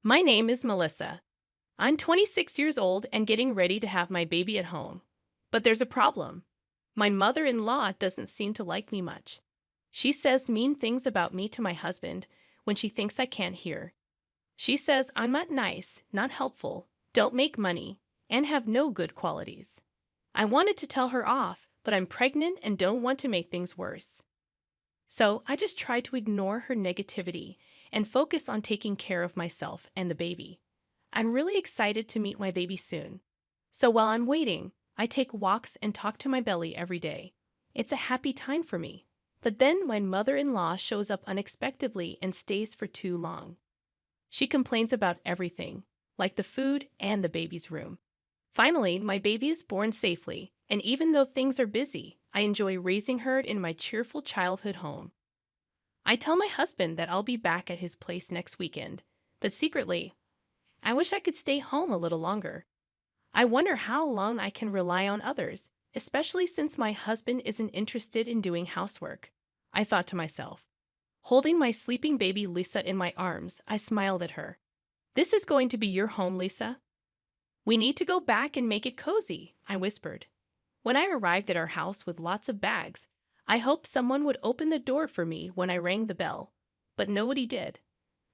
My name is Melissa. I'm 26 years old and getting ready to have my baby at home. But there's a problem. My mother-in-law doesn't seem to like me much. She says mean things about me to my husband when she thinks I can't hear. She says I'm not nice, not helpful, don't make money, and have no good qualities. I wanted to tell her off, but I'm pregnant and don't want to make things worse. So I just try to ignore her negativity and focus on taking care of myself and the baby. I'm really excited to meet my baby soon. So while I'm waiting, I take walks and talk to my belly every day. It's a happy time for me. But then my mother-in-law shows up unexpectedly and stays for too long. She complains about everything, like the food and the baby's room. Finally, my baby is born safely, and even though things are busy, I enjoy raising her in my cheerful childhood home. I tell my husband that I'll be back at his place next weekend, but secretly, I wish I could stay home a little longer. I wonder how long I can rely on others, especially since my husband isn't interested in doing housework. I thought to myself. Holding my sleeping baby Lisa in my arms, I smiled at her. This is going to be your home, Lisa. We need to go back and make it cozy, I whispered. When I arrived at our house with lots of bags, I hoped someone would open the door for me when I rang the bell, but nobody did.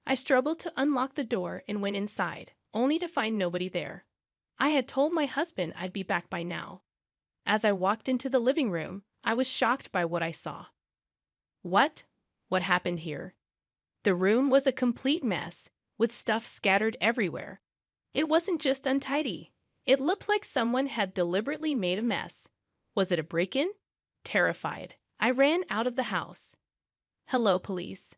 I struggled to unlock the door and went inside, only to find nobody there. I had told my husband I'd be back by now. As I walked into the living room, I was shocked by what I saw. What? What happened here? The room was a complete mess, with stuff scattered everywhere. It wasn't just untidy. It looked like someone had deliberately made a mess. Was it a break-in? Terrified, I ran out of the house. Hello, police.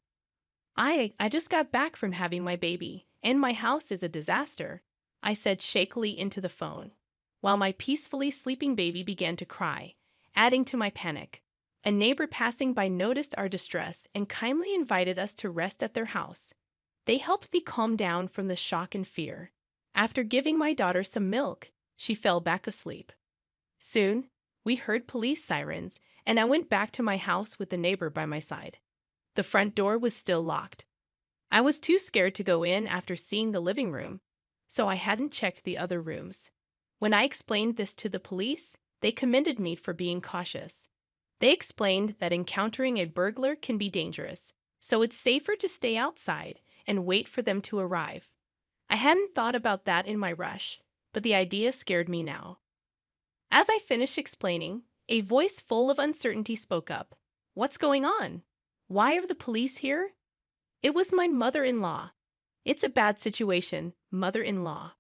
I just got back from having my baby, and my house is a disaster, I said shakily into the phone, while my peacefully sleeping baby began to cry, adding to my panic. A neighbor passing by noticed our distress and kindly invited us to rest at their house. They helped me calm down from the shock and fear. After giving my daughter some milk, she fell back asleep. Soon, we heard police sirens, and I went back to my house with the neighbor by my side. The front door was still locked. I was too scared to go in after seeing the living room, so I hadn't checked the other rooms. When I explained this to the police, they commended me for being cautious. They explained that encountering a burglar can be dangerous, so it's safer to stay outside and wait for them to arrive. I hadn't thought about that in my rush, but the idea scared me now. As I finished explaining, a voice full of uncertainty spoke up. What's going on? Why are the police here? It was my mother-in-law. It's a bad situation, mother-in-law.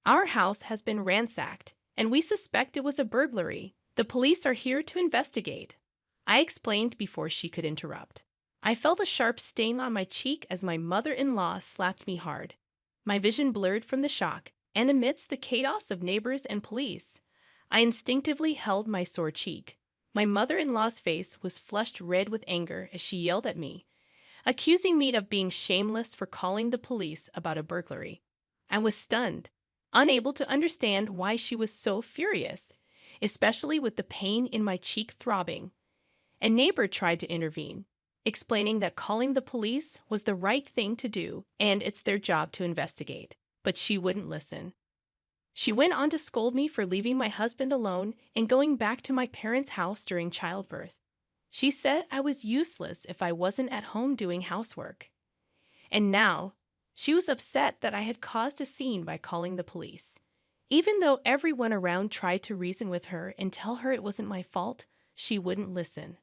Our house has been ransacked, and we suspect it was a burglary. The police are here to investigate. I explained before she could interrupt. I felt a sharp sting on my cheek as my mother-in-law slapped me hard. My vision blurred from the shock, and amidst the chaos of neighbors and police, I instinctively held my sore cheek. My mother-in-law's face was flushed red with anger as she yelled at me, accusing me of being shameless for calling the police about a burglary. I was stunned, unable to understand why she was so furious, especially with the pain in my cheek throbbing. A neighbor tried to intervene, explaining that calling the police was the right thing to do and it's their job to investigate, but she wouldn't listen. She went on to scold me for leaving my husband alone and going back to my parents' house during childbirth. She said I was useless if I wasn't at home doing housework. And now, she was upset that I had caused a scene by calling the police. Even though everyone around tried to reason with her and tell her it wasn't my fault, she wouldn't listen.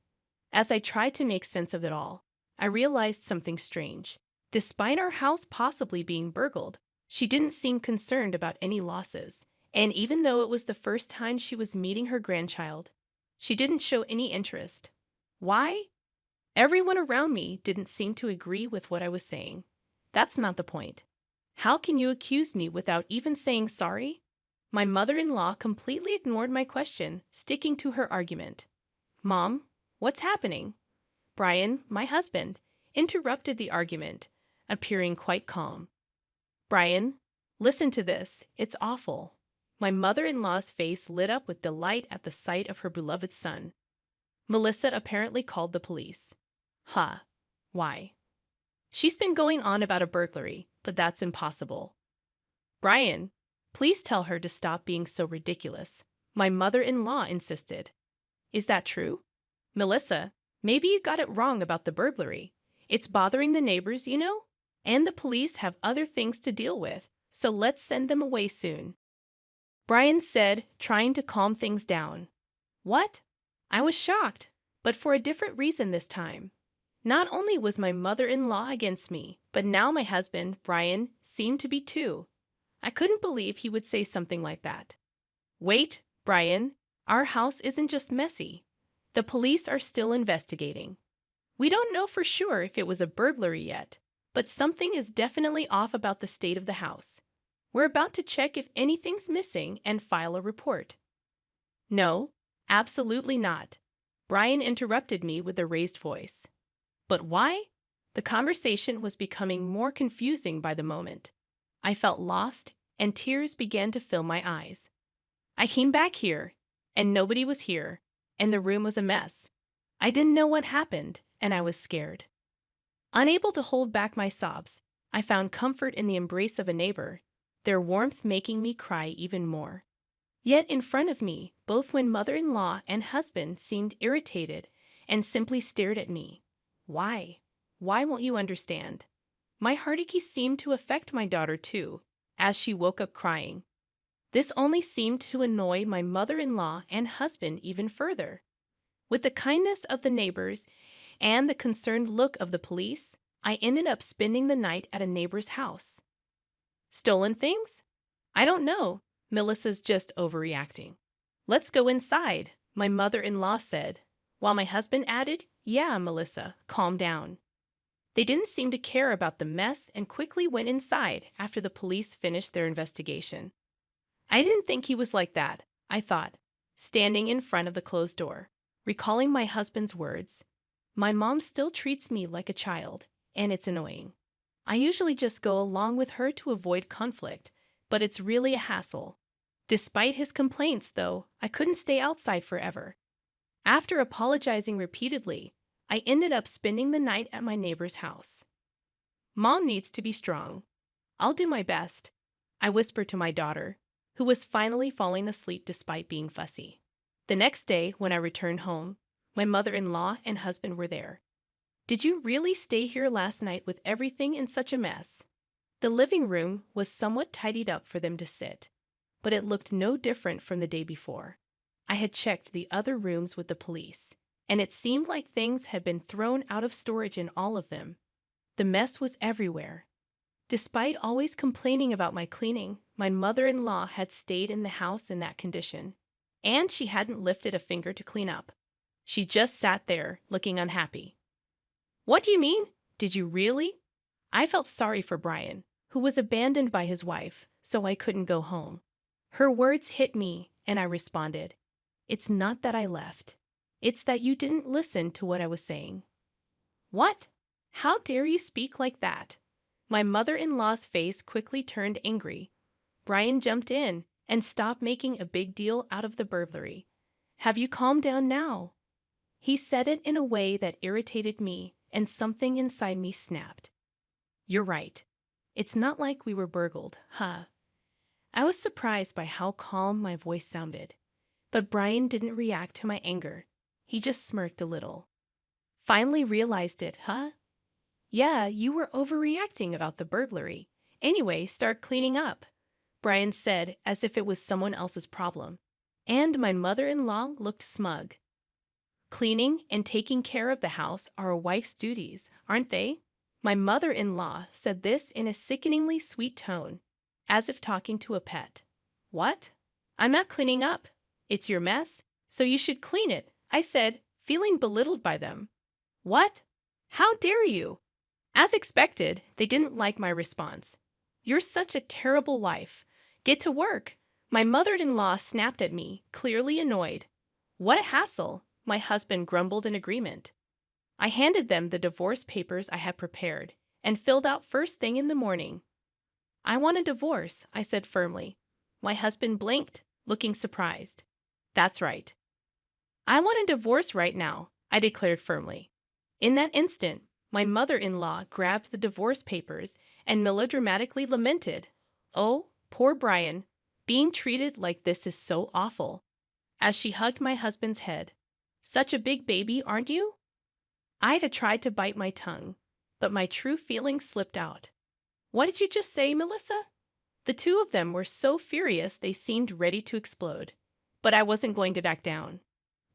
As I tried to make sense of it all, I realized something strange. Despite our house possibly being burgled, she didn't seem concerned about any losses, and even though it was the first time she was meeting her grandchild, she didn't show any interest. Why? Everyone around me didn't seem to agree with what I was saying. That's not the point. How can you accuse me without even saying sorry? My mother-in-law completely ignored my question, sticking to her argument. Mom, what's happening? Brian, my husband, interrupted the argument, appearing quite calm. Brian, listen to this. It's awful. My mother-in-law's face lit up with delight at the sight of her beloved son. Melissa apparently called the police. Huh. Why? She's been going on about a burglary, but that's impossible. Brian, please tell her to stop being so ridiculous. My mother-in-law insisted. Is that true? Melissa, maybe you got it wrong about the burglary. It's bothering the neighbors, you know? And the police have other things to deal with, so let's send them away soon. Brian said, trying to calm things down. What? I was shocked, but for a different reason this time. Not only was my mother-in-law against me, but now my husband, Brian, seemed to be too. I couldn't believe he would say something like that. Wait, Brian, our house isn't just messy. The police are still investigating. We don't know for sure if it was a burglary yet, but something is definitely off about the state of the house. We're about to check if anything's missing and file a report. No, absolutely not. Brian interrupted me with a raised voice. But why? The conversation was becoming more confusing by the moment. I felt lost, and tears began to fill my eyes. I came back here, and nobody was here, and the room was a mess. I didn't know what happened, and I was scared. Unable to hold back my sobs, I found comfort in the embrace of a neighbor, their warmth making me cry even more. Yet in front of me, both my mother-in-law and husband seemed irritated and simply stared at me. Why? Why won't you understand? My heartache seemed to affect my daughter too, as she woke up crying. This only seemed to annoy my mother-in-law and husband even further. With the kindness of the neighbors and the concerned look of the police, I ended up spending the night at a neighbor's house. Stolen things? I don't know. Melissa's just overreacting. Let's go inside, my mother-in-law said, while my husband added, yeah, Melissa, calm down. They didn't seem to care about the mess and quickly went inside after the police finished their investigation. I didn't think he was like that, I thought, standing in front of the closed door, recalling my husband's words. My mom still treats me like a child, and it's annoying. I usually just go along with her to avoid conflict, but it's really a hassle. Despite his complaints, though, I couldn't stay outside forever. After apologizing repeatedly, I ended up spending the night at my neighbor's house. Mom needs to be strong. I'll do my best, I whispered to my daughter, who was finally falling asleep despite being fussy. The next day, when I returned home, my mother-in-law and husband were there. Did you really stay here last night with everything in such a mess? The living room was somewhat tidied up for them to sit, but it looked no different from the day before. I had checked the other rooms with the police, and it seemed like things had been thrown out of storage in all of them. The mess was everywhere. Despite always complaining about my cleaning, my mother-in-law had stayed in the house in that condition, and she hadn't lifted a finger to clean up. She just sat there, looking unhappy. What do you mean? Did you really? I felt sorry for Brian, who was abandoned by his wife, so I couldn't go home. Her words hit me, and I responded, "It's not that I left. It's that you didn't listen to what I was saying." What? How dare you speak like that? My mother-in-law's face quickly turned angry. Brian jumped in and stopped making a big deal out of the burglary. Have you calmed down now? He said it in a way that irritated me, and something inside me snapped. You're right. It's not like we were burgled, huh? I was surprised by how calm my voice sounded, but Brian didn't react to my anger. He just smirked a little. Finally realized it, huh? Yeah, you were overreacting about the burglary. Anyway, start cleaning up, Brian said as if it was someone else's problem. And my mother-in-law looked smug. Cleaning and taking care of the house are a wife's duties, aren't they? My mother-in-law said this in a sickeningly sweet tone, as if talking to a pet. What? I'm not cleaning up. It's your mess, so you should clean it, I said, feeling belittled by them. What? How dare you? As expected, they didn't like my response. You're such a terrible wife. Get to work. My mother-in-law snapped at me, clearly annoyed. What a hassle, my husband grumbled in agreement. I handed them the divorce papers I had prepared and filled out first thing in the morning. I want a divorce, I said firmly. My husband blinked, looking surprised. That's right. I want a divorce right now, I declared firmly. In that instant, my mother-in-law grabbed the divorce papers and melodramatically lamented, "Oh, poor Brian, being treated like this is so awful," as she hugged my husband's head. "Such a big baby, aren't you?" Ida tried to bite my tongue, but my true feelings slipped out. "What did you just say, Melissa?" The two of them were so furious they seemed ready to explode, but I wasn't going to back down.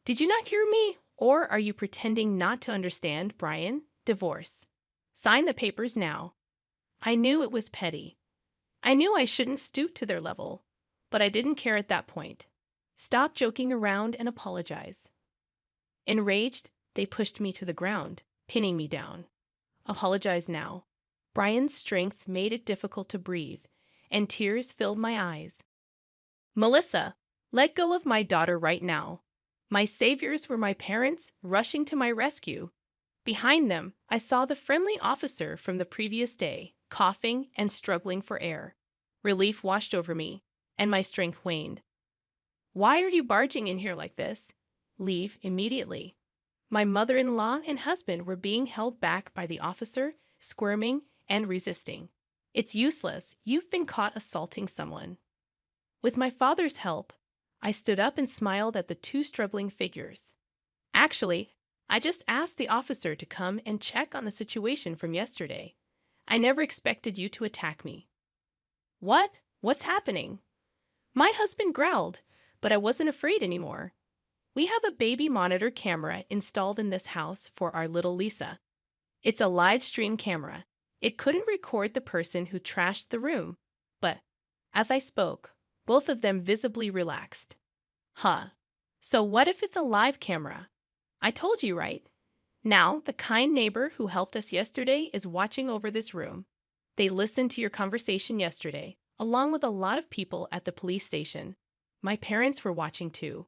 "Did you not hear me? Or are you pretending not to understand, Brian? Divorce. Sign the papers now." I knew it was petty. I knew I shouldn't stoop to their level, but I didn't care at that point. "Stop joking around and apologize." Enraged, they pushed me to the ground, pinning me down. "Apologize now." Brian's strength made it difficult to breathe, and tears filled my eyes. "Melissa, let go of my daughter right now." My saviors were my parents rushing to my rescue. Behind them, I saw the friendly officer from the previous day, coughing and struggling for air. Relief washed over me, and my strength waned. "Why are you barging in here like this?" "Leave immediately." My mother-in-law and husband were being held back by the officer, squirming and resisting. "It's useless. You've been caught assaulting someone." With my father's help, I stood up and smiled at the two struggling figures. "Actually, I just asked the officer to come and check on the situation from yesterday. I never expected you to attack me." "What? What's happening?" My husband growled, but I wasn't afraid anymore. "We have a baby monitor camera installed in this house for our little Lisa. It's a live stream camera. It couldn't record the person who trashed the room, but," as I spoke, both of them visibly relaxed. "Huh. So what if it's a live camera? I told you, right? Now, the kind neighbor who helped us yesterday is watching over this room. They listened to your conversation yesterday, along with a lot of people at the police station. My parents were watching too."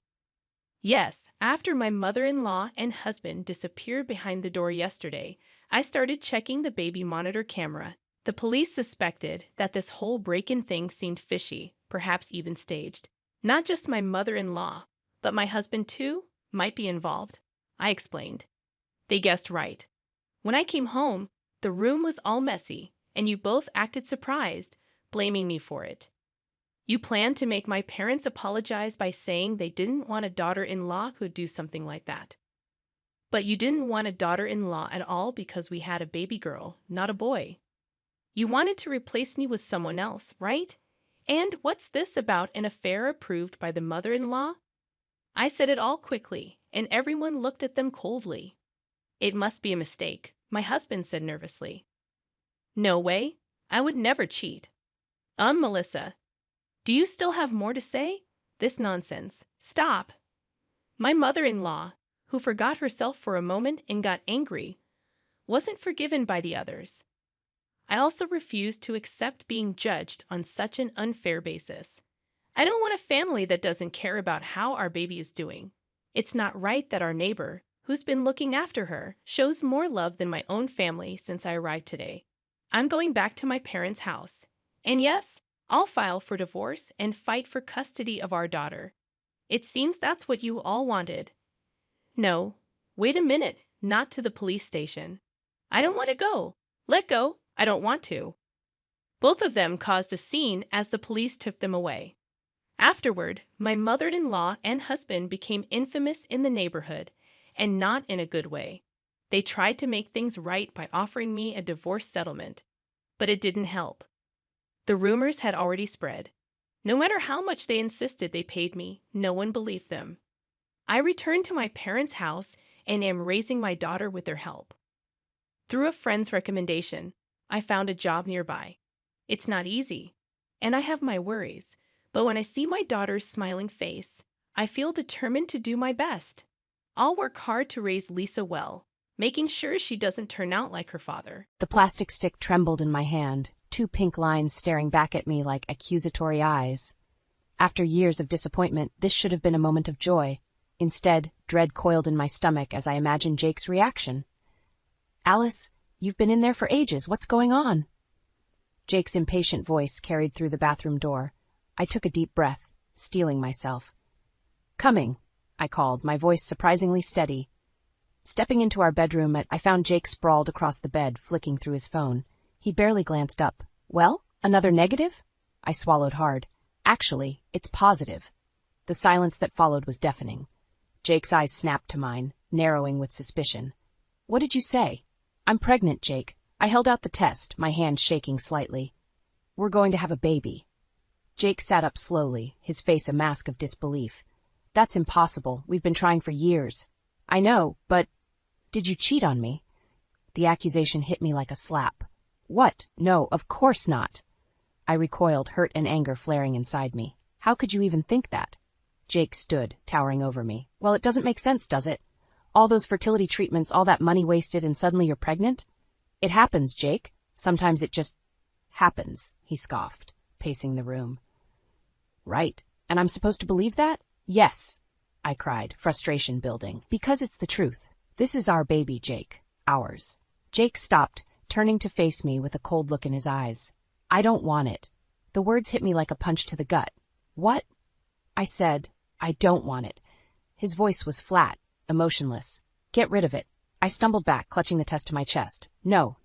"Yes, after my mother-in-law and husband disappeared behind the door yesterday, I started checking the baby monitor camera. The police suspected that this whole break-in thing seemed fishy, perhaps even staged. Not just my mother-in-law, but my husband too might be involved," I explained. They guessed right. "When I came home, the room was all messy, and you both acted surprised, blaming me for it. You planned to make my parents apologize by saying they didn't want a daughter-in-law who'd do something like that. But you didn't want a daughter-in-law at all because we had a baby girl, not a boy. You wanted to replace me with someone else, right? And what's this about an affair approved by the mother-in-law?" I said it all quickly, and everyone looked at them coldly. "It must be a mistake," my husband said nervously. "No way. I would never cheat." Melissa, do you still have more to say? This nonsense. Stop." My mother-in-law, who forgot herself for a moment and got angry, wasn't forgiven by the others. I also refused to accept being judged on such an unfair basis. I don't want a family that doesn't care about how our baby is doing. It's not right that our neighbor, who's been looking after her, shows more love than my own family since I arrived today. I'm going back to my parents' house. And yes, I'll file for divorce and fight for custody of our daughter. It seems that's what you all wanted. No, wait a minute, not to the police station. I don't want to go. Let go. I don't want to. Both of them caused a scene as the police took them away. Afterward, my mother-in-law and husband became infamous in the neighborhood, and not in a good way. They tried to make things right by offering me a divorce settlement, but it didn't help. The rumors had already spread. No matter how much they insisted they paid me, no one believed them. I returned to my parents' house and am raising my daughter with their help. Through a friend's recommendation, I found a job nearby. It's not easy, and I have my worries, but when I see my daughter's smiling face, I feel determined to do my best. I'll work hard to raise Lisa well, making sure she doesn't turn out like her father. The plastic stick trembled in my hand, two pink lines staring back at me like accusatory eyes. After years of disappointment, this should have been a moment of joy. Instead, dread coiled in my stomach as I imagined Jake's reaction. "Alice, you've been in there for ages. What's going on?" Jake's impatient voice carried through the bathroom door. I took a deep breath, steeling myself. "Coming," I called, my voice surprisingly steady. Stepping into our bedroom, I found Jake sprawled across the bed, flicking through his phone. He barely glanced up. Well, another negative? I swallowed hard. Actually, it's positive. The silence that followed was deafening. Jake's eyes snapped to mine, narrowing with suspicion. What did you say? I'm pregnant, Jake. I held out the test, my hand shaking slightly. We're going to have a baby. Jake sat up slowly, his face a mask of disbelief. That's impossible. We've been trying for years. I know, but... Did you cheat on me? The accusation hit me like a slap. What? No, of course not. I recoiled, hurt and anger flaring inside me. How could you even think that? Jake stood, towering over me. Well, it doesn't make sense, does it? All those fertility treatments, all that money wasted, and suddenly you're pregnant? It happens, Jake. Sometimes it just happens, he scoffed, pacing the room. Right. And I'm supposed to believe that? Yes, I cried, frustration building. Because it's the truth. This is our baby, Jake. Ours. Jake stopped, turning to face me with a cold look in his eyes. I don't want it. The words hit me like a punch to the gut. What? I said, I don't want it. His voice was flat, emotionless. Get rid of it. I stumbled back, clutching the test to my chest. No,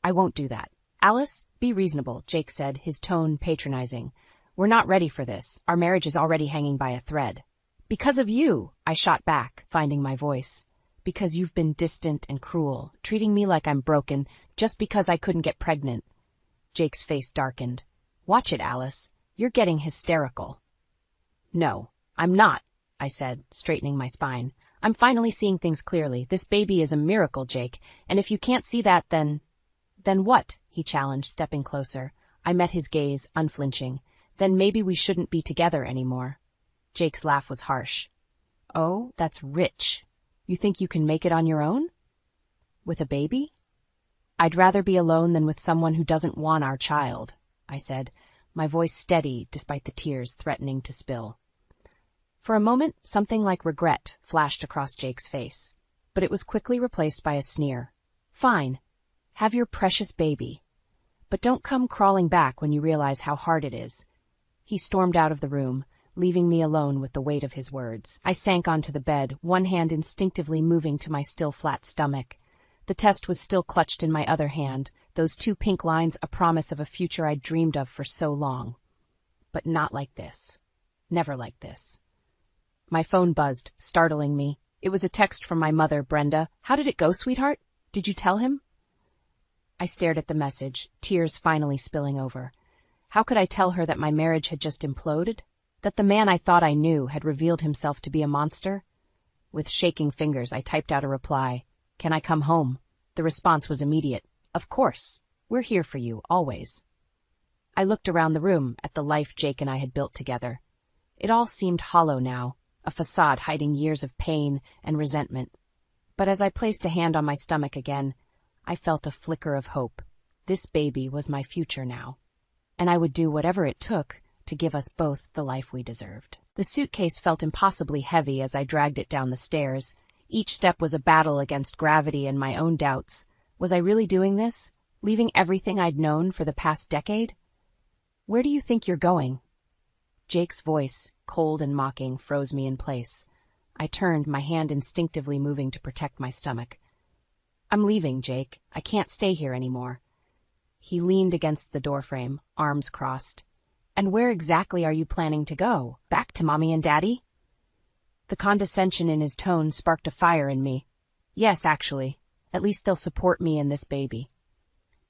I won't do that. Alice, be reasonable, Jake said, his tone patronizing. We're not ready for this. Our marriage is already hanging by a thread. Because of you, I shot back, finding my voice. Because you've been distant and cruel, treating me like I'm broken just because I couldn't get pregnant. Jake's face darkened. Watch it, Alice. You're getting hysterical. No, I'm not, I said, straightening my spine. I'm finally seeing things clearly. This baby is a miracle, Jake, and if you can't see that, then... Then what? He challenged, stepping closer. I met his gaze, unflinching. Then maybe we shouldn't be together anymore. Jake's laugh was harsh. Oh, that's rich. You think you can make it on your own? With a baby? I'd rather be alone than with someone who doesn't want our child, I said, my voice steady despite the tears threatening to spill. For a moment, something like regret flashed across Jake's face, but it was quickly replaced by a sneer. Fine. Have your precious baby. But don't come crawling back when you realize how hard it is. He stormed out of the room, leaving me alone with the weight of his words. I sank onto the bed, one hand instinctively moving to my still flat stomach. The test was still clutched in my other hand, those 2 pink lines a promise of a future I'd dreamed of for so long. But not like this. Never like this. My phone buzzed, startling me. It was a text from my mother, Brenda. How did it go, sweetheart? Did you tell him? I stared at the message, tears finally spilling over. How could I tell her that my marriage had just imploded? That the man I thought I knew had revealed himself to be a monster? With shaking fingers, I typed out a reply. Can I come home? The response was immediate. Of course. We're here for you, always. I looked around the room at the life Jake and I had built together. It all seemed hollow now, a facade hiding years of pain and resentment. But as I placed a hand on my stomach again, I felt a flicker of hope. This baby was my future now, and I would do whatever it took to give us both the life we deserved. The suitcase felt impossibly heavy as I dragged it down the stairs. Each step was a battle against gravity and my own doubts. Was I really doing this? Leaving everything I'd known for the past decade? Where do you think you're going? Jake's voice, cold and mocking, froze me in place. I turned, my hand instinctively moving to protect my stomach. I'm leaving, Jake. I can't stay here anymore. He leaned against the doorframe, arms crossed. And where exactly are you planning to go? Back to Mommy and Daddy? The condescension in his tone sparked a fire in me. Yes, actually. At least they'll support me and this baby.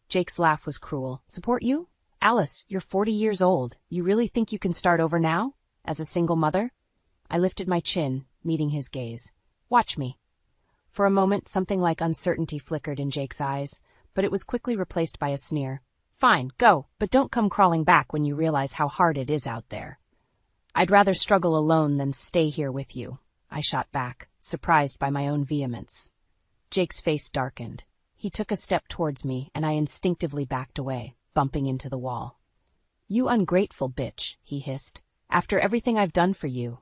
Jake's laugh was cruel. Support you? Alice, you're 40 years old. You really think you can start over now? As a single mother? I lifted my chin, meeting his gaze. Watch me. For a moment, something like uncertainty flickered in Jake's eyes, but it was quickly replaced by a sneer. Fine, go, but don't come crawling back when you realize how hard it is out there. I'd rather struggle alone than stay here with you, I shot back, surprised by my own vehemence. Jake's face darkened. He took a step towards me, and I instinctively backed away, bumping into the wall. You ungrateful bitch, he hissed. After everything I've done for you.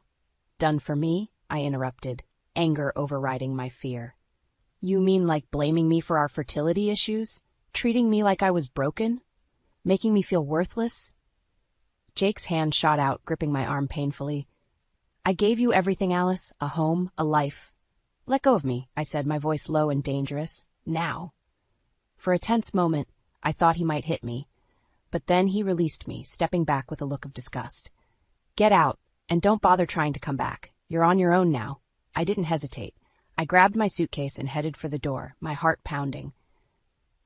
Done for me? I interrupted, anger overriding my fear. You mean like blaming me for our fertility issues? Treating me like I was broken? Making me feel worthless? Jake's hand shot out, gripping my arm painfully. I gave you everything, Alice. A home, a life. Let go of me, I said, my voice low and dangerous. Now. For a tense moment, I thought he might hit me. But then he released me, stepping back with a look of disgust. Get out, and don't bother trying to come back. You're on your own now. I didn't hesitate. I grabbed my suitcase and headed for the door, my heart pounding.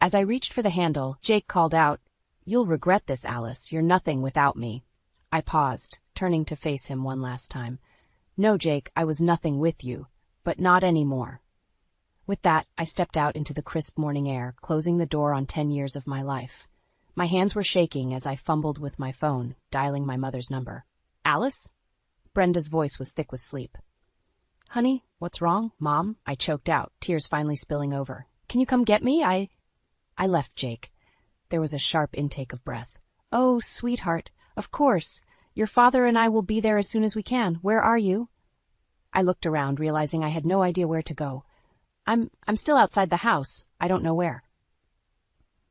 As I reached for the handle, Jake called out, "You'll regret this, Alice. You're nothing without me." I paused, turning to face him one last time. No, Jake, I was nothing with you, but not anymore. With that, I stepped out into the crisp morning air, closing the door on 10 years of my life. My hands were shaking as I fumbled with my phone, dialing my mother's number. Alice? Brenda's voice was thick with sleep. Honey, what's wrong? Mom? I choked out, tears finally spilling over. Can you come get me? I left Jake. There was a sharp intake of breath. Oh, sweetheart, of course. Your father and I will be there as soon as we can. Where are you? I looked around, realizing I had no idea where to go. I'm still outside the house. I don't know where.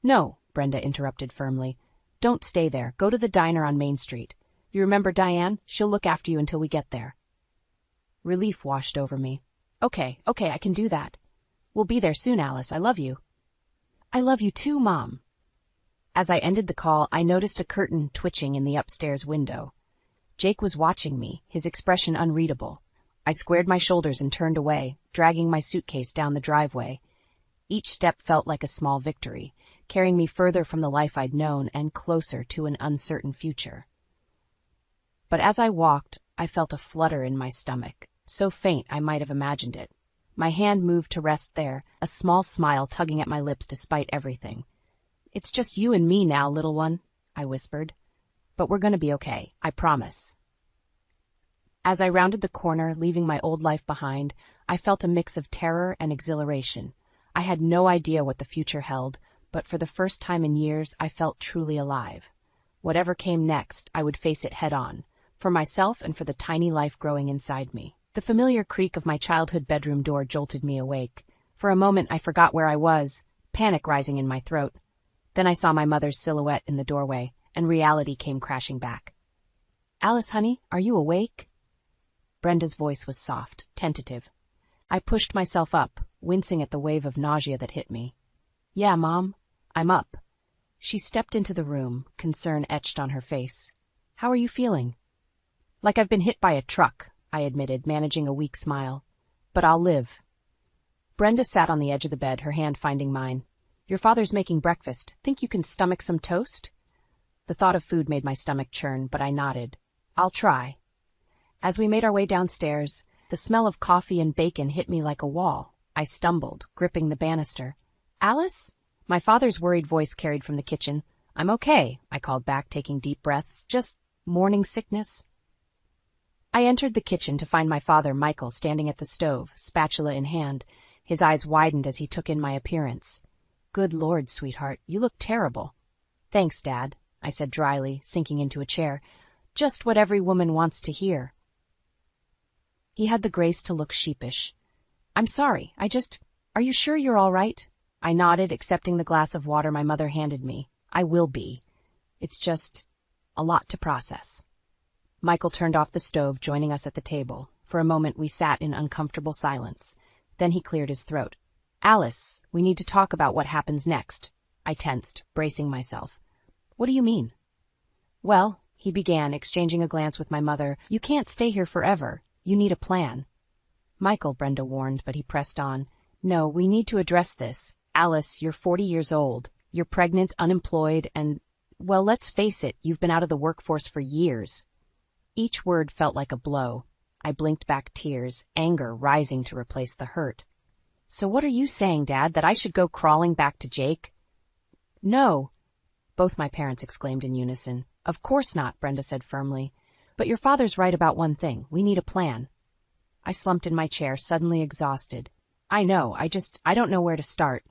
No, Brenda interrupted firmly. Don't stay there. Go to the diner on Main Street. You remember Diane? She'll look after you until we get there. Relief washed over me. Okay, I can do that. We'll be there soon, Alice. I love you. I love you too, Mom. As I ended the call, I noticed a curtain twitching in the upstairs window. Jake was watching me, his expression unreadable. I squared my shoulders and turned away, dragging my suitcase down the driveway. Each step felt like a small victory, carrying me further from the life I'd known and closer to an uncertain future. But as I walked, I felt a flutter in my stomach, so faint I might have imagined it. My hand moved to rest there, a small smile tugging at my lips despite everything. It's just you and me now, little one, I whispered. But we're going to be okay, I promise. As I rounded the corner, leaving my old life behind, I felt a mix of terror and exhilaration. I had no idea what the future held, but for the first time in years, I felt truly alive. Whatever came next, I would face it head-on, for myself and for the tiny life growing inside me. The familiar creak of my childhood bedroom door jolted me awake. For a moment, I forgot where I was, panic rising in my throat. Then I saw my mother's silhouette in the doorway, and reality came crashing back. Alice, honey, are you awake? Brenda's voice was soft, tentative. I pushed myself up, wincing at the wave of nausea that hit me. Yeah, Mom, I'm up. She stepped into the room, concern etched on her face. How are you feeling? Like I've been hit by a truck, I admitted, managing a weak smile. But I'll live. Brenda sat on the edge of the bed, her hand finding mine. Your father's making breakfast. Think you can stomach some toast? The thought of food made my stomach churn, but I nodded. I'll try. As we made our way downstairs, the smell of coffee and bacon hit me like a wall. I stumbled, gripping the banister. Alice? My father's worried voice carried from the kitchen. I'm okay, I called back, taking deep breaths. Just morning sickness. I entered the kitchen to find my father, Michael, standing at the stove, spatula in hand. His eyes widened as he took in my appearance. Good Lord, sweetheart, you look terrible. Thanks, Dad, I said dryly, sinking into a chair. Just what every woman wants to hear. He had the grace to look sheepish. I'm sorry, Are you sure you're all right? I nodded, accepting the glass of water my mother handed me. I will be. It's just a lot to process. Michael turned off the stove, joining us at the table. For a moment we sat in uncomfortable silence. Then he cleared his throat. Alice, we need to talk about what happens next. I tensed, bracing myself. What do you mean? Well, he began, exchanging a glance with my mother. You can't stay here forever. You need a plan. Michael, Brenda warned, but he pressed on. No, we need to address this. Alice, you're 40 years old. You're pregnant, unemployed, and, well, let's face it, you've been out of the workforce for years. Each word felt like a blow. I blinked back tears, anger rising to replace the hurt. So what are you saying, Dad, that I should go crawling back to Jake? No, both my parents exclaimed in unison. Of course not, Brenda said firmly. But your father's right about one thing. We need a plan. I slumped in my chair, suddenly exhausted. I know, I don't know where to start.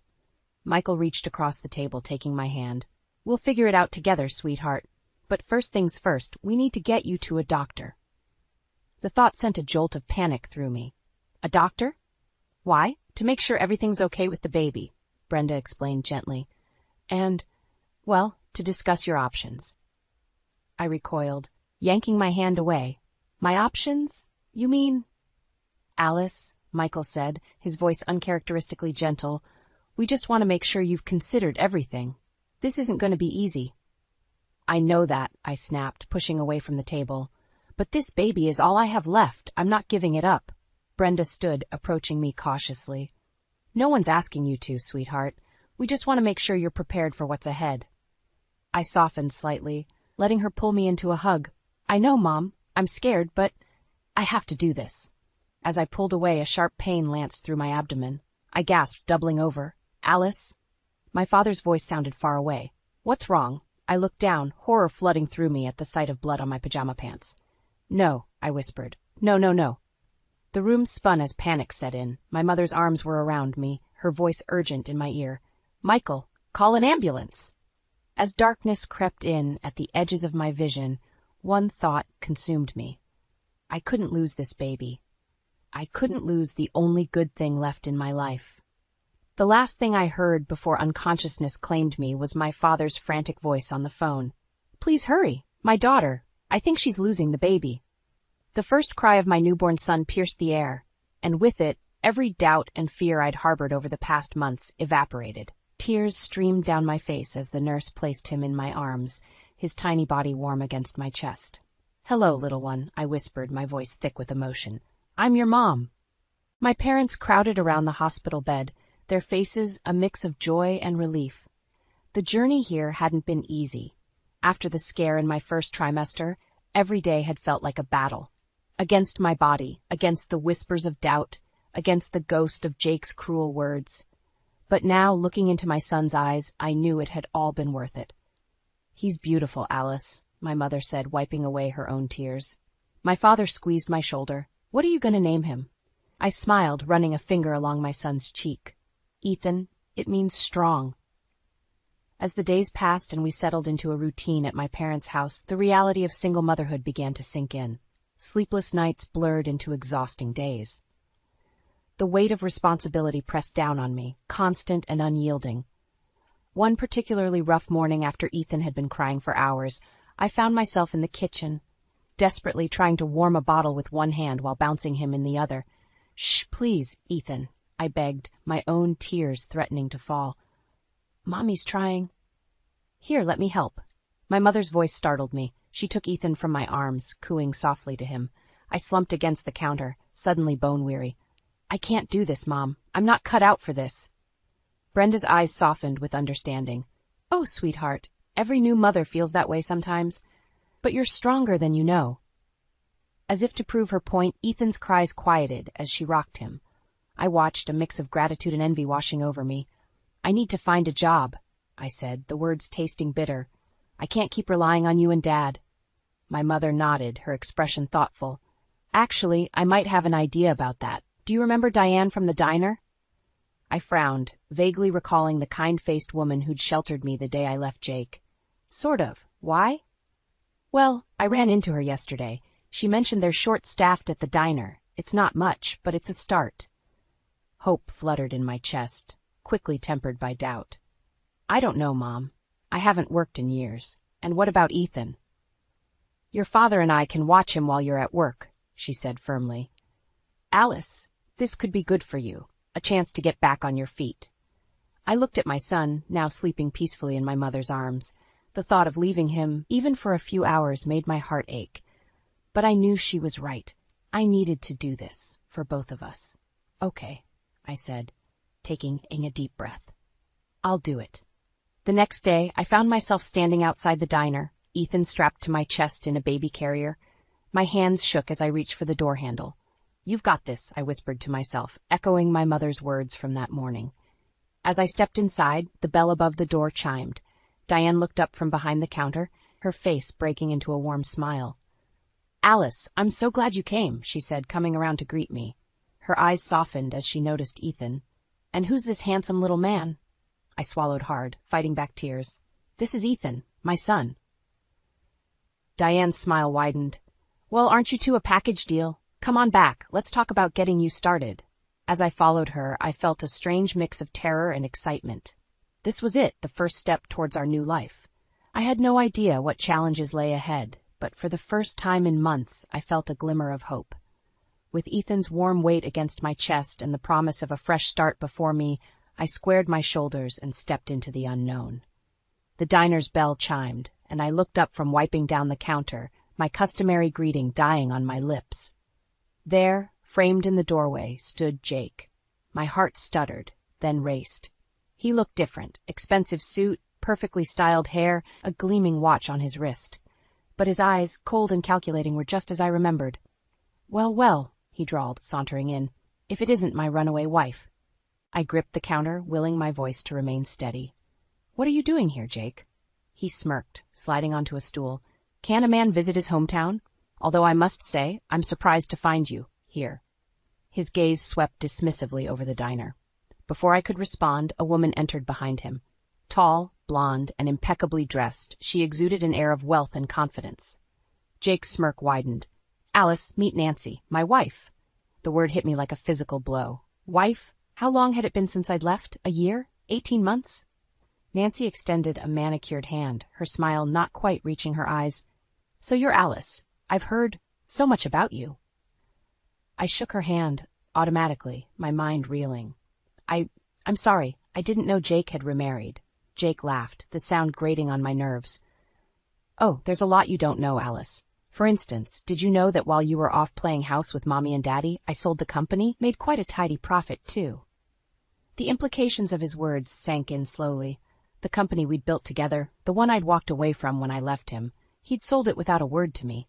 Michael reached across the table, taking my hand. We'll figure it out together, sweetheart. But first things first, we need to get you to a doctor. The thought sent a jolt of panic through me. A doctor? Why? To make sure everything's okay with the baby, Brenda explained gently. And, well, to discuss your options. I recoiled, yanking my hand away. My options? You mean? Alice, Michael said, his voice uncharacteristically gentle, we just want to make sure you've considered everything. This isn't going to be easy. I know that, I snapped, pushing away from the table. But this baby is all I have left. I'm not giving it up. Brenda stood, approaching me cautiously. No one's asking you to, sweetheart. We just want to make sure you're prepared for what's ahead. I softened slightly, letting her pull me into a hug. I know, Mom. I'm scared, but I have to do this. As I pulled away, a sharp pain lanced through my abdomen. I gasped, doubling over. Alice? My father's voice sounded far away. What's wrong? I looked down, horror flooding through me at the sight of blood on my pajama pants. No, I whispered. No, no, no. The room spun as panic set in. My mother's arms were around me, her voice urgent in my ear. Michael, call an ambulance. As darkness crept in at the edges of my vision, one thought consumed me. I couldn't lose this baby. I couldn't lose the only good thing left in my life. The last thing I heard before unconsciousness claimed me was my father's frantic voice on the phone. Please hurry, my daughter. I think she's losing the baby. The first cry of my newborn son pierced the air, and with it, every doubt and fear I'd harbored over the past months evaporated. Tears streamed down my face as the nurse placed him in my arms, his tiny body warm against my chest. Hello, little one, I whispered, my voice thick with emotion. I'm your mom. My parents crowded around the hospital bed, their faces a mix of joy and relief. The journey here hadn't been easy. After the scare in my first trimester, every day had felt like a battle. Against my body, against the whispers of doubt, against the ghost of Jake's cruel words. But now, looking into my son's eyes, I knew it had all been worth it. He's beautiful, Alice, my mother said, wiping away her own tears. My father squeezed my shoulder. What are you going to name him? I smiled, running a finger along my son's cheek. Ethan, it means strong. As the days passed and we settled into a routine at my parents' house, the reality of single motherhood began to sink in. Sleepless nights blurred into exhausting days. The weight of responsibility pressed down on me, constant and unyielding. One particularly rough morning after Ethan had been crying for hours, I found myself in the kitchen, desperately trying to warm a bottle with one hand while bouncing him in the other. Shh, please, Ethan, I begged, my own tears threatening to fall. Mommy's trying. Here, let me help. My mother's voice startled me. She took Ethan from my arms, cooing softly to him. I slumped against the counter, suddenly bone-weary. I can't do this, Mom. I'm not cut out for this. Brenda's eyes softened with understanding. Oh, sweetheart, every new mother feels that way sometimes. But you're stronger than you know. As if to prove her point, Ethan's cries quieted as she rocked him. I watched, a mix of gratitude and envy washing over me. I need to find a job, I said, the words tasting bitter. I can't keep relying on you and Dad. My mother nodded, her expression thoughtful. Actually, I might have an idea about that. Do you remember Diane from the diner? I frowned, vaguely recalling the kind-faced woman who'd sheltered me the day I left Jake. Sort of. Why? Well, I ran into her yesterday. She mentioned they're short-staffed at the diner. It's not much, but it's a start. Hope fluttered in my chest, quickly tempered by doubt. I don't know, Mom. I haven't worked in years. And what about Ethan? Your father and I can watch him while you're at work, she said firmly. Alice, this could be good for you, a chance to get back on your feet. I looked at my son, now sleeping peacefully in my mother's arms. The thought of leaving him, even for a few hours, made my heart ache. But I knew she was right. I needed to do this, for both of us. Okay, I said, taking a deep breath. I'll do it. The next day, I found myself standing outside the diner, Ethan strapped to my chest in a baby carrier. My hands shook as I reached for the door handle. You've got this, I whispered to myself, echoing my mother's words from that morning. As I stepped inside, the bell above the door chimed. Diane looked up from behind the counter, her face breaking into a warm smile. Alice, I'm so glad you came, she said, coming around to greet me. Her eyes softened as she noticed Ethan. And who's this handsome little man? I swallowed hard, fighting back tears. This is Ethan, my son. Diane's smile widened. Well, aren't you two a package deal? Come on back, let's talk about getting you started. As I followed her, I felt a strange mix of terror and excitement. This was it, the first step towards our new life. I had no idea what challenges lay ahead, but for the first time in months, I felt a glimmer of hope. With Ethan's warm weight against my chest and the promise of a fresh start before me, I squared my shoulders and stepped into the unknown. The diner's bell chimed, and I looked up from wiping down the counter, my customary greeting dying on my lips. There, framed in the doorway, stood Jake. My heart stuttered, then raced. He looked different, expensive suit, perfectly styled hair, a gleaming watch on his wrist. But his eyes, cold and calculating, were just as I remembered. "Well, well," he drawled, sauntering in, "if it isn't my runaway wife." I gripped the counter, willing my voice to remain steady. "What are you doing here, Jake?" He smirked, sliding onto a stool. "Can a man visit his hometown? Although I must say, I'm surprised to find you here." His gaze swept dismissively over the diner. Before I could respond, a woman entered behind him. Tall, blonde, and impeccably dressed, she exuded an air of wealth and confidence. Jake's smirk widened. "Alice, meet Nancy, my wife." The word hit me like a physical blow. Wife? How long had it been since I'd left? A year? 18 months? Nancy extended a manicured hand, her smile not quite reaching her eyes. "So you're Alice. I've heard so much about you." I shook her hand, automatically, my mind reeling. I'm sorry, I didn't know Jake had remarried." Jake laughed, the sound grating on my nerves. "Oh, there's a lot you don't know, Alice. For instance, did you know that while you were off playing house with Mommy and Daddy, I sold the company, made quite a tidy profit, too?" The implications of his words sank in slowly. The company we'd built together, the one I'd walked away from when I left him, he'd sold it without a word to me.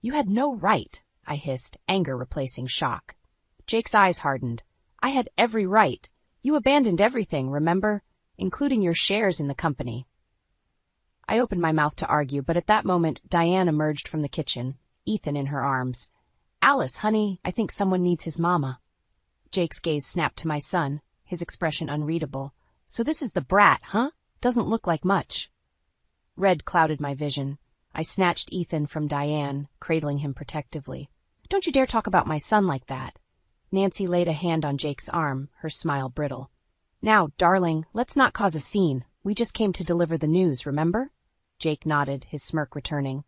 "You had no right," I hissed, anger replacing shock. Jake's eyes hardened. "I had every right. You abandoned everything, remember? Including your shares in the company." I opened my mouth to argue, but at that moment, Diane emerged from the kitchen, Ethan in her arms. "Alice, honey, I think someone needs his mama." Jake's gaze snapped to my son, his expression unreadable. "So this is the brat, huh? Doesn't look like much." Red clouded my vision. I snatched Ethan from Diane, cradling him protectively. "Don't you dare talk about my son like that." Nancy laid a hand on Jake's arm, her smile brittle. "Now, darling, let's not cause a scene. We just came to deliver the news, remember?" Jake nodded, his smirk returning.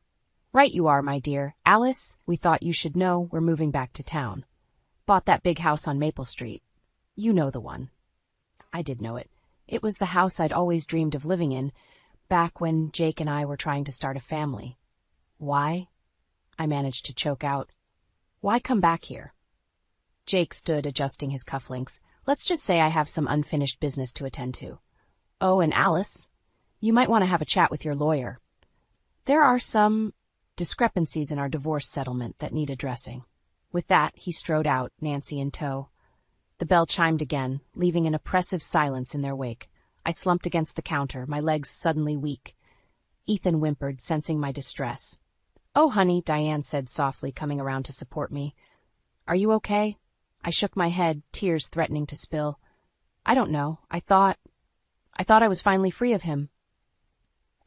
"Right you are, my dear. Alice, we thought you should know we're moving back to town. Bought that big house on Maple Street. You know the one." I did know it. It was the house I'd always dreamed of living in, back when Jake and I were trying to start a family. "Why?" I managed to choke out. "Why come back here?" Jake stood, adjusting his cufflinks. "Let's just say I have some unfinished business to attend to." "Oh, and Alice, you might want to have a chat with your lawyer. There are some discrepancies in our divorce settlement that need addressing." With that, he strode out, Nancy in tow. The bell chimed again, leaving an oppressive silence in their wake. I slumped against the counter, my legs suddenly weak. Ethan whimpered, sensing my distress. "Oh, honey," Diane said softly, coming around to support me. "Are you okay?" I shook my head, tears threatening to spill. "I don't know. I thought I was finally free of him."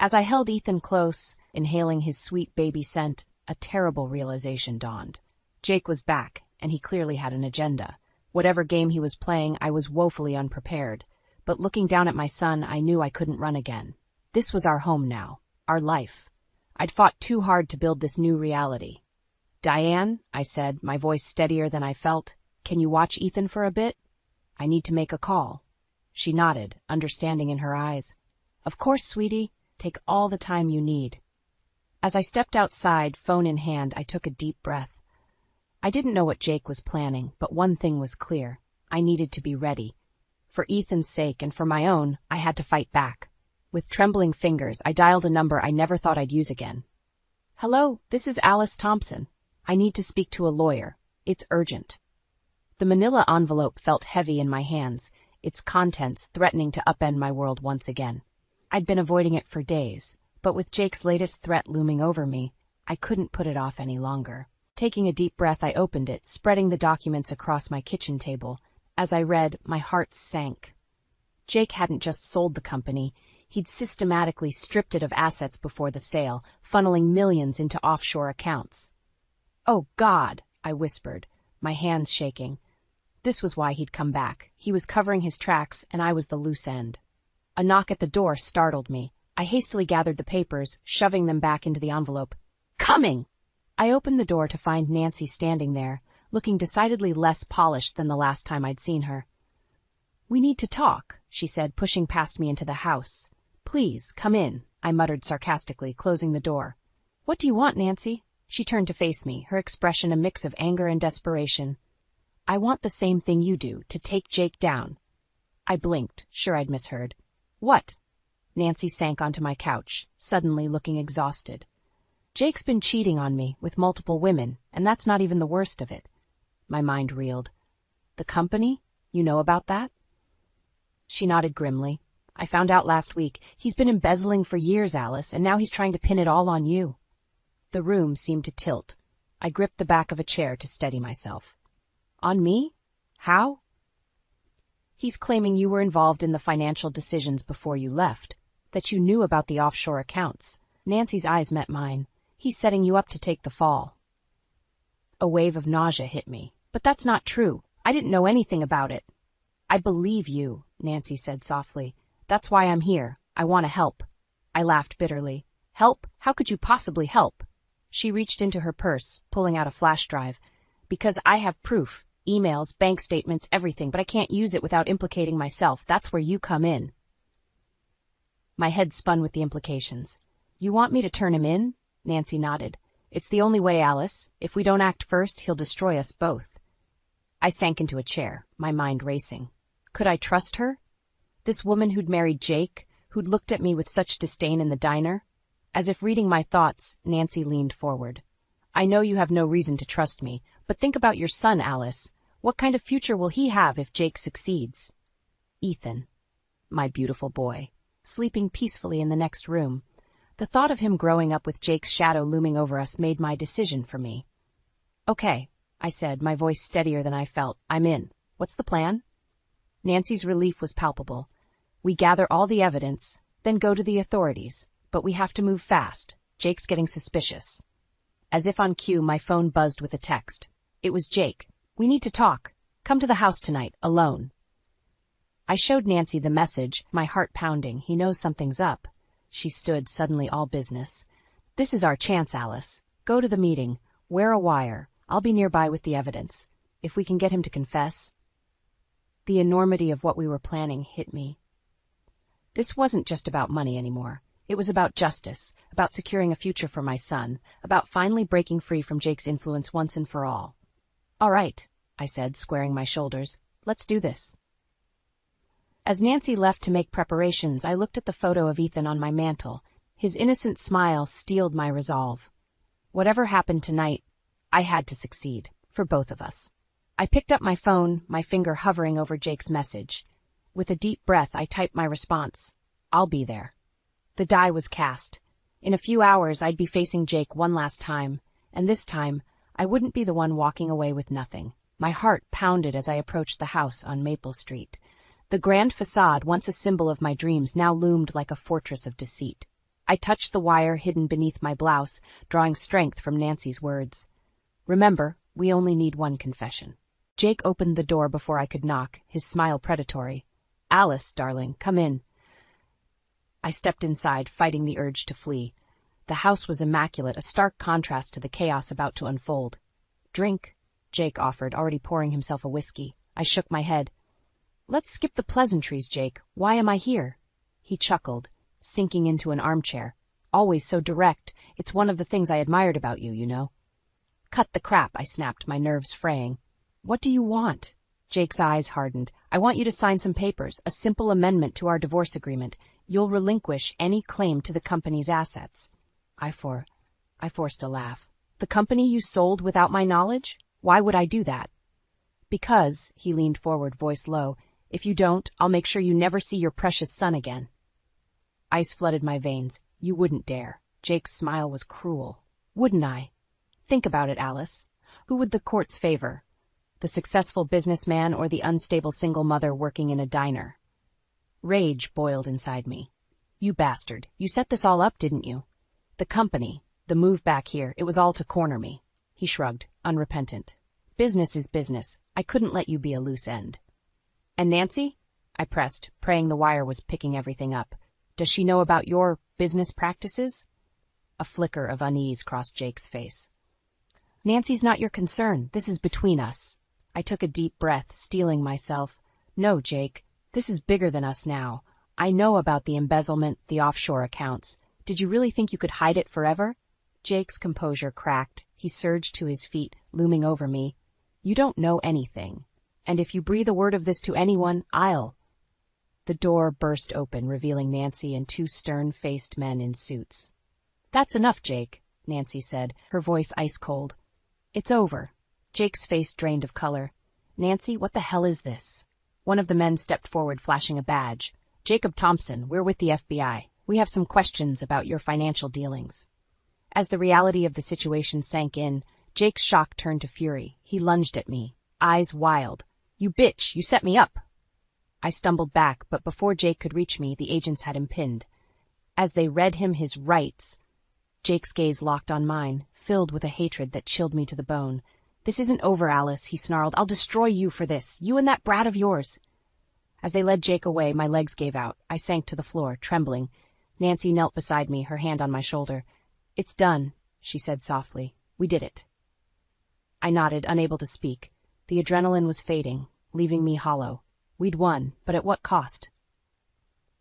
As I held Ethan close, inhaling his sweet baby scent, a terrible realization dawned. Jake was back, and he clearly had an agenda. Whatever game he was playing, I was woefully unprepared. But looking down at my son, I knew I couldn't run again. This was our home now, our life. I'd fought too hard to build this new reality. "Diane," I said, my voice steadier than I felt, "can you watch Ethan for a bit? I need to make a call." She nodded, understanding in her eyes. "Of course, sweetie. Take all the time you need." As I stepped outside, phone in hand, I took a deep breath. I didn't know what Jake was planning, but one thing was clear. I needed to be ready. For Ethan's sake and for my own, I had to fight back. With trembling fingers, I dialed a number I never thought I'd use again. "Hello, this is Alice Thompson. I need to speak to a lawyer. It's urgent." The manila envelope felt heavy in my hands, its contents threatening to upend my world once again. I'd been avoiding it for days, but with Jake's latest threat looming over me, I couldn't put it off any longer. Taking a deep breath, I opened it, spreading the documents across my kitchen table. As I read, my heart sank. Jake hadn't just sold the company. He'd systematically stripped it of assets before the sale, funneling millions into offshore accounts. "Oh, God," I whispered, my hands shaking. This was why he'd come back. He was covering his tracks, and I was the loose end. A knock at the door startled me. I hastily gathered the papers, shoving them back into the envelope. "Coming!" I opened the door to find Nancy standing there, looking decidedly less polished than the last time I'd seen her. "We need to talk," she said, pushing past me into the house. Please, come in, I muttered sarcastically, closing the door. What do you want, Nancy? She turned to face me, her expression a mix of anger and desperation. I want the same thing you do, to take Jake down. I blinked, sure I'd misheard. What? Nancy sank onto my couch, suddenly looking exhausted. Jake's been cheating on me with multiple women, and that's not even the worst of it. My mind reeled. The company? You know about that? She nodded grimly. I found out last week. He's been embezzling for years, Alice, and now he's trying to pin it all on you. The room seemed to tilt. I gripped the back of a chair to steady myself. On me? How? He's claiming you were involved in the financial decisions before you left, that you knew about the offshore accounts. Nancy's eyes met mine. He's setting you up to take the fall. A wave of nausea hit me. But that's not true. I didn't know anything about it. I believe you, Nancy said softly. That's why I'm here. I want to help. I laughed bitterly. Help? How could you possibly help? She reached into her purse, pulling out a flash drive. Because I have proof. Emails, bank statements, everything, but I can't use it without implicating myself. That's where you come in. My head spun with the implications. You want me to turn him in? Nancy nodded. It's the only way, Alice. If we don't act first, he'll destroy us both. I sank into a chair, my mind racing. Could I trust her? This woman who'd married Jake, who'd looked at me with such disdain in the diner? As if reading my thoughts, Nancy leaned forward. I know you have no reason to trust me, but think about your son, Alice. What kind of future will he have if Jake succeeds? Ethan, my beautiful boy, sleeping peacefully in the next room. The thought of him growing up with Jake's shadow looming over us made my decision for me. Okay, I said, my voice steadier than I felt. I'm in. What's the plan? Nancy's relief was palpable. We gather all the evidence, then go to the authorities. But we have to move fast. Jake's getting suspicious. As if on cue, my phone buzzed with a text. It was Jake. We need to talk. Come to the house tonight, alone. I showed Nancy the message, my heart pounding. He knows something's up. She stood, suddenly all business. This is our chance, Alice. Go to the meeting. Wear a wire. I'll be nearby with the evidence. If we can get him to confess. The enormity of what we were planning hit me. This wasn't just about money anymore. It was about justice, about securing a future for my son, about finally breaking free from Jake's influence once and for all. All right, I said, squaring my shoulders. Let's do this. As Nancy left to make preparations, I looked at the photo of Ethan on my mantel. His innocent smile steeled my resolve. Whatever happened tonight, I had to succeed, for both of us. I picked up my phone, my finger hovering over Jake's message. With a deep breath, I typed my response. I'll be there. The die was cast. In a few hours, I'd be facing Jake one last time, and this time, I wouldn't be the one walking away with nothing. My heart pounded as I approached the house on Maple Street. The grand facade, once a symbol of my dreams, now loomed like a fortress of deceit. I touched the wire hidden beneath my blouse, drawing strength from Nancy's words. Remember, we only need one confession. Jake opened the door before I could knock, his smile predatory. Alice, darling, come in. I stepped inside, fighting the urge to flee. The house was immaculate, a stark contrast to the chaos about to unfold. Drink, Jake offered, already pouring himself a whiskey. I shook my head. Let's skip the pleasantries, Jake. Why am I here? He chuckled, sinking into an armchair. Always so direct. It's one of the things I admired about you, you know. Cut the crap, I snapped, my nerves fraying. What do you want? Jake's eyes hardened. I want you to sign some papers, a simple amendment to our divorce agreement. You'll relinquish any claim to the company's assets. I forced a laugh. The company you sold without my knowledge? Why would I do that? Because, he leaned forward, voice low, if you don't, I'll make sure you never see your precious son again. Ice flooded my veins. You wouldn't dare. Jake's smile was cruel. Wouldn't I? Think about it, Alice. Who would the courts favor? The successful businessman or the unstable single mother working in a diner? Rage boiled inside me. You bastard. You set this all up, didn't you? The company, the move back here, it was all to corner me. He shrugged, unrepentant. Business is business. I couldn't let you be a loose end. And Nancy? I pressed, praying the wire was picking everything up. Does she know about your business practices? A flicker of unease crossed Jake's face. Nancy's not your concern. This is between us. I took a deep breath, steeling myself. No, Jake. This is bigger than us now. I know about the embezzlement, the offshore accounts. Did you really think you could hide it forever? Jake's composure cracked. He surged to his feet, looming over me. You don't know anything. And if you breathe a word of this to anyone, I'll... The door burst open, revealing Nancy and two stern-faced men in suits. That's enough, Jake, Nancy said, her voice ice-cold. It's over. Jake's face drained of color. Nancy, what the hell is this? One of the men stepped forward, flashing a badge. Jacob Thompson, we're with the FBI. We have some questions about your financial dealings. As the reality of the situation sank in, Jake's shock turned to fury. He lunged at me, eyes wild. You bitch, you set me up. I stumbled back, but before Jake could reach me, the agents had him pinned. As they read him his rights, Jake's gaze locked on mine, filled with a hatred that chilled me to the bone. This isn't over, Alice, he snarled. I'll destroy you for this, you and that brat of yours. As they led Jake away, my legs gave out. I sank to the floor, trembling. Nancy knelt beside me, her hand on my shoulder. It's done, she said softly. We did it. I nodded, unable to speak. The adrenaline was fading, leaving me hollow. We'd won, but at what cost?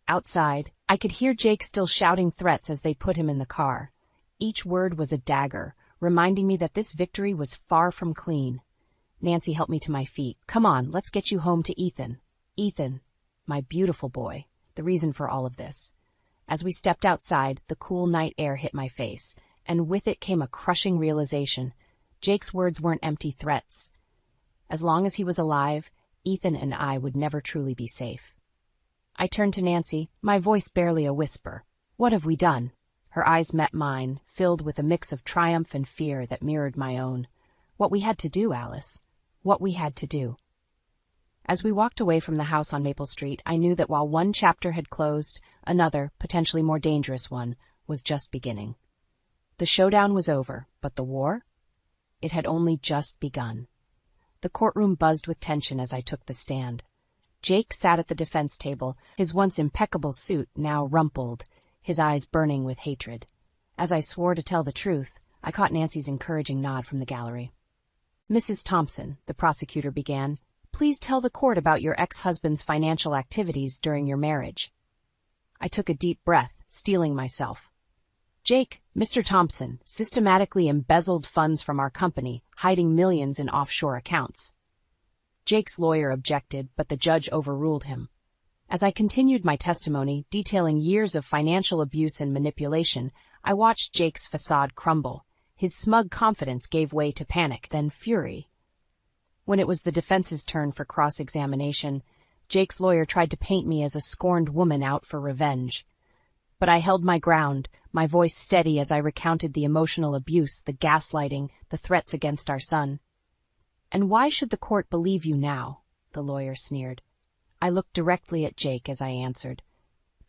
Outside, I could hear Jake still shouting threats as they put him in the car. Each word was a dagger, reminding me that this victory was far from clean. Nancy helped me to my feet. Come on, let's get you home to Ethan. Ethan, my beautiful boy, the reason for all of this. As we stepped outside, the cool night air hit my face, and with it came a crushing realization. Jake's words weren't empty threats. As long as he was alive, Ethan and I would never truly be safe. I turned to Nancy, my voice barely a whisper. What have we done? Her eyes met mine, filled with a mix of triumph and fear that mirrored my own. What we had to do, Alice. What we had to do. As we walked away from the house on Maple Street, I knew that while one chapter had closed, another, potentially more dangerous one, was just beginning. The showdown was over, but the war? It had only just begun. The courtroom buzzed with tension as I took the stand. Jake sat at the defense table, his once impeccable suit now rumpled, his eyes burning with hatred. As I swore to tell the truth, I caught Nancy's encouraging nod from the gallery. Mrs. Thompson, the prosecutor began, please tell the court about your ex-husband's financial activities during your marriage. I took a deep breath, steeling myself. Jake, Mr. Thompson, systematically embezzled funds from our company, hiding millions in offshore accounts. Jake's lawyer objected, but the judge overruled him. As I continued my testimony, detailing years of financial abuse and manipulation, I watched Jake's facade crumble. His smug confidence gave way to panic, then fury. When it was the defense's turn for cross-examination, Jake's lawyer tried to paint me as a scorned woman out for revenge. But I held my ground, my voice steady as I recounted the emotional abuse, the gaslighting, the threats against our son. And why should the court believe you now? The lawyer sneered. I looked directly at Jake as I answered.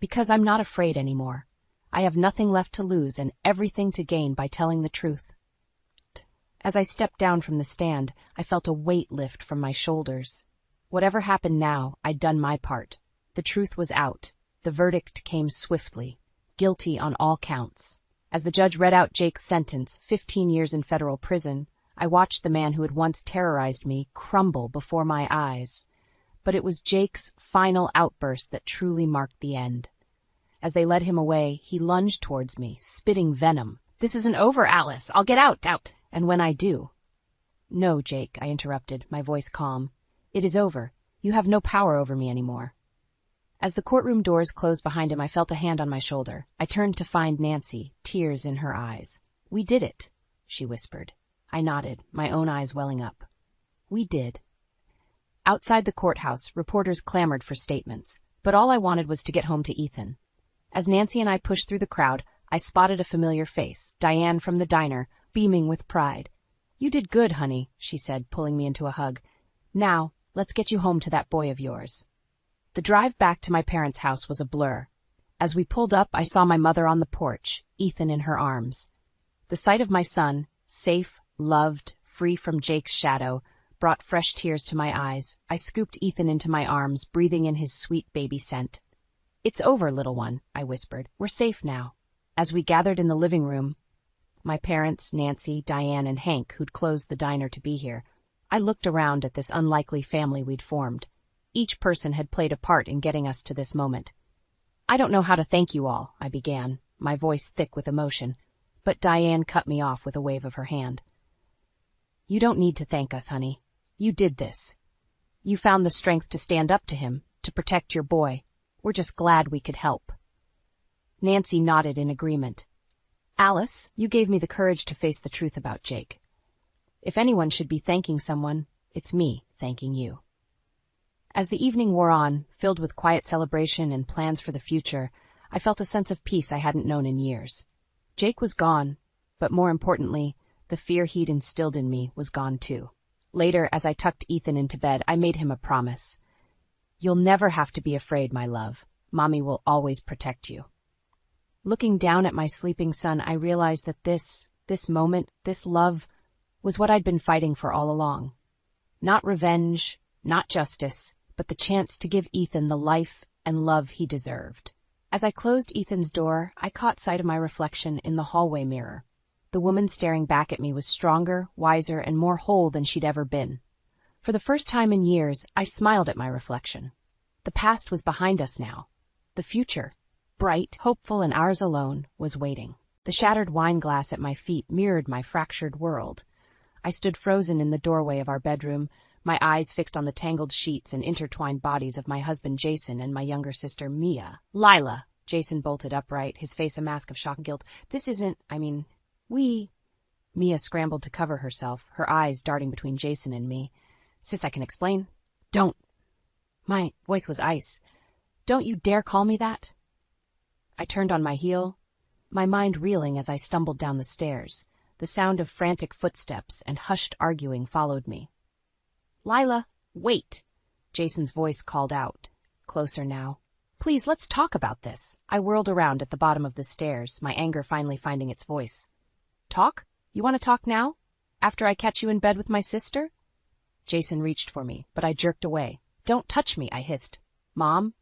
Because I'm not afraid anymore. I have nothing left to lose and everything to gain by telling the truth. As I stepped down from the stand, I felt a weight lift from my shoulders. Whatever happened now, I'd done my part. The truth was out. The verdict came swiftly. Guilty on all counts. As the judge read out Jake's sentence, 15 years in federal prison, I watched the man who had once terrorized me crumble before my eyes. But it was Jake's final outburst that truly marked the end. As they led him away, he lunged towards me, spitting venom. This isn't over, Alice. I'll get out. And when I do... No, Jake, I interrupted, my voice calm. It is over. You have no power over me anymore. As the courtroom doors closed behind him, I felt a hand on my shoulder. I turned to find Nancy, tears in her eyes. We did it, she whispered. I nodded, my own eyes welling up. We did. Outside the courthouse, reporters clamored for statements, but all I wanted was to get home to Ethan. As Nancy and I pushed through the crowd, I spotted a familiar face, Diane from the diner, beaming with pride. You did good, honey, she said, pulling me into a hug. Now, let's get you home to that boy of yours. The drive back to my parents' house was a blur. As we pulled up, I saw my mother on the porch, Ethan in her arms. The sight of my son, safe, loved, free from Jake's shadow, brought fresh tears to my eyes. I scooped Ethan into my arms, breathing in his sweet baby scent. It's over, little one, I whispered. We're safe now. As we gathered in the living room, my parents, Nancy, Diane, and Hank, who'd closed the diner to be here, I looked around at this unlikely family we'd formed. Each person had played a part in getting us to this moment. I don't know how to thank you all, I began, my voice thick with emotion, but Diane cut me off with a wave of her hand. You don't need to thank us, honey. You did this. You found the strength to stand up to him, to protect your boy. We're just glad we could help. Nancy nodded in agreement. Alice, you gave me the courage to face the truth about Jake. If anyone should be thanking someone, it's me thanking you. As the evening wore on, filled with quiet celebration and plans for the future, I felt a sense of peace I hadn't known in years. Jake was gone, but more importantly, the fear he'd instilled in me was gone too. Later, as I tucked Ethan into bed, I made him a promise. You'll never have to be afraid, my love. Mommy will always protect you. Looking down at my sleeping son, I realized that this moment, this love, was what I'd been fighting for all along. Not revenge, not justice, but the chance to give Ethan the life and love he deserved. As I closed Ethan's door, I caught sight of my reflection in the hallway mirror. The woman staring back at me was stronger, wiser, and more whole than she'd ever been. For the first time in years, I smiled at my reflection. The past was behind us now. The future, bright, hopeful, and ours alone, was waiting. The shattered wine glass at my feet mirrored my fractured world. I stood frozen in the doorway of our bedroom, my eyes fixed on the tangled sheets and intertwined bodies of my husband Jason and my younger sister Mia. Lila! Jason bolted upright, his face a mask of shock and guilt. This isn't, Mia scrambled to cover herself, her eyes darting between Jason and me. Sis, I can explain. Don't. My voice was ice. Don't you dare call me that. I turned on my heel, my mind reeling as I stumbled down the stairs. The sound of frantic footsteps and hushed arguing followed me. Lila, wait! Jason's voice called out, closer now. Please, let's talk about this. I whirled around at the bottom of the stairs, my anger finally finding its voice. Talk? You want to talk now? After I catch you in bed with my sister? Jason reached for me, but I jerked away. Don't touch me, I hissed. Mom?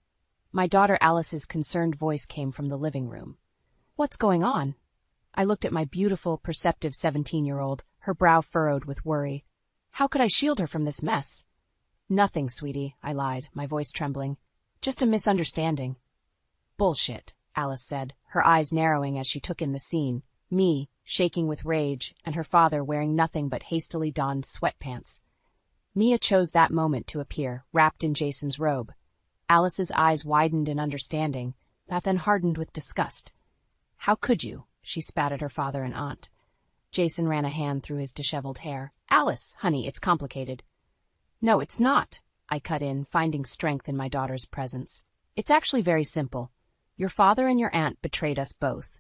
My daughter Alice's concerned voice came from the living room. What's going on? I looked at my beautiful, perceptive 17-year-old, her brow furrowed with worry. How could I shield her from this mess? Nothing, sweetie, I lied, my voice trembling. Just a misunderstanding. Bullshit, Alice said, her eyes narrowing as she took in the scene. Me, shaking with rage, and her father wearing nothing but hastily donned sweatpants. Mia chose that moment to appear, wrapped in Jason's robe. Alice's eyes widened in understanding, that then hardened with disgust. How could you? She spat at her father and aunt. Jason ran a hand through his disheveled hair. Alice, honey, it's complicated. No, it's not, I cut in, finding strength in my daughter's presence. It's actually very simple. Your father and your aunt betrayed us both.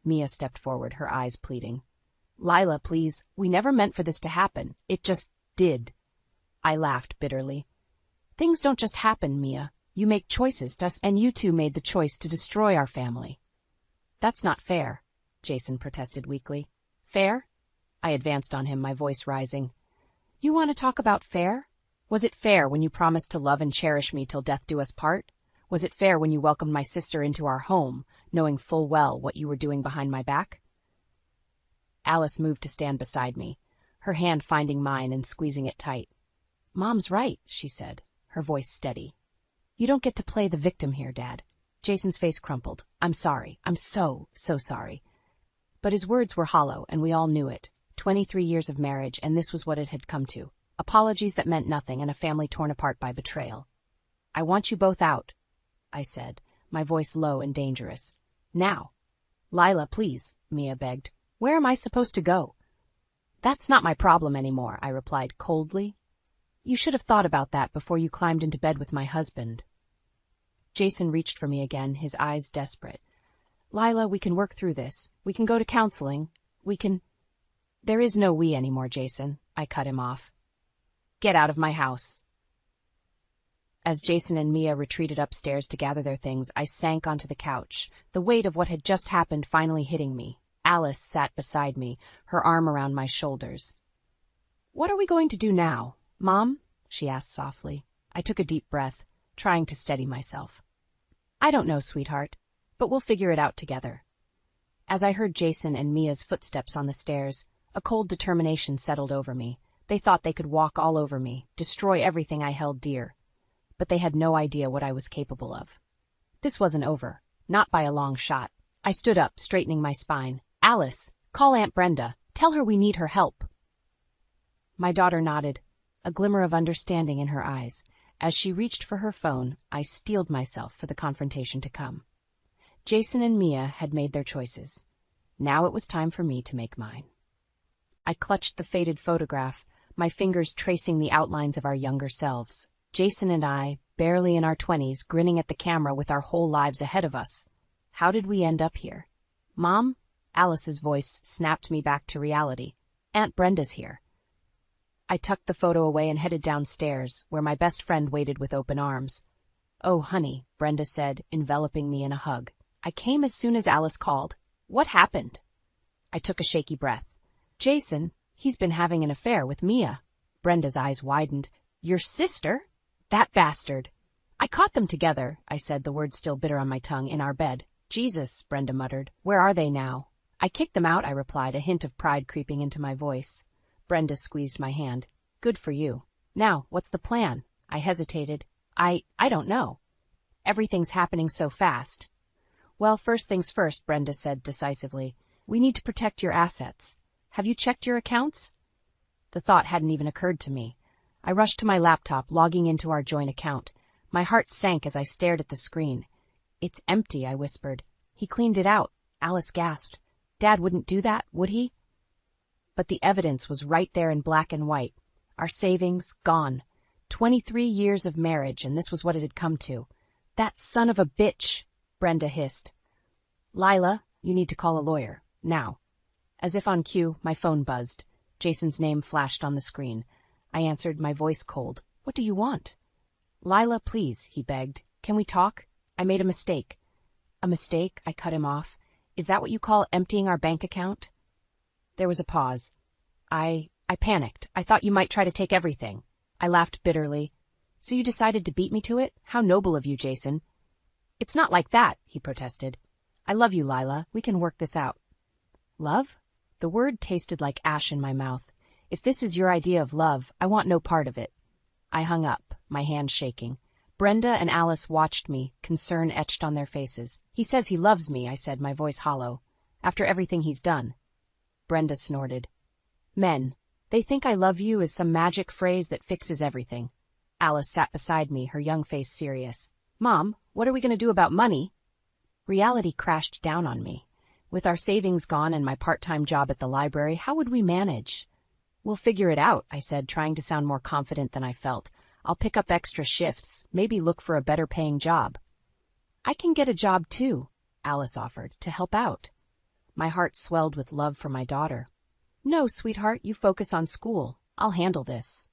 Mia stepped forward, her eyes pleading. Lila, please, we never meant for this to happen. It just did. I laughed bitterly. Things don't just happen, Mia. You make choices, and you two made the choice to destroy our family. That's not fair, Jason protested weakly. Fair? I advanced on him, my voice rising. You want to talk about fair? Was it fair when you promised to love and cherish me till death do us part? Was it fair when you welcomed my sister into our home, knowing full well what you were doing behind my back? Alice moved to stand beside me, her hand finding mine and squeezing it tight. Mom's right, she said, her voice steady. You don't get to play the victim here, Dad. Jason's face crumpled. I'm sorry. I'm so sorry. But his words were hollow, and we all knew it. 23 years of marriage, and this was what it had come to. Apologies that meant nothing, and a family torn apart by betrayal. I want you both out, I said, my voice low and dangerous. Now. Lila, please, Mia begged. Where am I supposed to go? That's not my problem anymore, I replied coldly. You should have thought about that before you climbed into bed with my husband. Jason reached for me again, his eyes desperate. Lila, we can work through this. We can go to counseling. There is no we anymore, Jason. I cut him off. Get out of my house. As Jason and Mia retreated upstairs to gather their things, I sank onto the couch, the weight of what had just happened finally hitting me. Alice sat beside me, her arm around my shoulders. What are we going to do now, Mom? She asked softly. I took a deep breath, trying to steady myself. I don't know, sweetheart, but we'll figure it out together. As I heard Jason and Mia's footsteps on the stairs, a cold determination settled over me. They thought they could walk all over me, destroy everything I held dear. But they had no idea what I was capable of. This wasn't over. Not by a long shot. I stood up, straightening my spine. Alice, call Aunt Brenda. Tell her we need her help. My daughter nodded, a glimmer of understanding in her eyes. As she reached for her phone, I steeled myself for the confrontation to come. Jason and Mia had made their choices. Now it was time for me to make mine. I clutched the faded photograph, my fingers tracing the outlines of our younger selves. Jason and I, barely in our 20s, grinning at the camera with our whole lives ahead of us. How did we end up here? Mom? Alice's voice snapped me back to reality. Aunt Brenda's here. I tucked the photo away and headed downstairs, where my best friend waited with open arms. Oh, honey, Brenda said, enveloping me in a hug. I came as soon as Alice called. What happened? I took a shaky breath. Jason, he's been having an affair with Mia. Brenda's eyes widened. Your sister? That bastard. I caught them together, I said, the words still bitter on my tongue, in our bed. Jesus, Brenda muttered. Where are they now? I kicked them out, I replied, a hint of pride creeping into my voice. Brenda squeezed my hand. Good for you. Now, what's the plan? I hesitated. I don't know. Everything's happening so fast. Well, first things first, Brenda said decisively. We need to protect your assets. Have you checked your accounts? The thought hadn't even occurred to me. I rushed to my laptop, logging into our joint account. My heart sank as I stared at the screen. It's empty, I whispered. He cleaned it out. Alice gasped. Dad wouldn't do that, would he? But the evidence was right there in black and white. Our savings, gone. 23 years of marriage, and this was what it had come to. That son of a bitch, Brenda hissed. Lila, you need to call a lawyer. Now. As if on cue, my phone buzzed. Jason's name flashed on the screen. I answered, my voice cold. What do you want? Lila, please, he begged. Can we talk? I made a mistake. A mistake? I cut him off. Is that what you call emptying our bank account? There was a pause. I panicked. I thought you might try to take everything. I laughed bitterly. So you decided to beat me to it? How noble of you, Jason. It's not like that, he protested. I love you, Lila. We can work this out. Love? The word tasted like ash in my mouth. If this is your idea of love, I want no part of it. I hung up, my hand shaking. Brenda and Alice watched me, concern etched on their faces. He says he loves me, I said, my voice hollow. After everything he's done. Brenda snorted. Men. They think I love you is some magic phrase that fixes everything. Alice sat beside me, her young face serious. Mom, what are we going to do about money? Reality crashed down on me. With our savings gone and my part-time job at the library, how would we manage? We'll figure it out, I said, trying to sound more confident than I felt. I'll pick up extra shifts, maybe look for a better-paying job. I can get a job too, Alice offered, to help out. My heart swelled with love for my daughter. No, sweetheart, you focus on school. I'll handle this.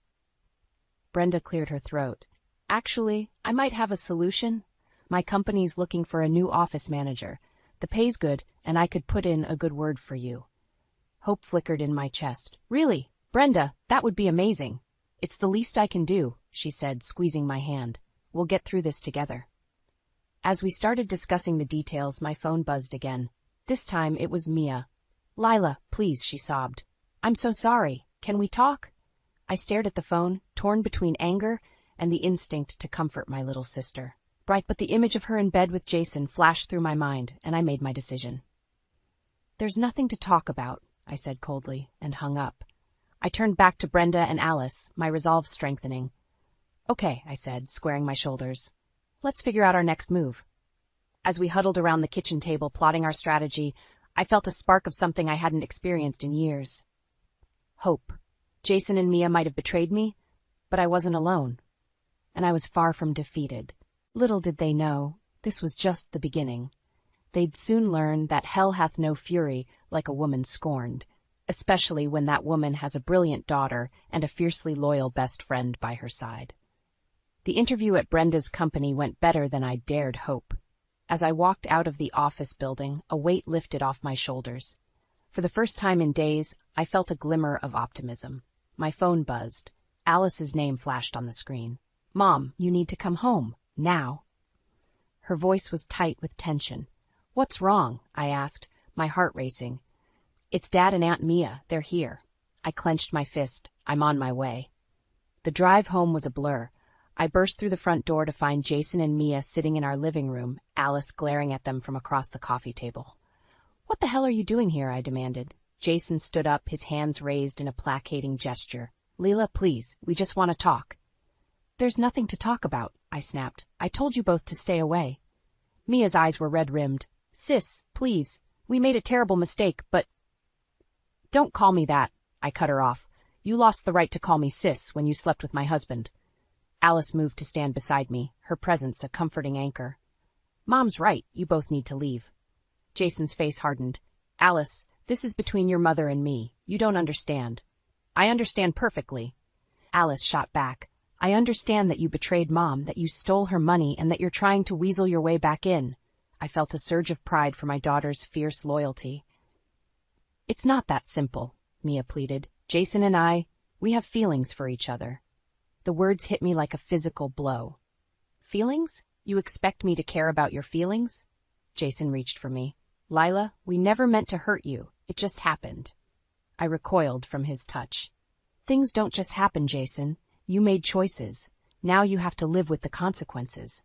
Brenda cleared her throat. Actually, I might have a solution. My company's looking for a new office manager. The pay's good, and I could put in a good word for you. Hope flickered in my chest. Really? Brenda, that would be amazing. It's the least I can do, she said, squeezing my hand. We'll get through this together. As we started discussing the details, my phone buzzed again. This time it was Mia. Lila, please, she sobbed. I'm so sorry. Can we talk? I stared at the phone, torn between anger and the instinct to comfort my little sister. But the image of her in bed with Jason flashed through my mind, and I made my decision. There's nothing to talk about, I said coldly, and hung up. I turned back to Brenda and Alice, my resolve strengthening. Okay, I said, squaring my shoulders. Let's figure out our next move. As we huddled around the kitchen table plotting our strategy, I felt a spark of something I hadn't experienced in years. Hope. Jason and Mia might have betrayed me, but I wasn't alone. And I was far from defeated. Little did they know, this was just the beginning. They'd soon learn that hell hath no fury like a woman scorned, especially when that woman has a brilliant daughter and a fiercely loyal best friend by her side. The interview at Brenda's company went better than I dared hope. As I walked out of the office building, a weight lifted off my shoulders. For the first time in days, I felt a glimmer of optimism. My phone buzzed. Alice's name flashed on the screen. Mom, you need to come home. Now. Her voice was tight with tension. What's wrong? I asked, my heart racing. It's Dad and Aunt Mia. They're here. I clenched my fist. I'm on my way. The drive home was a blur. I burst through the front door to find Jason and Mia sitting in our living room, Alice glaring at them from across the coffee table. "What the hell are you doing here?" I demanded. Jason stood up, his hands raised in a placating gesture. "Leela, please, we just want to talk." "There's nothing to talk about," I snapped. "I told you both to stay away." Mia's eyes were red-rimmed. "Sis, please, we made a terrible mistake, but—" "Don't call me that," I cut her off. "You lost the right to call me sis when you slept with my husband." Alice moved to stand beside me, her presence a comforting anchor. "Mom's right, you both need to leave." Jason's face hardened. "Alice, this is between your mother and me. You don't understand." "I understand perfectly." Alice shot back. "I understand that you betrayed Mom, that you stole her money, and that you're trying to weasel your way back in." I felt a surge of pride for my daughter's fierce loyalty. "It's not that simple," Mia pleaded. "Jason and I, we have feelings for each other." The words hit me like a physical blow. "Feelings? You expect me to care about your feelings?" Jason reached for me. "Lila, we never meant to hurt you. It just happened." I recoiled from his touch. "Things don't just happen, Jason. You made choices. Now you have to live with the consequences."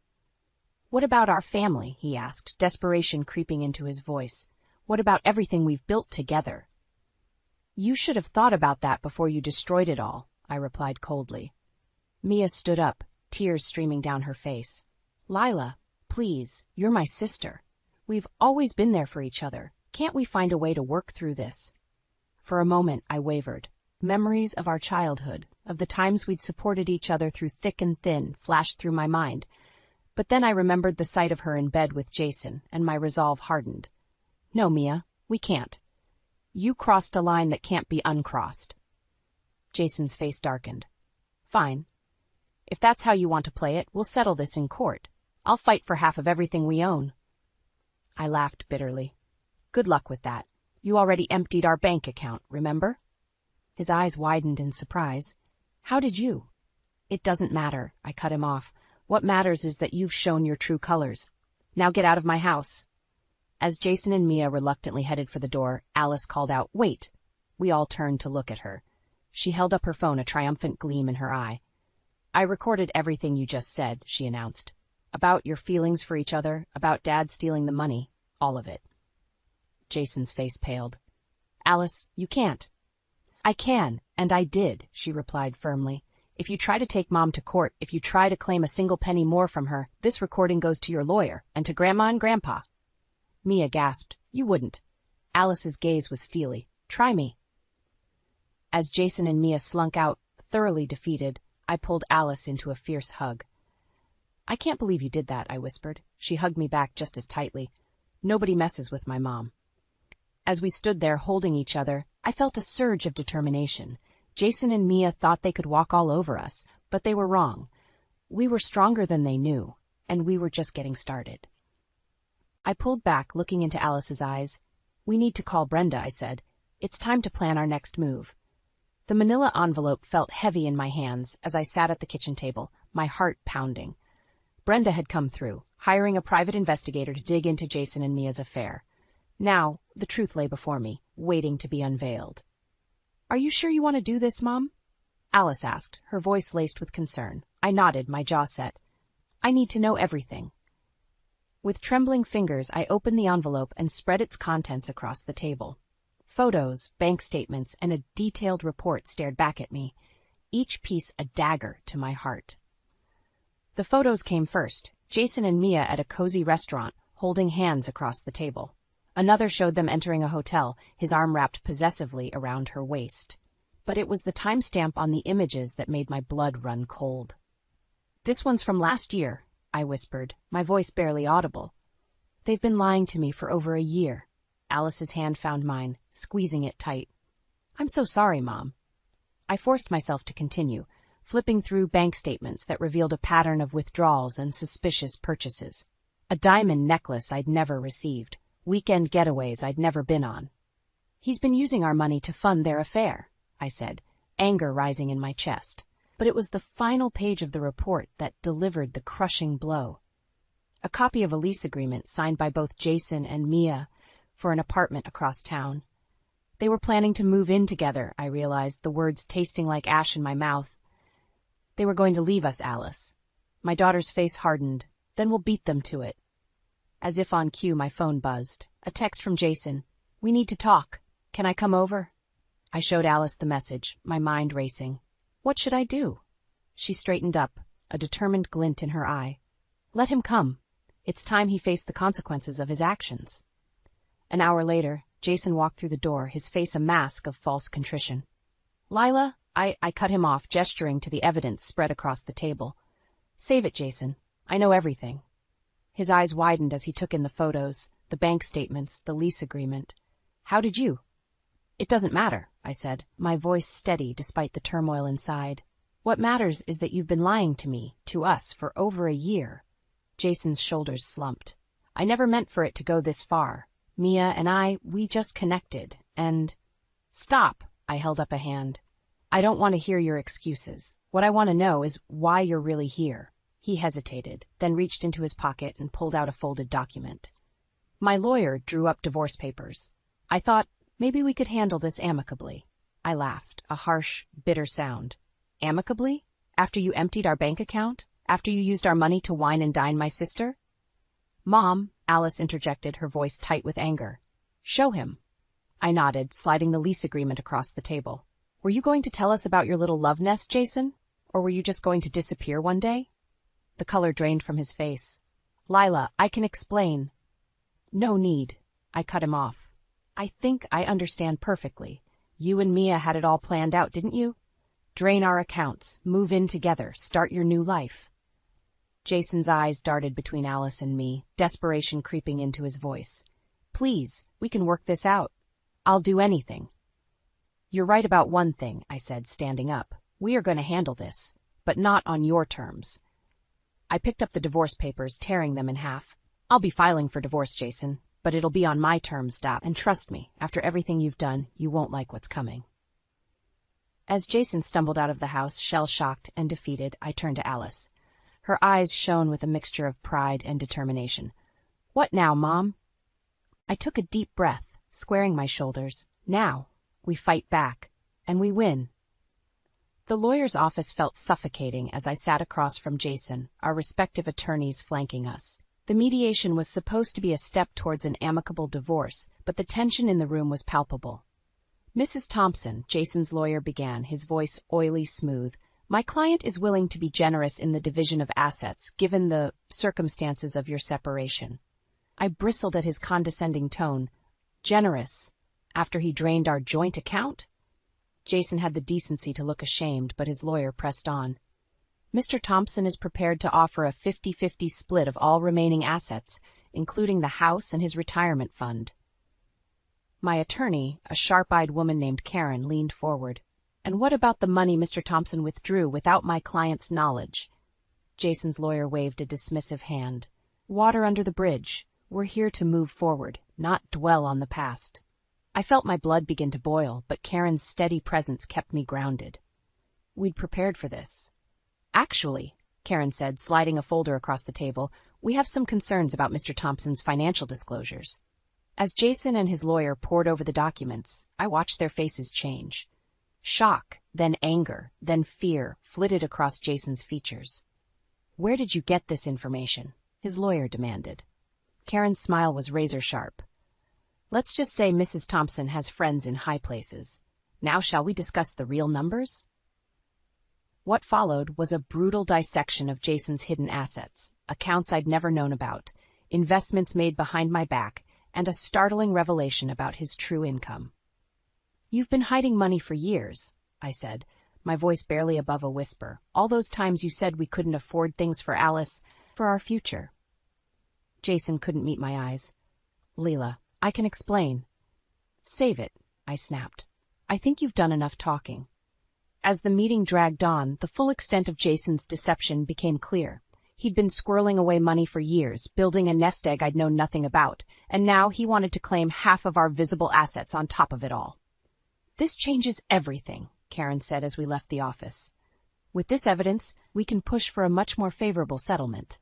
"What about our family?" he asked, desperation creeping into his voice. "What about everything we've built together?" "You should have thought about that before you destroyed it all," I replied coldly. Mia stood up, tears streaming down her face. "Lila, please, you're my sister. We've always been there for each other. Can't we find a way to work through this?" For a moment, I wavered. Memories of our childhood, of the times we'd supported each other through thick and thin, flashed through my mind. But then I remembered the sight of her in bed with Jason, and my resolve hardened. "No, Mia, we can't. You crossed a line that can't be uncrossed." Jason's face darkened. "Fine. If that's how you want to play it, we'll settle this in court. I'll fight for half of everything we own." I laughed bitterly. "Good luck with that. You already emptied our bank account, remember?" His eyes widened in surprise. "How did you?" "It doesn't matter," I cut him off. "What matters is that you've shown your true colors. Now get out of my house." As Jason and Mia reluctantly headed for the door, Alice called out, "Wait." We all turned to look at her. She held up her phone, a triumphant gleam in her eye. "I recorded everything you just said," she announced. "About your feelings for each other, about Dad stealing the money, all of it." Jason's face paled. "Alice, you can't." "I can, and I did," she replied firmly. "If you try to take Mom to court, if you try to claim a single penny more from her, this recording goes to your lawyer, and to Grandma and Grandpa." Mia gasped. "You wouldn't." Alice's gaze was steely. "Try me." As Jason and Mia slunk out, thoroughly defeated, I pulled Alice into a fierce hug. "I can't believe you did that," I whispered. She hugged me back just as tightly. "Nobody messes with my mom." As we stood there holding each other, I felt a surge of determination. Jason and Mia thought they could walk all over us, but they were wrong. We were stronger than they knew, and we were just getting started. I pulled back, looking into Alice's eyes. "We need to call Brenda," I said. "It's time to plan our next move." The manila envelope felt heavy in my hands as I sat at the kitchen table, my heart pounding. Brenda had come through, hiring a private investigator to dig into Jason and Mia's affair. Now, the truth lay before me, waiting to be unveiled. "Are you sure you want to do this, Mom?" Alice asked, her voice laced with concern. I nodded, my jaw set. "I need to know everything." With trembling fingers, I opened the envelope and spread its contents across the table. Photos, bank statements, and a detailed report stared back at me, each piece a dagger to my heart. The photos came first, Jason and Mia at a cozy restaurant, holding hands across the table. Another showed them entering a hotel, his arm wrapped possessively around her waist. But it was the timestamp on the images that made my blood run cold. "This one's from last year," I whispered, my voice barely audible. "They've been lying to me for over a year." Alice's hand found mine, squeezing it tight. "I'm so sorry, Mom." I forced myself to continue, flipping through bank statements that revealed a pattern of withdrawals and suspicious purchases. A diamond necklace I'd never received, weekend getaways I'd never been on. "He's been using our money to fund their affair," I said, anger rising in my chest. But it was the final page of the report that delivered the crushing blow. A copy of a lease agreement signed by both Jason and Mia for an apartment across town. They were planning to move in together, I realized, the words tasting like ash in my mouth. "They were going to leave us, Alice. My daughter's face hardened. Then we'll beat them to it. As if on cue, my phone buzzed. A text from Jason. We need to talk. Can I come over? I showed Alice the message, my mind racing. What should I do? She straightened up, a determined glint in her eye. Let him come. It's time he faced the consequences of his actions. An hour later, Jason walked through the door, his face a mask of false contrition. Lila, I cut him off, gesturing to the evidence spread across the table. Save it, Jason. I know everything. His eyes widened as he took in the photos, the bank statements, the lease agreement. How did you? It doesn't matter, I said, my voice steady despite the turmoil inside. What matters is that you've been lying to me, to us, for over a year. Jason's shoulders slumped. I never meant for it to go this far. Mia and we just connected, and... Stop, I held up a hand. I don't want to hear your excuses. What I want to know is why you're really here. He hesitated, then reached into his pocket and pulled out a folded document. My lawyer drew up divorce papers. I thought, maybe we could handle this amicably. I laughed, a harsh, bitter sound. Amicably? After you emptied our bank account? After you used our money to wine and dine my sister? Mom, Alice interjected, her voice tight with anger. Show him. I nodded, sliding the lease agreement across the table. Were you going to tell us about your little love nest, Jason? Or were you just going to disappear one day? The color drained from his face. Lila, I can explain. No need. I cut him off. I think I understand perfectly. You and Mia had it all planned out, didn't you? Drain our accounts, move in together, start your new life. Jason's eyes darted between Alice and me, desperation creeping into his voice. Please, we can work this out. I'll do anything. You're right about one thing, I said, standing up. We are going to handle this, but not on your terms. I picked up the divorce papers, tearing them in half. I'll be filing for divorce, Jason, but it'll be on my terms, Stop. And trust me, after everything you've done, you won't like what's coming. As Jason stumbled out of the house, shell-shocked and defeated, I turned to Alice. Her eyes shone with a mixture of pride and determination. What now, Mom? I took a deep breath, squaring my shoulders. Now, we fight back, and we win. The lawyer's office felt suffocating as I sat across from Jason, our respective attorneys flanking us. The mediation was supposed to be a step towards an amicable divorce, but the tension in the room was palpable. Mrs. Thompson, Jason's lawyer began, his voice oily smooth, my client is willing to be generous in the division of assets, given the circumstances of your separation. I bristled at his condescending tone. Generous? After he drained our joint account? Jason had the decency to look ashamed, but his lawyer pressed on. Mr. Thompson is prepared to offer a 50-50 split of all remaining assets, including the house and his retirement fund. My attorney, a sharp-eyed woman named Karen, leaned forward. And what about the money Mr. Thompson withdrew without my client's knowledge? Jason's lawyer waved a dismissive hand. Water under the bridge. We're here to move forward, not dwell on the past. I felt my blood begin to boil, but Karen's steady presence kept me grounded. We'd prepared for this. Actually, Karen said, sliding a folder across the table, we have some concerns about Mr. Thompson's financial disclosures. As Jason and his lawyer pored over the documents, I watched their faces change. Shock, then anger, then fear flitted across Jason's features. Where did you get this information? His lawyer demanded. Karen's smile was razor-sharp. Let's just say Mrs. Thompson has friends in high places. Now shall we discuss the real numbers? What followed was a brutal dissection of Jason's hidden assets, accounts I'd never known about, investments made behind my back, and a startling revelation about his true income. You've been hiding money for years, I said, my voice barely above a whisper. All those times you said we couldn't afford things for Alice, for our future. Jason couldn't meet my eyes. Leela, I can explain. Save it, I snapped. I think you've done enough talking. As the meeting dragged on, the full extent of Jason's deception became clear. He'd been squirreling away money for years, building a nest egg I'd known nothing about, and now he wanted to claim half of our visible assets on top of it all. This changes everything, Karen said as we left the office. With this evidence, we can push for a much more favorable settlement.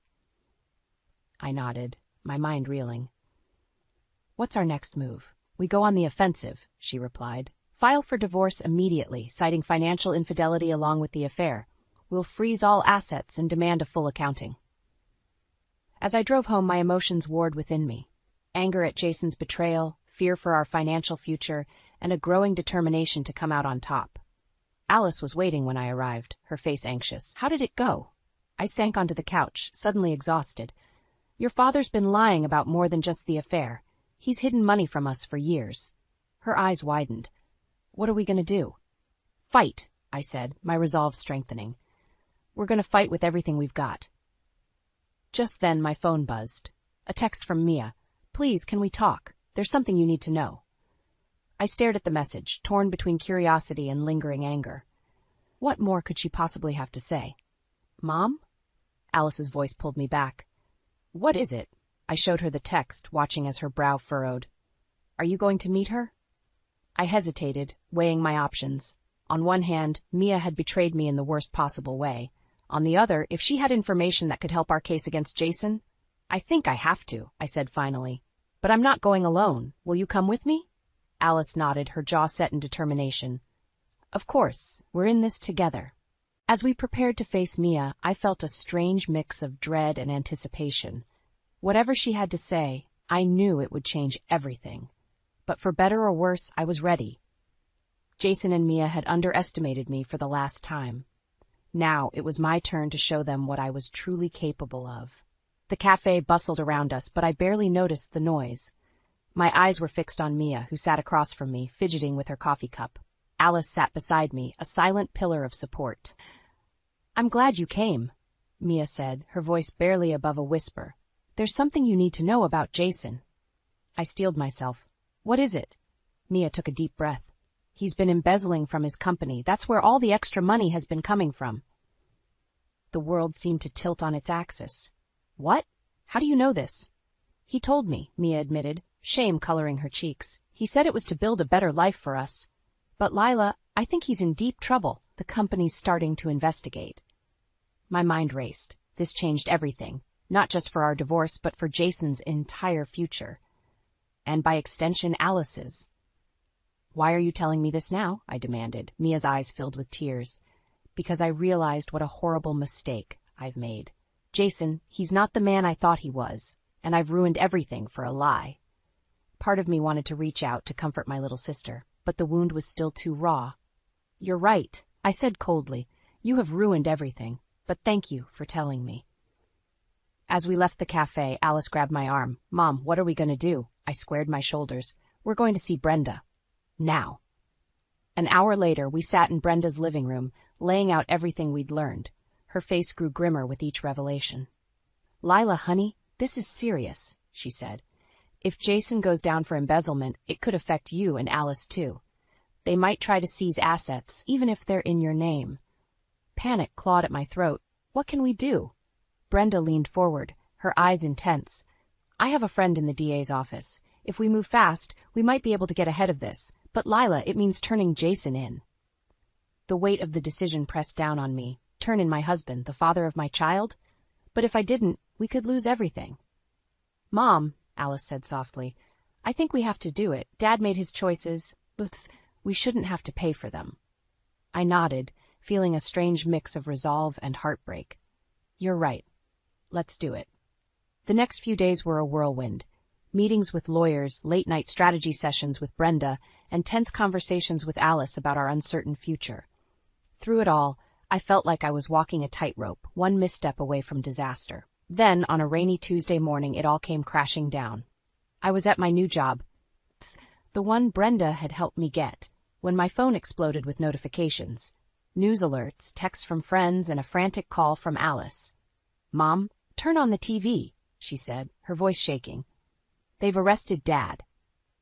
I nodded, my mind reeling. What's our next move? We go on the offensive, she replied. File for divorce immediately, citing financial infidelity along with the affair. we'll freeze all assets and demand a full accounting. As I drove home, my emotions warred within me. Anger at Jason's betrayal, fear for our financial future, and a growing determination to come out on top. Alice was waiting when I arrived, her face anxious. How did it go? I sank onto the couch, suddenly exhausted. Your father's been lying about more than just the affair. He's hidden money from us for years. Her eyes widened. What are we going to do? Fight, I said, my resolve strengthening. We're going to fight with everything we've got. Just then my phone buzzed. A text from Mia. Please, can we talk? There's something you need to know. I stared at the message, torn between curiosity and lingering anger. What more could she possibly have to say? Mom? Alice's voice pulled me back. What is it? I showed her the text, watching as her brow furrowed. Are you going to meet her? I hesitated, weighing my options. On one hand, Mia had betrayed me in the worst possible way. On the other, if she had information that could help our case against Jason, I think I have to, I said finally. But I'm not going alone. Will you come with me? Alice nodded, her jaw set in determination. Of course, we're in this together. As we prepared to face Mia, I felt a strange mix of dread and anticipation. Whatever she had to say, I knew it would change everything. But for better or worse, I was ready. Jason and Mia had underestimated me for the last time. Now it was my turn to show them what I was truly capable of. The cafe bustled around us, but I barely noticed the noise. My eyes were fixed on Mia, who sat across from me, fidgeting with her coffee cup. Alice sat beside me, a silent pillar of support. I'm glad you came, Mia said, her voice barely above a whisper. There's something you need to know about Jason. I steeled myself. What is it? Mia took a deep breath. He's been embezzling from his company. That's where all the extra money has been coming from. The world seemed to tilt on its axis. What? How do you know this? He told me, Mia admitted, shame coloring her cheeks. He said it was to build a better life for us. But Lila, I think he's in deep trouble. The company's starting to investigate. My mind raced. This changed everything, not just for our divorce, but for Jason's entire future. And by extension, Alice's. Why are you telling me this now? I demanded, Mia's eyes filled with tears. Because I realized what a horrible mistake I've made. Jason, he's not the man I thought he was, and I've ruined everything for a lie. Part of me wanted to reach out to comfort my little sister, but the wound was still too raw. You're right, I said coldly. You have ruined everything, but thank you for telling me. As we left the cafe, Alice grabbed my arm. Mom, what are we going to do? I squared my shoulders. We're going to see Brenda. Now. An hour later, we sat in Brenda's living room, laying out everything we'd learned. Her face grew grimmer with each revelation. Lila, honey, this is serious, she said. If Jason goes down for embezzlement, it could affect you and Alice too. They might try to seize assets, even if they're in your name. Panic clawed at my throat. What can we do? Brenda leaned forward, her eyes intense. I have a friend in the DA's office. If we move fast, we might be able to get ahead of this. But Lila, it means turning Jason in. The weight of the decision pressed down on me. Turn in my husband, the father of my child? But if I didn't, we could lose everything. Mom, Alice said softly, I think we have to do it. Dad made his choices. We shouldn't have to pay for them. I nodded, feeling a strange mix of resolve and heartbreak. You're right. Let's do it. The next few days were a whirlwind. Meetings with lawyers, late-night strategy sessions with Brenda, and tense conversations with Alice about our uncertain future. Through it all, I felt like I was walking a tightrope, one misstep away from disaster. Then, on a rainy Tuesday morning, it all came crashing down. I was at my new job, the one Brenda had helped me get, when my phone exploded with notifications. News alerts, texts from friends, and a frantic call from Alice. Mom, turn on the TV, she said, her voice shaking. They've arrested Dad.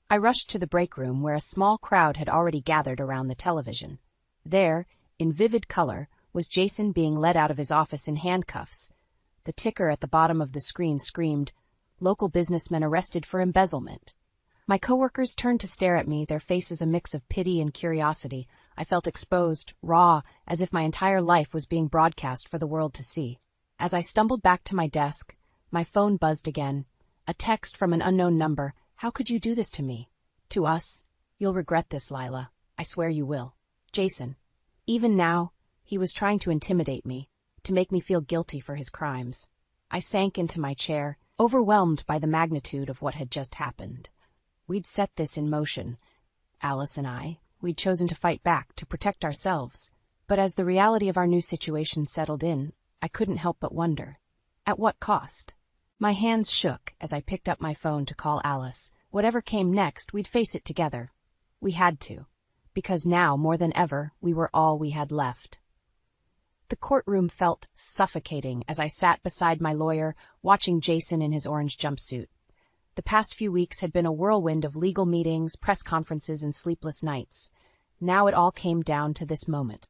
I rushed to the break room where a small crowd had already gathered around the television. There, in vivid color, was Jason being led out of his office in handcuffs. The ticker at the bottom of the screen screamed, "Local businessman arrested for embezzlement." My coworkers turned to stare at me, their faces a mix of pity and curiosity. I felt exposed, raw, as if my entire life was being broadcast for the world to see. As I stumbled back to my desk, my phone buzzed again. A text from an unknown number. How could you do this to me? To us. You'll regret this, Lila. I swear you will. Jason. Even now, He was trying to intimidate me, to make me feel guilty for his crimes. I sank into my chair, overwhelmed by the magnitude of what had just happened. We'd set this in motion, Alice and I. We'd chosen to fight back, to protect ourselves. But as the reality of our new situation settled in, I couldn't help but wonder. At what cost? My hands shook as I picked up my phone to call Alice. Whatever came next, we'd face it together. We had to. Because now, more than ever, we were all we had left. The courtroom felt suffocating as I sat beside my lawyer, watching Jason in his orange jumpsuit. The past few weeks had been a whirlwind of legal meetings, press conferences, and sleepless nights. Now it all came down to this moment.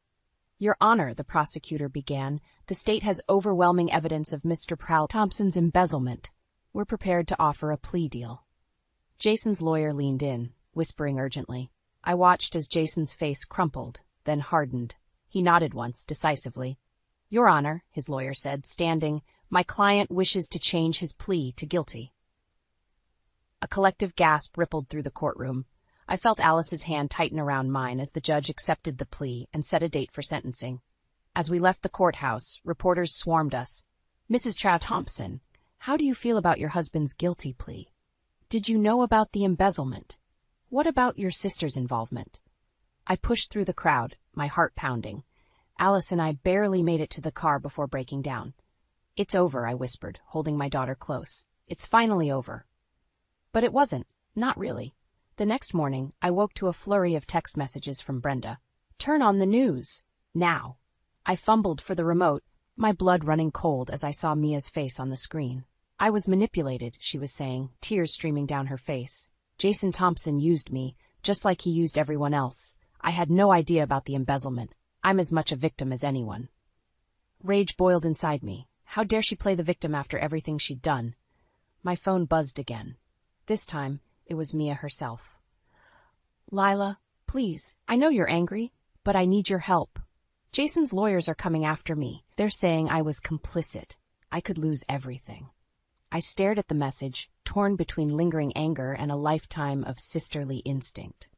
Your Honor, the prosecutor began, the state has overwhelming evidence of Mr. Prowl Thompson's embezzlement. We're prepared to offer a plea deal. Jason's lawyer leaned in, whispering urgently. I watched as Jason's face crumpled, then hardened. He nodded once, decisively. Your Honor, his lawyer said, standing, my client wishes to change his plea to guilty. A collective gasp rippled through the courtroom. I felt Alice's hand tighten around mine as the judge accepted the plea and set a date for sentencing. As we left the courthouse, reporters swarmed us. Mrs. Thompson, how do you feel about your husband's guilty plea? Did you know about the embezzlement? What about your sister's involvement? I pushed through the crowd, my heart pounding. Alice and I barely made it to the car before breaking down. It's over, I whispered, holding my daughter close. It's finally over. But it wasn't, not really. The next morning, I woke to a flurry of text messages from Brenda. Turn on the news. Now. I fumbled for the remote, my blood running cold as I saw Mia's face on the screen. I was manipulated, she was saying, tears streaming down her face. Jason Thompson used me, just like he used everyone else. I had no idea about the embezzlement. I'm as much a victim as anyone. Rage boiled inside me. How dare she play the victim after everything she'd done? My phone buzzed again. This time, it was Mia herself. Lila, please, I know you're angry, but I need your help. Jason's lawyers are coming after me. They're saying I was complicit. I could lose everything. I stared at the message, torn between lingering anger and a lifetime of sisterly instinct.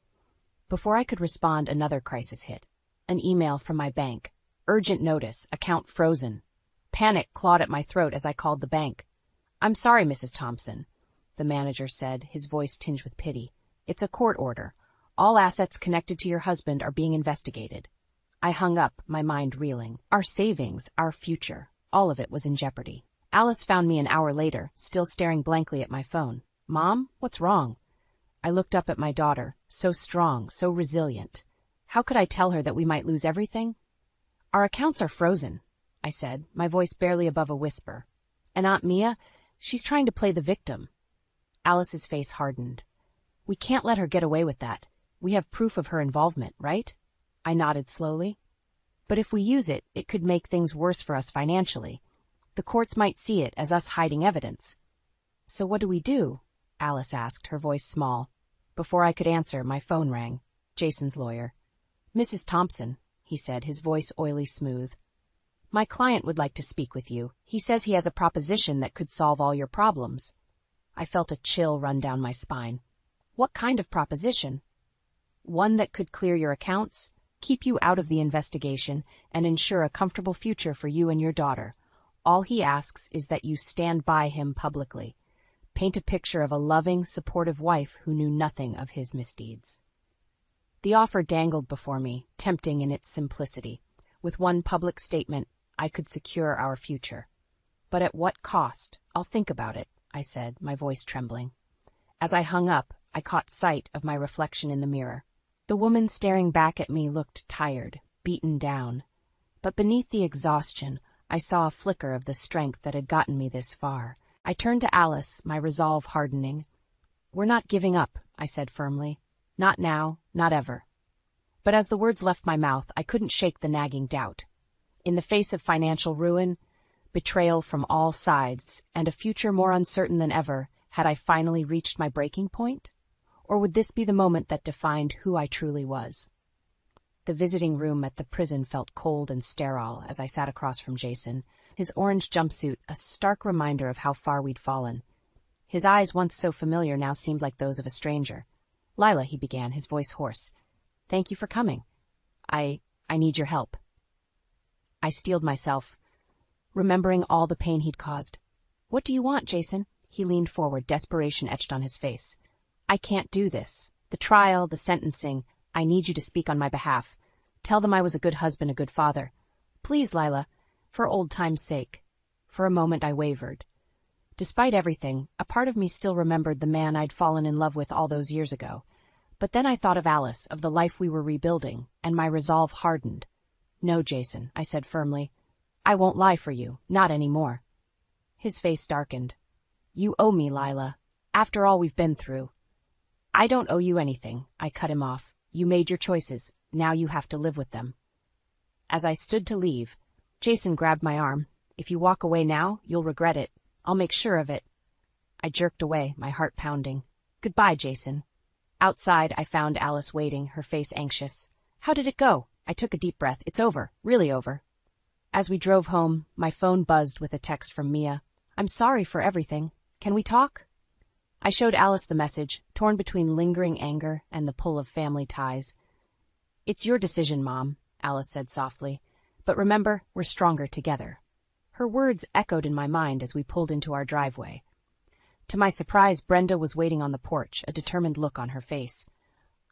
Before I could respond, another crisis hit. An email from my bank. Urgent notice, account frozen. Panic clawed at my throat as I called the bank. I'm sorry, Mrs. Thompson, the manager said, his voice tinged with pity. It's a court order. All assets connected to your husband are being investigated. I hung up, my mind reeling. Our savings, our future, all of it was in jeopardy. Alice found me an hour later, still staring blankly at my phone. Mom, what's wrong? I looked up at my daughter, so strong, so resilient. How could I tell her that we might lose everything? Our accounts are frozen, I said, my voice barely above a whisper. And Aunt Mia, she's trying to play the victim. Alice's face hardened. We can't let her get away with that. We have proof of her involvement, right? I nodded slowly. But if we use it, it could make things worse for us financially. The courts might see it as us hiding evidence. So what do we do? Alice asked, her voice small. Before I could answer, my phone rang. Jason's lawyer. Mrs. Thompson, he said, his voice oily smooth. My client would like to speak with you. He says he has a proposition that could solve all your problems. I felt a chill run down my spine. What kind of proposition? One that could clear your accounts, keep you out of the investigation, and ensure a comfortable future for you and your daughter. All he asks is that you stand by him publicly. Paint a picture of a loving, supportive wife who knew nothing of his misdeeds. The offer dangled before me, tempting in its simplicity. With one public statement, I could secure our future. But at what cost? I'll think about it, I said, my voice trembling. As I hung up, I caught sight of my reflection in the mirror. The woman staring back at me looked tired, beaten down. But beneath the exhaustion, I saw a flicker of the strength that had gotten me this far. I turned to Alice, my resolve hardening. We're not giving up, I said firmly. Not now, not ever. But as the words left my mouth, I couldn't shake the nagging doubt. In the face of financial ruin, betrayal from all sides, and a future more uncertain than ever, had I finally reached my breaking point? Or would this be the moment that defined who I truly was? The visiting room at the prison felt cold and sterile as I sat across from Jason, his orange jumpsuit a stark reminder of how far we'd fallen. His eyes, once so familiar, now seemed like those of a stranger. Lila, he began, his voice hoarse. Thank you for coming. I need your help. I steeled myself, remembering all the pain he'd caused. What do you want, Jason? He leaned forward, desperation etched on his face. I can't do this. The trial, the sentencing. I need you to speak on my behalf. Tell them I was a good husband, a good father. Please, Lila, for old time's sake. For a moment I wavered. Despite everything, a part of me still remembered the man I'd fallen in love with all those years ago. But then I thought of Alice, of the life we were rebuilding, and my resolve hardened. No, Jason, I said firmly. I won't lie for you, not anymore. His face darkened. You owe me, Lila. After all we've been through. I don't owe you anything, I cut him off. You made your choices. Now you have to live with them. As I stood to leave, Jason grabbed my arm. If you walk away now, you'll regret it. I'll make sure of it. I jerked away, my heart pounding. Goodbye, Jason. Outside, I found Alice waiting, her face anxious. How did it go? I took a deep breath. It's over. Really over. As we drove home, my phone buzzed with a text from Mia. I'm sorry for everything. Can we talk? I showed Alice the message, torn between lingering anger and the pull of family ties. It's your decision, Mom, Alice said softly. But remember, we're stronger together. Her words echoed in my mind as we pulled into our driveway. To my surprise, Brenda was waiting on the porch, a determined look on her face.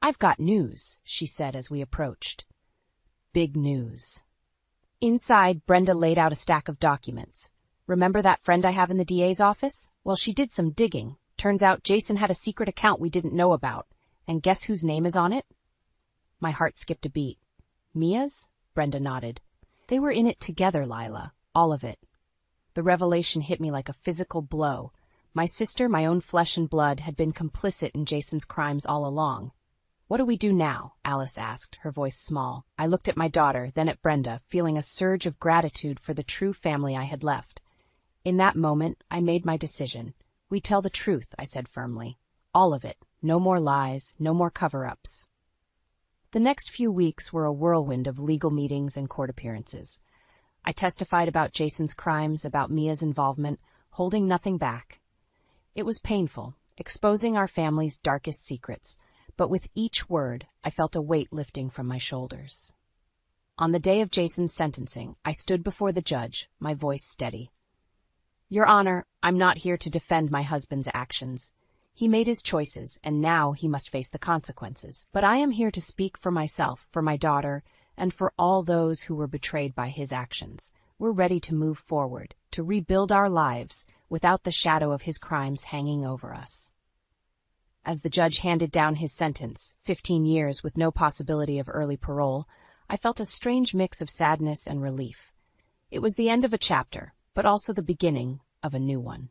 I've got news, she said as we approached. Big news. Inside, Brenda laid out a stack of documents. Remember that friend I have in the DA's office? Well, she did some digging. Turns out Jason had a secret account we didn't know about. And guess whose name is on it? My heart skipped a beat. Mia's? Brenda nodded. They were in it together, Lila. All of it. The revelation hit me like a physical blow. My sister, my own flesh and blood, had been complicit in Jason's crimes all along. What do we do now? Alice asked, her voice small. I looked at my daughter, then at Brenda, feeling a surge of gratitude for the true family I had left. In that moment, I made my decision. We tell the truth, I said firmly. All of it. No more lies, no more cover-ups. The next few weeks were a whirlwind of legal meetings and court appearances. I testified about Jason's crimes, about Mia's involvement, holding nothing back. It was painful, exposing our family's darkest secrets, but with each word, I felt a weight lifting from my shoulders. On the day of Jason's sentencing, I stood before the judge, my voice steady. Your Honor, I'm not here to defend my husband's actions. He made his choices, and now he must face the consequences. But I am here to speak for myself, for my daughter, and for all those who were betrayed by his actions. We're ready to move forward, to rebuild our lives without the shadow of his crimes hanging over us. As the judge handed down his sentence, 15 years with no possibility of early parole, I felt a strange mix of sadness and relief. It was the end of a chapter, but also the beginning of a new one.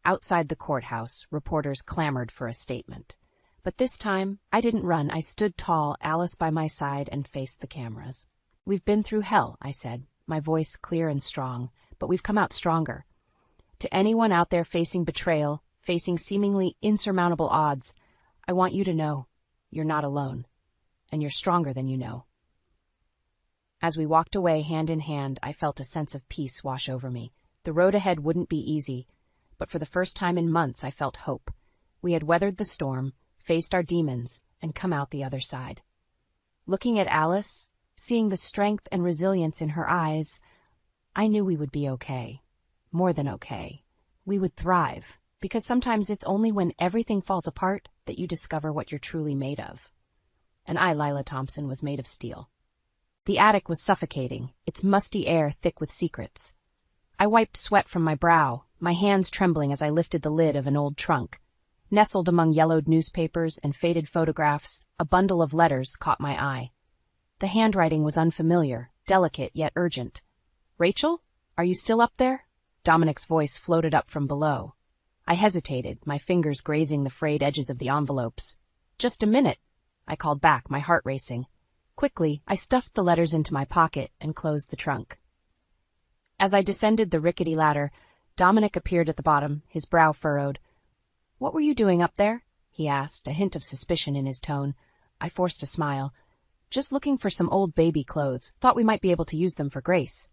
Outside the courthouse, reporters clamored for a statement. But this time, I didn't run. I stood tall, Alice by my side, and faced the cameras. We've been through hell, I said, my voice clear and strong, but we've come out stronger. To anyone out there facing betrayal, facing seemingly insurmountable odds, I want you to know you're not alone, and you're stronger than you know. As we walked away hand in hand, I felt a sense of peace wash over me. The road ahead wouldn't be easy, but for the first time in months I felt hope. We had weathered the storm, faced our demons, and come out the other side. Looking at Alice, seeing the strength and resilience in her eyes, I knew we would be okay. More than okay. We would thrive, because sometimes it's only when everything falls apart that you discover what you're truly made of. And I, Lila Thompson, was made of steel. The attic was suffocating, its musty air thick with secrets. I wiped sweat from my brow, my hands trembling as I lifted the lid of an old trunk. Nestled among yellowed newspapers and faded photographs, a bundle of letters caught my eye. The handwriting was unfamiliar, delicate yet urgent. Rachel, are you still up there? Dominic's voice floated up from below. I hesitated, my fingers grazing the frayed edges of the envelopes. Just a minute, I called back, my heart racing. Quickly, I stuffed the letters into my pocket and closed the trunk. As I descended the rickety ladder, Dominic appeared at the bottom, his brow furrowed. What were you doing up there? He asked, a hint of suspicion in his tone. I forced a smile. Just looking for some old baby clothes. Thought we might be able to use them for Grace.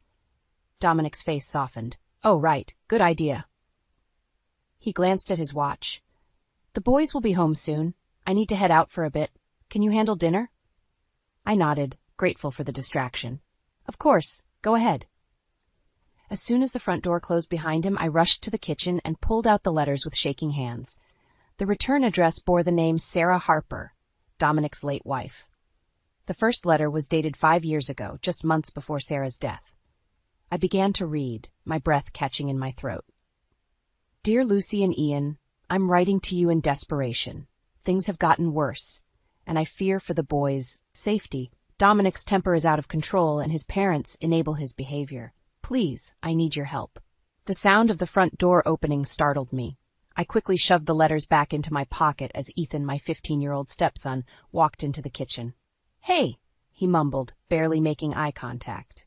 Dominic's face softened. Oh, right. Good idea. He glanced at his watch. The boys will be home soon. I need to head out for a bit. Can you handle dinner? I nodded, grateful for the distraction. Of course. Go ahead. As soon as the front door closed behind him, I rushed to the kitchen and pulled out the letters with shaking hands. The return address bore the name Sarah Harper, Dominic's late wife. The first letter was dated 5 years ago, just months before Sarah's death. I began to read, my breath catching in my throat. Dear Lucy and Ian, I'm writing to you in desperation. Things have gotten worse, and I fear for the boys' safety. Dominic's temper is out of control, and his parents enable his behavior. Please, I need your help. The sound of the front door opening startled me. I quickly shoved the letters back into my pocket as Ethan, my 15-year-old stepson, walked into the kitchen. Hey, he mumbled, barely making eye contact.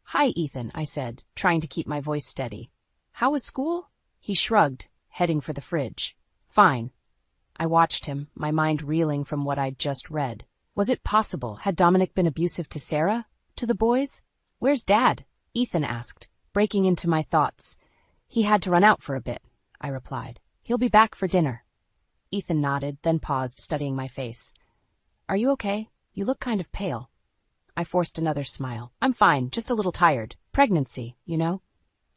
Hi, Ethan, I said, trying to keep my voice steady. How was school? He shrugged, heading for the fridge. Fine. I watched him, my mind reeling from what I'd just read. Was it possible? Had Dominic been abusive to Sarah? To the boys? Where's Dad? Ethan asked, breaking into my thoughts. He had to run out for a bit, I replied. He'll be back for dinner. Ethan nodded, then paused, studying my face. Are you okay? You look kind of pale. I forced another smile. I'm fine, just a little tired. Pregnancy, you know?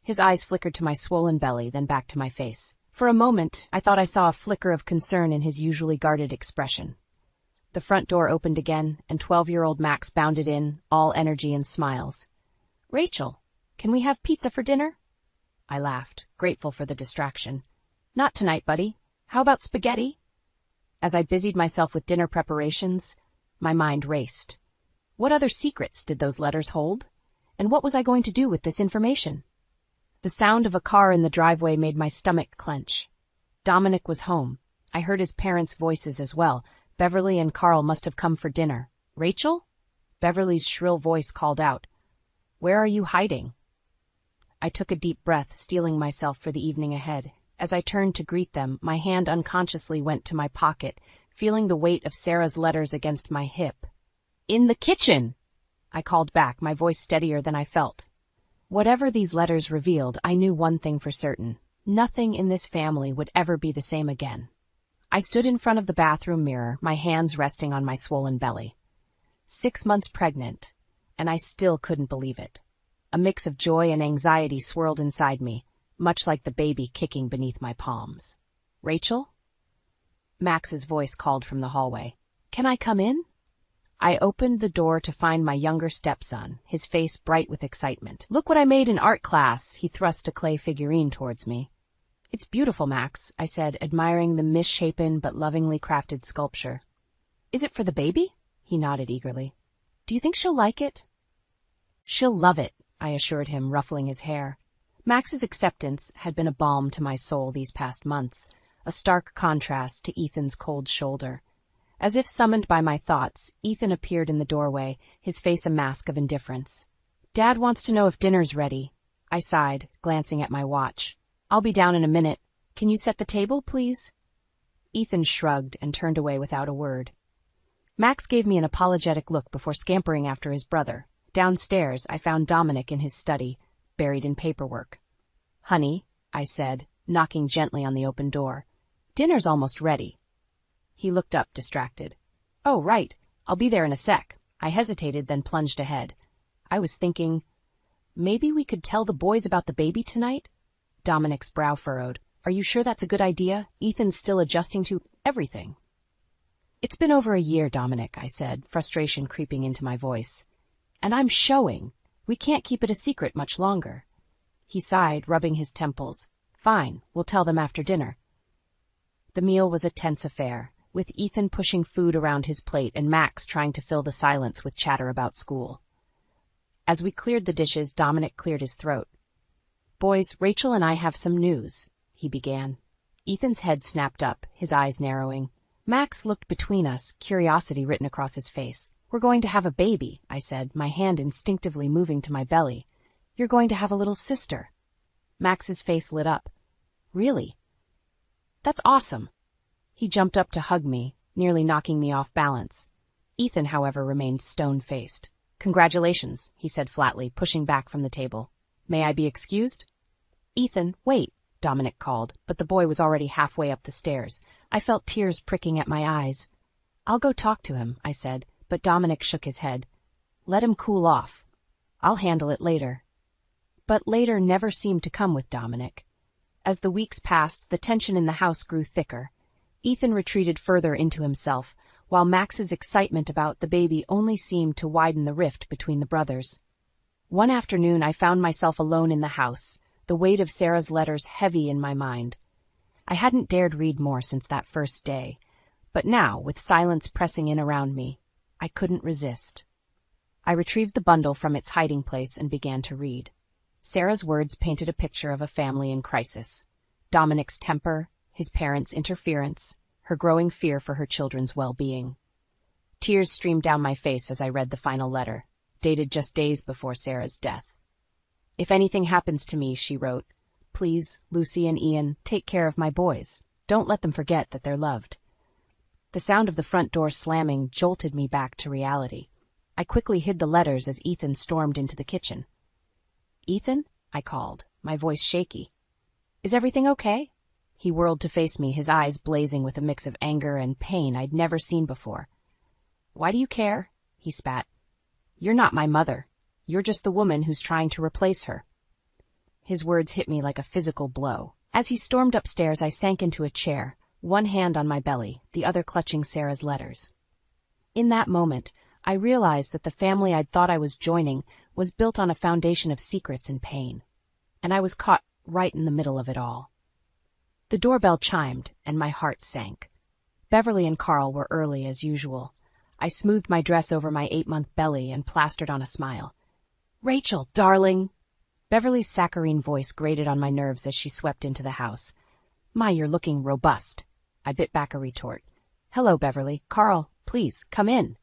His eyes flickered to my swollen belly, then back to my face. For a moment, I thought I saw a flicker of concern in his usually guarded expression. The front door opened again, and 12-year-old Max bounded in, all energy and smiles. Rachel, can we have pizza for dinner? I laughed, grateful for the distraction. Not tonight, buddy. How about spaghetti? As I busied myself with dinner preparations, my mind raced. What other secrets did those letters hold? And what was I going to do with this information? The sound of a car in the driveway made my stomach clench. Dominic was home. I heard his parents' voices as well. Beverly and Carl must have come for dinner. Rachel? Beverly's shrill voice called out. Where are you hiding? I took a deep breath, steeling myself for the evening ahead. As I turned to greet them, my hand unconsciously went to my pocket, feeling the weight of Sarah's letters against my hip. In the kitchen! I called back, my voice steadier than I felt. Whatever these letters revealed, I knew one thing for certain. Nothing in this family would ever be the same again. I stood in front of the bathroom mirror, my hands resting on my swollen belly. 6 months pregnant, and I still couldn't believe it. A mix of joy and anxiety swirled inside me, much like the baby kicking beneath my palms. Rachel? Max's voice called from the hallway. Can I come in? I opened the door to find my younger stepson, his face bright with excitement. Look what I made in art class, he thrust a clay figurine towards me. It's beautiful, Max, I said, admiring the misshapen but lovingly crafted sculpture. Is it for the baby? He nodded eagerly. Do you think she'll like it? She'll love it, I assured him, ruffling his hair. Max's acceptance had been a balm to my soul these past months, a stark contrast to Ethan's cold shoulder. As if summoned by my thoughts, Ethan appeared in the doorway, his face a mask of indifference. Dad wants to know if dinner's ready, I sighed, glancing at my watch. I'll be down in a minute. Can you set the table, please? Ethan shrugged and turned away without a word. Max gave me an apologetic look before scampering after his brother. Downstairs, I found Dominic in his study, buried in paperwork. Honey, I said, knocking gently on the open door. Dinner's almost ready. He looked up, distracted. Oh, right. I'll be there in a sec. I hesitated, then plunged ahead. I was thinking, maybe we could tell the boys about the baby tonight? Dominic's brow furrowed. Are you sure that's a good idea? Ethan's still adjusting to everything. It's been over a year, Dominic, I said, frustration creeping into my voice. And I'm showing. We can't keep it a secret much longer. He sighed, rubbing his temples. Fine, we'll tell them after dinner. The meal was a tense affair, with Ethan pushing food around his plate and Max trying to fill the silence with chatter about school. As we cleared the dishes, Dominic cleared his throat. Boys, Rachel and I have some news, he began. Ethan's head snapped up, his eyes narrowing. Max looked between us, curiosity written across his face. We're going to have a baby, I said, my hand instinctively moving to my belly. You're going to have a little sister. Max's face lit up. Really? That's awesome. He jumped up to hug me, nearly knocking me off balance. Ethan, however, remained stone-faced. Congratulations, he said flatly, pushing back from the table. May I be excused? Ethan, wait, Dominic called, but the boy was already halfway up the stairs. I felt tears pricking at my eyes. I'll go talk to him, I said, but Dominic shook his head. Let him cool off. I'll handle it later. But later never seemed to come with Dominic. As the weeks passed, the tension in the house grew thicker. Ethan retreated further into himself, while Max's excitement about the baby only seemed to widen the rift between the brothers. One afternoon I found myself alone in the house, the weight of Sarah's letters heavy in my mind. I hadn't dared read more since that first day, but now, with silence pressing in around me, I couldn't resist. I retrieved the bundle from its hiding place and began to read. Sarah's words painted a picture of a family in crisis. Dominic's temper, his parents' interference, her growing fear for her children's well-being. Tears streamed down my face as I read the final letter, dated just days before Sarah's death. "If anything happens to me," she wrote, "please, Lucy and Ian, take care of my boys. Don't let them forget that they're loved." The sound of the front door slamming jolted me back to reality. I quickly hid the letters as Ethan stormed into the kitchen. "Ethan?" I called, my voice shaky. "Is everything okay?" He whirled to face me, his eyes blazing with a mix of anger and pain I'd never seen before. "Why do you care?" he spat. "You're not my mother. You're just the woman who's trying to replace her." His words hit me like a physical blow. As he stormed upstairs, I sank into a chair, one hand on my belly, the other clutching Sarah's letters. In that moment, I realized that the family I'd thought I was joining was built on a foundation of secrets and pain, and I was caught right in the middle of it all. The doorbell chimed, and my heart sank. Beverly and Carl were early as usual. I smoothed my dress over my 8-month belly and plastered on a smile. "Rachel, darling!" Beverly's saccharine voice grated on my nerves as she swept into the house. "My, you're looking robust." I bit back a retort. "Hello, Beverly. Carl, please, come in."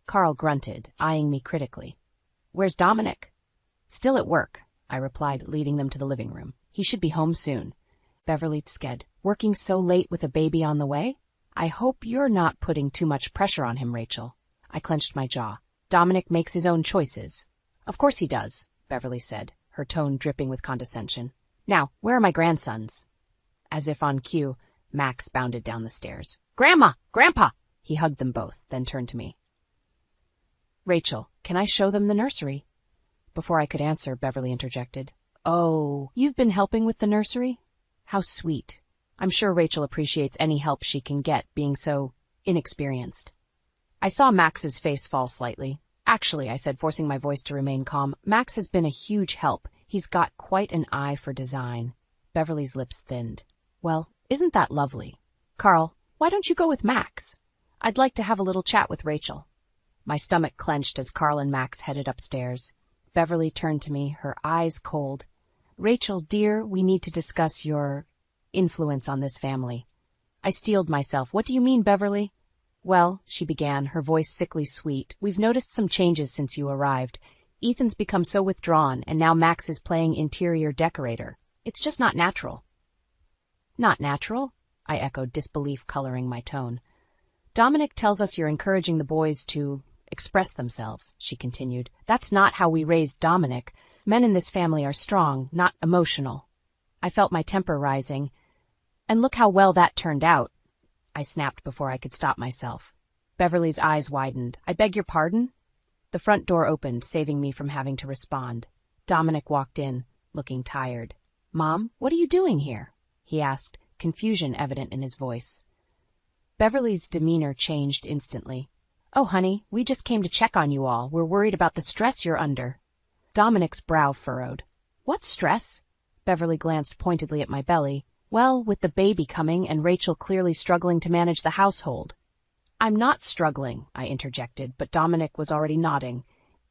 Carl grunted, eyeing me critically. "Where's Dominic?" "Still at work," I replied, leading them to the living room. "He should be home soon." Beverly sked. "Working so late with a baby on the way? I hope you're not putting too much pressure on him, Rachel." I clenched my jaw. "Dominic makes his own choices." "Of course he does," Beverly said, her tone dripping with condescension. "Now, where are my grandsons?" As if on cue, Max bounded down the stairs. "Grandma! Grandpa!" He hugged them both, then turned to me. "Rachel, can I show them the nursery?" Before I could answer, Beverly interjected. "Oh, you've been helping with the nursery? How sweet. I'm sure Rachel appreciates any help she can get, being so inexperienced." I saw Max's face fall slightly. "Actually," I said, forcing my voice to remain calm, "Max has been a huge help. He's got quite an eye for design." Beverly's lips thinned. "Well, isn't that lovely? Carl, why don't you go with Max? I'd like to have a little chat with Rachel." My stomach clenched as Carl and Max headed upstairs. Beverly turned to me, her eyes cold. "Rachel, dear, we need to discuss your influence on this family." I steeled myself. "What do you mean, Beverly?" "Well," she began, her voice sickly sweet, "we've noticed some changes since you arrived. Ethan's become so withdrawn, and now Max is playing interior decorator. It's just not natural." "Not natural?" I echoed, disbelief coloring my tone. "Dominic tells us you're encouraging the boys to express themselves," she continued. "That's not how we raised Dominic. Men in this family are strong, not emotional." I felt my temper rising. "And look how well that turned out," I snapped before I could stop myself. Beverly's eyes widened. "I beg your pardon?" The front door opened, saving me from having to respond. Dominic walked in, looking tired. "Mom, what are you doing here?" he asked, confusion evident in his voice. Beverly's demeanor changed instantly. "Oh, honey, we just came to check on you all. We're worried about the stress you're under." Dominic's brow furrowed. "What stress?" Beverly glanced pointedly at my belly. "Well, with the baby coming and Rachel clearly struggling to manage the household." "I'm not struggling," I interjected, but Dominic was already nodding.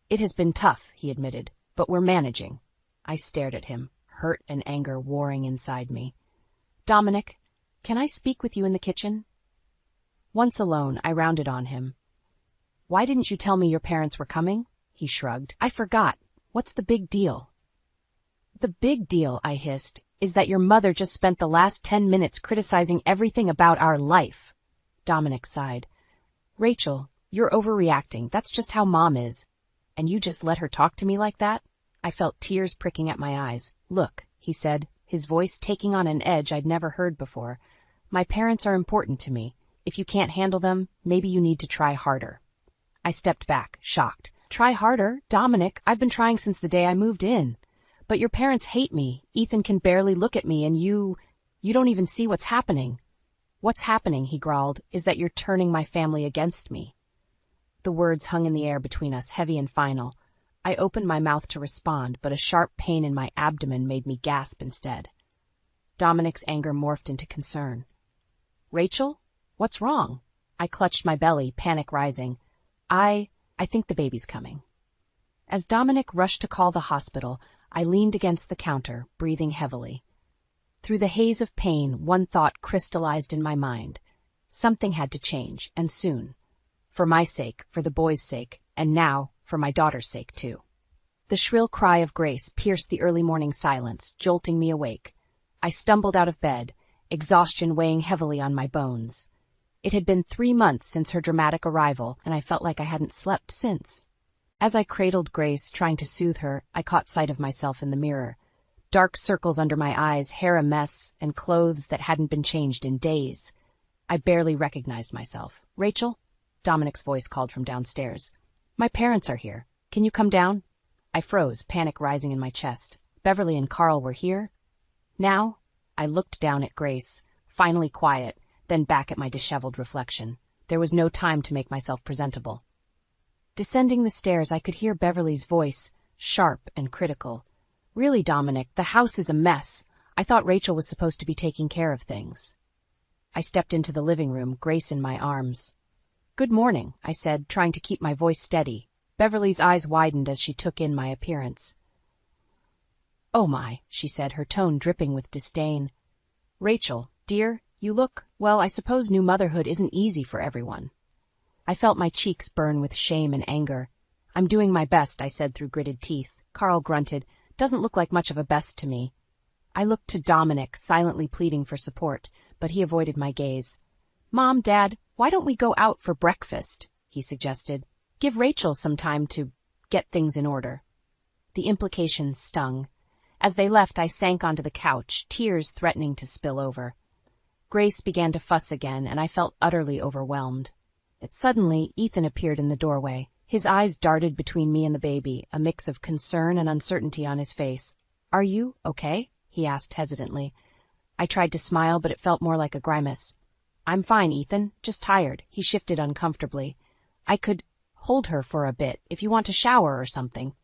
"It has been tough," he admitted, "but we're managing." I stared at him, hurt and anger warring inside me. "Dominic, can I speak with you in the kitchen?" Once alone, I rounded on him. "Why didn't you tell me your parents were coming?" He shrugged. "I forgot. What's the big deal?" "The big deal," I hissed, "is that your mother just spent the last 10 minutes criticizing everything about our life." Dominic sighed. "Rachel, you're overreacting. That's just how Mom is. And you just let her talk to me like that?" I felt tears pricking at my eyes. "Look," he said, his voice taking on an edge I'd never heard before. "My parents are important to me. If you can't handle them, maybe you need to try harder." I stepped back, shocked. Try harder, Dominic. I've been trying since the day I moved in. But your parents hate me. Ethan can barely look at me and you don't even see what's happening. What's happening, he growled, is that you're turning my family against me. The words hung in the air between us, heavy and final. I opened my mouth to respond, but a sharp pain in my abdomen made me gasp instead. Dominic's anger morphed into concern. Rachel? What's wrong? I clutched my belly, panic rising. I think the baby's coming. As Dominic rushed to call the hospital, I leaned against the counter, breathing heavily. Through the haze of pain, one thought crystallized in my mind. Something had to change, and soon. For my sake, for the boy's sake, and now, for my daughter's sake, too. The shrill cry of Grace pierced the early morning silence, jolting me awake. I stumbled out of bed, exhaustion weighing heavily on my bones. It had been 3 months since her dramatic arrival, and I felt like I hadn't slept since. As I cradled Grace, trying to soothe her, I caught sight of myself in the mirror. Dark circles under my eyes, hair a mess, and clothes that hadn't been changed in days. I barely recognized myself. Rachel? Dominic's voice called from downstairs. My parents are here. Can you come down? I froze, panic rising in my chest. Beverly and Carl were here? Now? I looked down at Grace, finally quiet, then back at my disheveled reflection. There was no time to make myself presentable. Descending the stairs, I could hear Beverly's voice, sharp and critical. Really, Dominic, the house is a mess. I thought Rachel was supposed to be taking care of things. I stepped into the living room, Grace in my arms. Good morning, I said, trying to keep my voice steady. Beverly's eyes widened as she took in my appearance. Oh my, she said, her tone dripping with disdain. Rachel, dear, you look, well, I suppose new motherhood isn't easy for everyone. I felt my cheeks burn with shame and anger. I'm doing my best, I said through gritted teeth. Carl grunted. Doesn't look like much of a best to me. I looked to Dominic, silently pleading for support, but he avoided my gaze. Mom, Dad, why don't we go out for breakfast? He suggested. Give Rachel some time to get things in order. The implication stung. As they left, I sank onto the couch, tears threatening to spill over. Grace began to fuss again, and I felt utterly overwhelmed. Suddenly, Ethan appeared in the doorway. His eyes darted between me and the baby, a mix of concern and uncertainty on his face. Are you okay? He asked hesitantly. I tried to smile, but it felt more like a grimace. I'm fine, Ethan, just tired. He shifted uncomfortably. I could hold her for a bit, if you want to shower or something.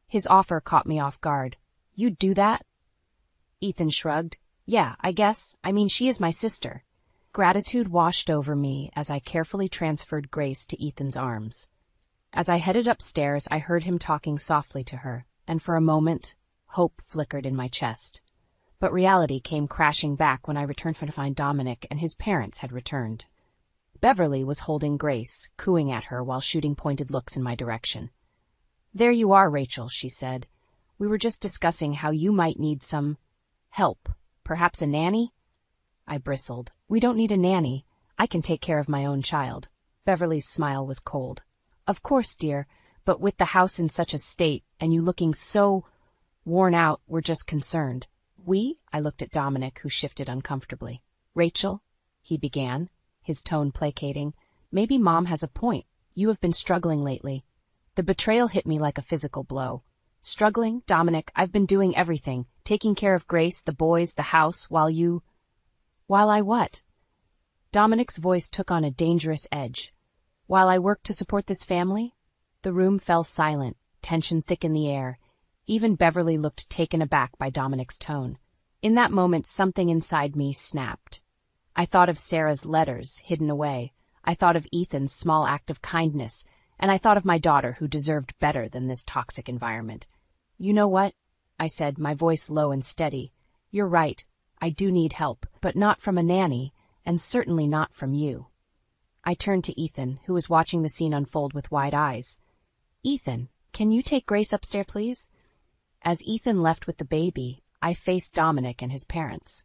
His offer caught me off guard. You'd do that? Ethan shrugged. Yeah, I guess. I mean, she is my sister. Gratitude washed over me as I carefully transferred Grace to Ethan's arms. As I headed upstairs, I heard him talking softly to her, and for a moment, hope flickered in my chest. But reality came crashing back when I returned to find Dominic and his parents had returned. Beverly was holding Grace, cooing at her while shooting pointed looks in my direction. There you are, Rachel, she said. We were just discussing how you might need some help, perhaps a nanny? I bristled. We don't need a nanny. I can take care of my own child. Beverly's smile was cold. Of course, dear, but with the house in such a state and you looking so worn out, we're just concerned. We? I looked at Dominic, who shifted uncomfortably. Rachel, he began, his tone placating, maybe Mom has a point. You have been struggling lately. The betrayal hit me like a physical blow. Struggling, Dominic, I've been doing everything, taking care of Grace, the boys, the house, while I what? Dominic's voice took on a dangerous edge. While I worked to support this family? The room fell silent, tension thick in the air. Even Beverly looked taken aback by Dominic's tone. In that moment, something inside me snapped. I thought of Sarah's letters, hidden away. I thought of Ethan's small act of kindness, and I thought of my daughter, who deserved better than this toxic environment. You know what? I said, my voice low and steady. You're right. I do need help, but not from a nanny, and certainly not from you. I turned to Ethan, who was watching the scene unfold with wide eyes. Ethan, can you take Grace upstairs, please? As Ethan left with the baby, I faced Dominic and his parents.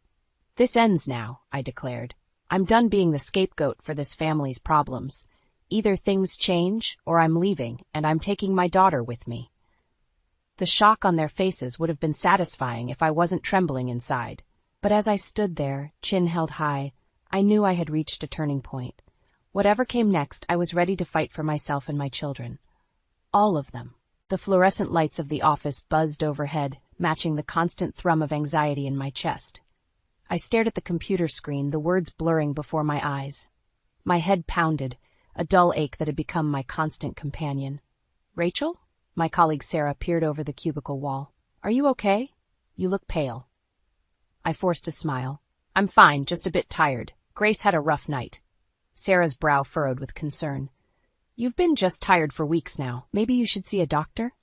This ends now, I declared. I'm done being the scapegoat for this family's problems. Either things change, or I'm leaving, and I'm taking my daughter with me. The shock on their faces would have been satisfying if I wasn't trembling inside. But as I stood there, chin held high, I knew I had reached a turning point. Whatever came next, I was ready to fight for myself and my children. All of them. The fluorescent lights of the office buzzed overhead, matching the constant thrum of anxiety in my chest. I stared at the computer screen, the words blurring before my eyes. My head pounded, a dull ache that had become my constant companion. "Rachel?" My colleague Sarah peered over the cubicle wall. "Are you okay? You look pale." I forced a smile. "I'm fine, just a bit tired. Grace had a rough night." Sarah's brow furrowed with concern. "You've been just tired for weeks now. Maybe you should see a doctor?"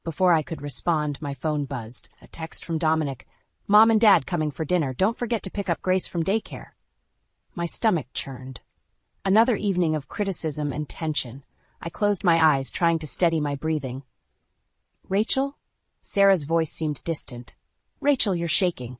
Before I could respond, my phone buzzed. A text from Dominic. "Mom and Dad coming for dinner. Don't forget to pick up Grace from daycare." My stomach churned. Another evening of criticism and tension. I closed my eyes, trying to steady my breathing. "Rachel?" Sarah's voice seemed distant. "Rachel, you're shaking."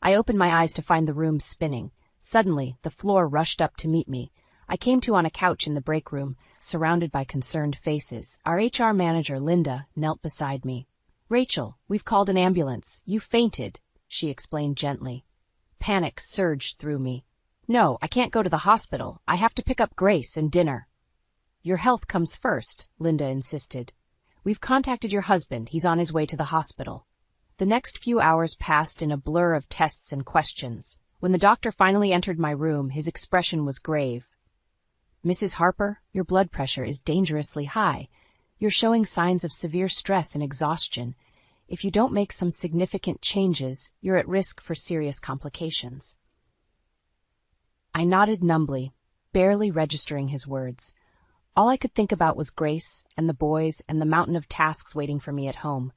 I opened my eyes to find the room spinning. Suddenly, the floor rushed up to meet me. I came to on a couch in the break room, surrounded by concerned faces. Our HR manager, Linda, knelt beside me. "Rachel, we've called an ambulance. You fainted," she explained gently. Panic surged through me. "No, I can't go to the hospital. I have to pick up Grace and dinner." "Your health comes first," Linda insisted. "We've contacted your husband. He's on his way to the hospital." The next few hours passed in a blur of tests and questions. When the doctor finally entered my room, his expression was grave. "Mrs. Harper, your blood pressure is dangerously high. You're showing signs of severe stress and exhaustion. If you don't make some significant changes, you're at risk for serious complications." I nodded numbly, barely registering his words. All I could think about was Grace and the boys and the mountain of tasks waiting for me at home.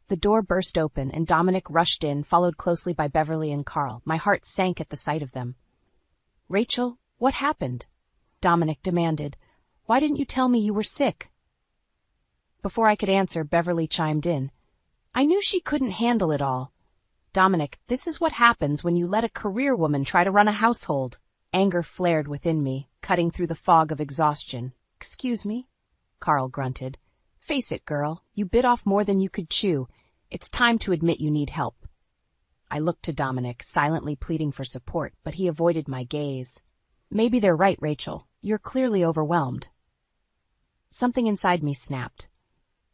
The door burst open and Dominic rushed in, followed closely by Beverly and Carl. My heart sank at the sight of them. "Rachel, what happened?" Dominic demanded. "Why didn't you tell me you were sick?" Before I could answer, Beverly chimed in. "I knew she couldn't handle it all." "Dominic, this is what happens when you let a career woman try to run a household." Anger flared within me, cutting through the fog of exhaustion. "Excuse me?" Carl grunted. "Face it, girl, you bit off more than you could chew. It's time to admit you need help." I looked to Dominic, silently pleading for support, but he avoided my gaze. "Maybe they're right, Rachel. You're clearly overwhelmed." Something inside me snapped.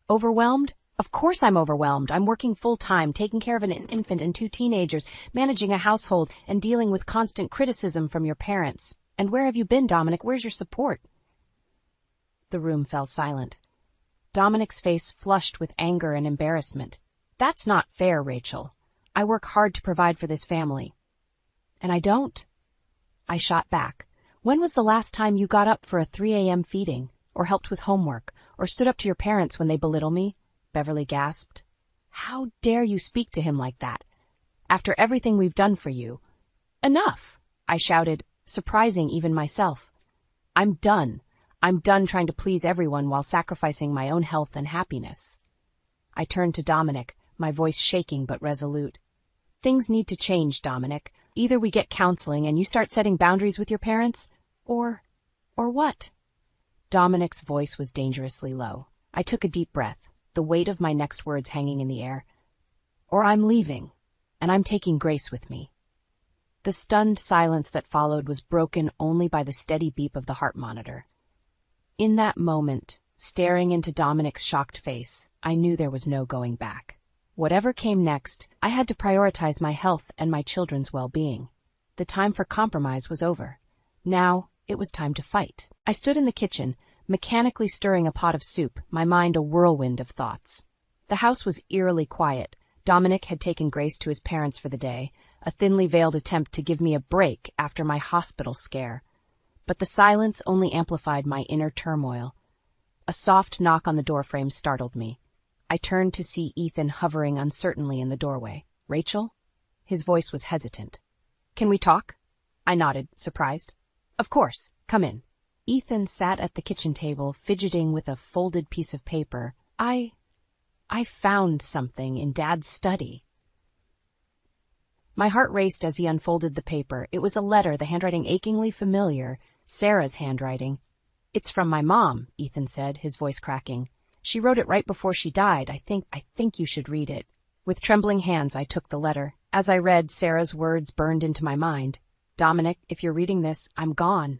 "Overwhelmed? Of course I'm overwhelmed. I'm working full-time, taking care of an infant and 2 teenagers, managing a household, and dealing with constant criticism from your parents. And where have you been, Dominic? Where's your support?" The room fell silent. Dominic's face flushed with anger and embarrassment. "That's not fair, Rachel. I work hard to provide for this family." "And I don't?" I shot back. "When was the last time you got up for a 3 a.m. feeding, or helped with homework, or stood up to your parents when they belittle me?" Beverly gasped. "How dare you speak to him like that? After everything we've done for you." "Enough!" I shouted, surprising even myself. "I'm done. I'm done trying to please everyone while sacrificing my own health and happiness." I turned to Dominic, my voice shaking but resolute. "Things need to change, Dominic. Either we get counseling and you start setting boundaries with your parents, or what?" Dominic's voice was dangerously low. I took a deep breath, the weight of my next words hanging in the air. "Or I'm leaving, and I'm taking Grace with me." The stunned silence that followed was broken only by the steady beep of the heart monitor. In that moment, staring into Dominic's shocked face, I knew there was no going back. Whatever came next, I had to prioritize my health and my children's well-being. The time for compromise was over. Now, it was time to fight. I stood in the kitchen, mechanically stirring a pot of soup, my mind a whirlwind of thoughts. The house was eerily quiet. Dominic had taken Grace to his parents for the day, a thinly veiled attempt to give me a break after my hospital scare. But the silence only amplified my inner turmoil. A soft knock on the doorframe startled me. I turned to see Ethan hovering uncertainly in the doorway. "Rachel?" His voice was hesitant. "Can we talk?" I nodded, surprised. "Of course. Come in." Ethan sat at the kitchen table, fidgeting with a folded piece of paper. I found something in Dad's study." My heart raced as he unfolded the paper. It was a letter, the handwriting achingly familiar, Sarah's handwriting. "It's from my mom," Ethan said, his voice cracking. "She wrote it right before she died. I think you should read it." With trembling hands, I took the letter. As I read, Sarah's words burned into my mind. "Dominic, if you're reading this, I'm gone.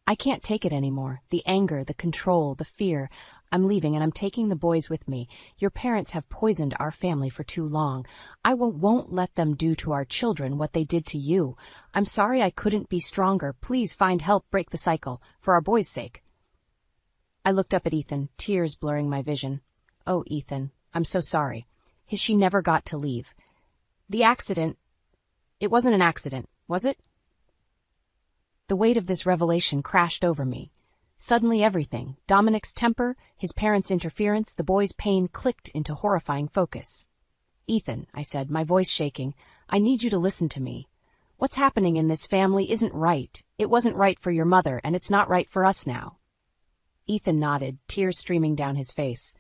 I can't take it anymore. The anger, the control, the fear. I'm leaving and I'm taking the boys with me. Your parents have poisoned our family for too long. I won't let them do to our children what they did to you. I'm sorry I couldn't be stronger. Please find help, break the cycle, for our boys' sake. I looked up at Ethan, tears blurring my vision. Oh, Ethan, I'm so sorry. She never got to leave. The accident, it wasn't an accident, was it? The weight of this revelation crashed over me. Suddenly everything, Dominic's temper, his parents' interference, the boy's pain clicked into horrifying focus. Ethan, I said, my voice shaking, I need you to listen to me. What's happening in this family isn't right. It wasn't right for your mother, and it's not right for us now. Ethan nodded, tears streaming down his face.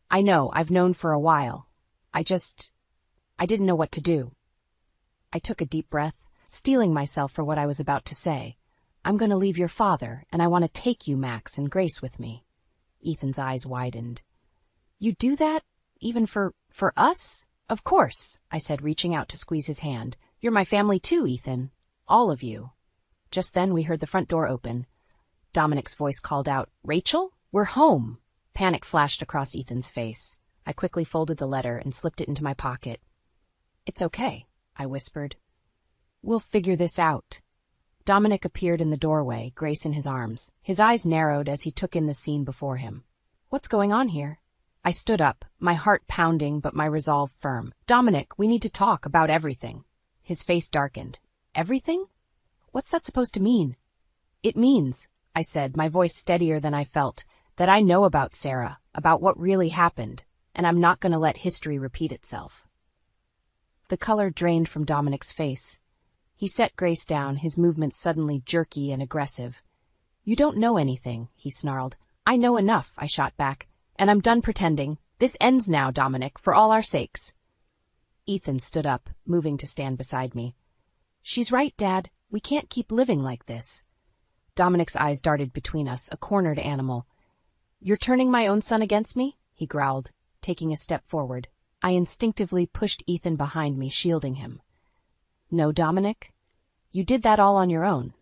I know, I've known for a while. I didn't know what to do. I took a deep breath, steeling myself for what I was about to say. I'm going to leave your father, and I want to take you, Max, and Grace with me. Ethan's eyes widened. You do that? Even for us? Of course, I said, reaching out to squeeze his hand. You're my family too, Ethan. All of you. Just then we heard the front door open. Dominic's voice called out, Rachel, we're home. Panic flashed across Ethan's face. I quickly folded the letter and slipped it into my pocket. It's okay, I whispered. We'll figure this out. Dominic appeared in the doorway, Grace in his arms. His eyes narrowed as he took in the scene before him. What's going on here? I stood up, my heart pounding but my resolve firm. Dominic, we need to talk about everything. His face darkened. Everything? What's that supposed to mean? It means, I said, my voice steadier than I felt, that I know about Sarah, about what really happened, and I'm not going to let history repeat itself. The color drained from Dominic's face. He set Grace down, his movements suddenly jerky and aggressive. You don't know anything, he snarled. I know enough, I shot back, and I'm done pretending. This ends now, Dominic, for all our sakes. Ethan stood up, moving to stand beside me. She's right, Dad. We can't keep living like this. Dominic's eyes darted between us, a cornered animal. You're turning my own son against me? He growled, taking a step forward. I instinctively pushed Ethan behind me, shielding him. No, Dominic. You did that all on your own.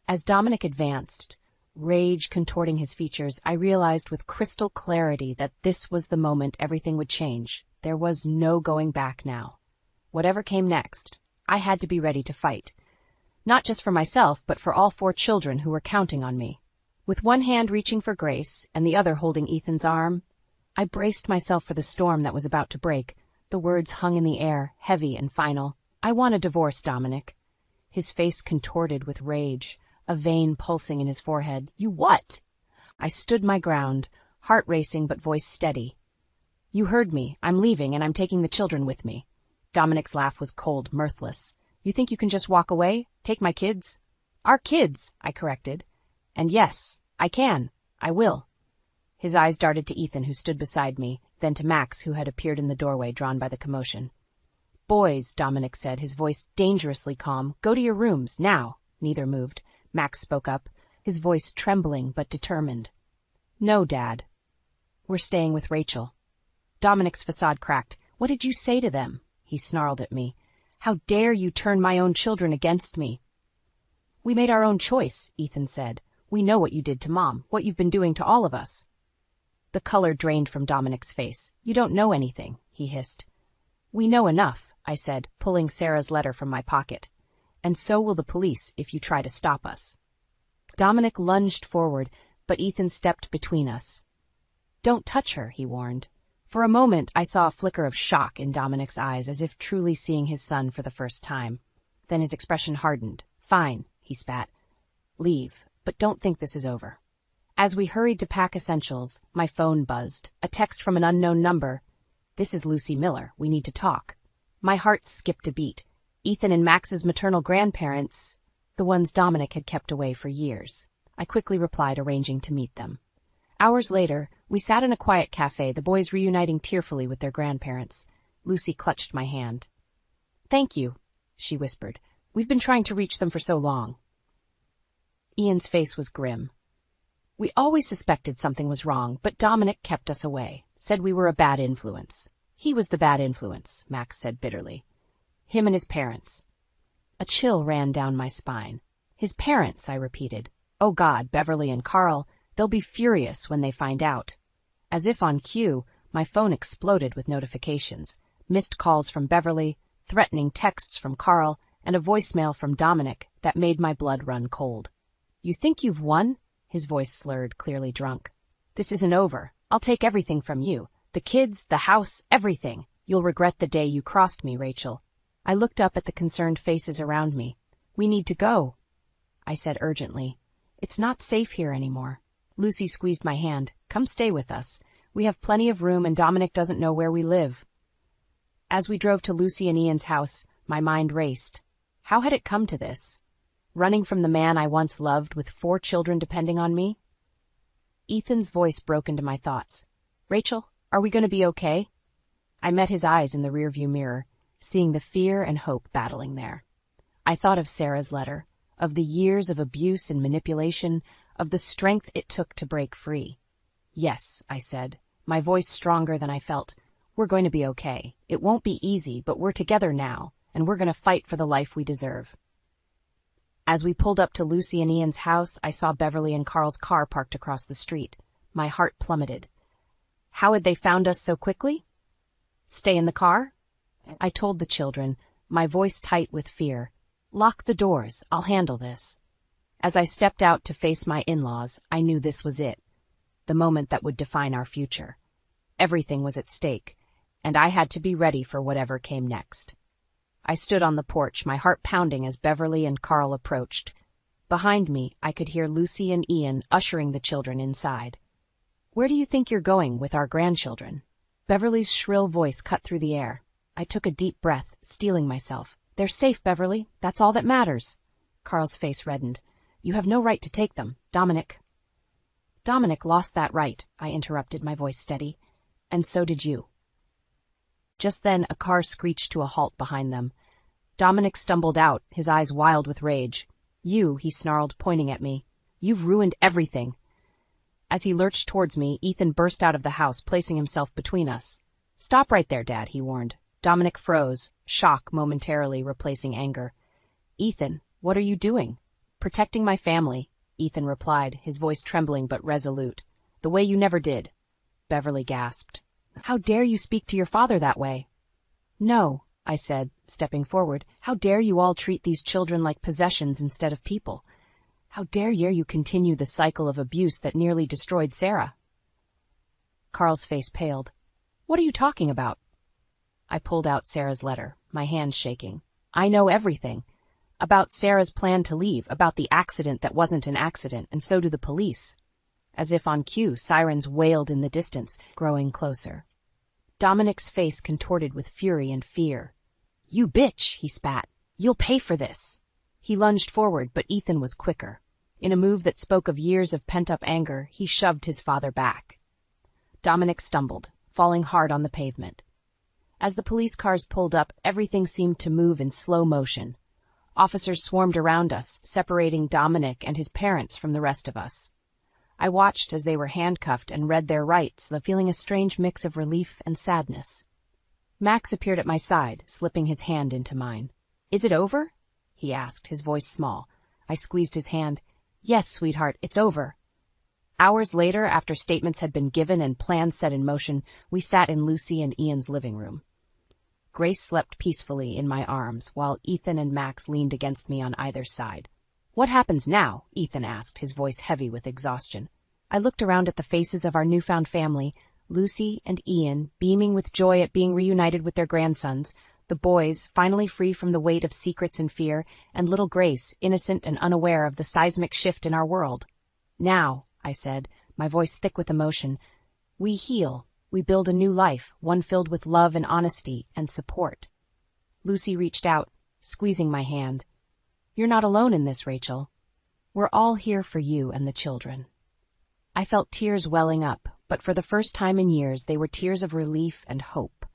As Dominic advanced, rage contorting his features, I realized with crystal clarity that this was the moment everything would change. There was no going back now. Whatever came next, I had to be ready to fight. Not just for myself, but for all 4 children who were counting on me. With one hand reaching for Grace and the other holding Ethan's arm, I braced myself for the storm that was about to break. The words hung in the air, heavy and final. I want a divorce, Dominic. His face contorted with rage, a vein pulsing in his forehead. You what? I stood my ground, heart racing but voice steady. You heard me. I'm leaving and I'm taking the children with me. Dominic's laugh was cold, mirthless. You think you can just walk away? Take my kids? Our kids, I corrected. And yes, I can. I will. His eyes darted to Ethan, who stood beside me, then to Max, who had appeared in the doorway, drawn by the commotion. Boys, Dominic said, his voice dangerously calm. Go to your rooms, now. Neither moved. Max spoke up, his voice trembling but determined. No, Dad. We're staying with Rachel. Dominic's facade cracked. What did you say to them? He snarled at me. How dare you turn my own children against me? We made our own choice, Ethan said. We know what you did to Mom, what you've been doing to all of us. The color drained from Dominic's face. You don't know anything, he hissed. We know enough, I said, pulling Sarah's letter from my pocket. And so will the police if you try to stop us. Dominic lunged forward, but Ethan stepped between us. Don't touch her, he warned. For a moment, I saw a flicker of shock in Dominic's eyes, as if truly seeing his son for the first time. Then his expression hardened. Fine, he spat. Leave, but don't think this is over. As we hurried to pack essentials, my phone buzzed. A text from an unknown number. This is Lucy Miller. We need to talk. My heart skipped a beat. Ethan and Max's maternal grandparents, the ones Dominic had kept away for years. I quickly replied, arranging to meet them. Hours later, we sat in a quiet cafe, the boys reuniting tearfully with their grandparents. Lucy clutched my hand. Thank you, she whispered. We've been trying to reach them for so long. Ian's face was grim. We always suspected something was wrong, but Dominic kept us away, said we were a bad influence. He was the bad influence, Max said bitterly. Him and his parents. A chill ran down my spine. His parents, I repeated. Oh God, Beverly and Carl, they'll be furious when they find out. As if on cue, my phone exploded with notifications. Missed calls from Beverly, threatening texts from Carl, and a voicemail from Dominic that made my blood run cold. "You think you've won?" His voice slurred, clearly drunk. "This isn't over. I'll take everything from you. The kids, the house, everything. You'll regret the day you crossed me, Rachel." I looked up at the concerned faces around me. "We need to go," I said urgently. "It's not safe here anymore." Lucy squeezed my hand. "Come stay with us. We have plenty of room and Dominic doesn't know where we live." As we drove to Lucy and Ian's house, my mind raced. How had it come to this? Running from the man I once loved with 4 children depending on me? Ethan's voice broke into my thoughts. "Rachel, are we going to be okay?" I met his eyes in the rearview mirror, seeing the fear and hope battling there. I thought of Sarah's letter, of the years of abuse and manipulation, of the strength it took to break free. "Yes," I said, my voice stronger than I felt. "We're going to be okay. It won't be easy, but we're together now, and we're going to fight for the life we deserve." As we pulled up to Lucy and Ian's house, I saw Beverly and Carl's car parked across the street. My heart plummeted. How had they found us so quickly? "Stay in the car?" I told the children, my voice tight with fear. "Lock the doors. I'll handle this." As I stepped out to face my in-laws, I knew this was it, the moment that would define our future. Everything was at stake, and I had to be ready for whatever came next. I stood on the porch, my heart pounding as Beverly and Carl approached. Behind me, I could hear Lucy and Ian ushering the children inside. "Where do you think you're going with our grandchildren?" Beverly's shrill voice cut through the air. I took a deep breath, steeling myself. "They're safe, Beverly. That's all that matters." Carl's face reddened. "You have no right to take them, Dominic." "Dominic lost that right," I interrupted, my voice steady. "And so did you." Just then, a car screeched to a halt behind them. Dominic stumbled out, his eyes wild with rage. "You," he snarled, pointing at me. "You've ruined everything." As he lurched towards me, Ethan burst out of the house, placing himself between us. "Stop right there, Dad," he warned. Dominic froze, shock momentarily replacing anger. "Ethan, what are you doing?" "Protecting my family," Ethan replied, his voice trembling but resolute. "The way you never did." Beverly gasped. "How dare you speak to your father that way?" "No," I said, stepping forward. "How dare you all treat these children like possessions instead of people? How dare you continue the cycle of abuse that nearly destroyed Sarah?" Carl's face paled. "What are you talking about?" I pulled out Sarah's letter, my hands shaking. "I know everything. About Sarah's plan to leave, about the accident that wasn't an accident, and so do the police." As if on cue, sirens wailed in the distance, growing closer. Dominic's face contorted with fury and fear. "You bitch," he spat. "You'll pay for this." He lunged forward, but Ethan was quicker. In a move that spoke of years of pent-up anger, he shoved his father back. Dominic stumbled, falling hard on the pavement. As the police cars pulled up, everything seemed to move in slow motion. Officers swarmed around us, separating Dominic and his parents from the rest of us. I watched as they were handcuffed and read their rights, feeling a strange mix of relief and sadness. Max appeared at my side, slipping his hand into mine. "Is it over?" he asked, his voice small. I squeezed his hand. "Yes, sweetheart, it's over." Hours later, after statements had been given and plans set in motion, we sat in Lucy and Ian's living room. Grace slept peacefully in my arms, while Ethan and Max leaned against me on either side. "What happens now?" Ethan asked, his voice heavy with exhaustion. I looked around at the faces of our newfound family, Lucy and Ian beaming with joy at being reunited with their grandsons, the boys finally free from the weight of secrets and fear, and little Grace innocent and unaware of the seismic shift in our world. "Now," I said, my voice thick with emotion, "we heal. We build a new life, one filled with love and honesty and support." Lucy reached out, squeezing my hand. "You're not alone in this, Rachel. We're all here for you and the children." I felt tears welling up, but for the first time in years they were tears of relief and hope.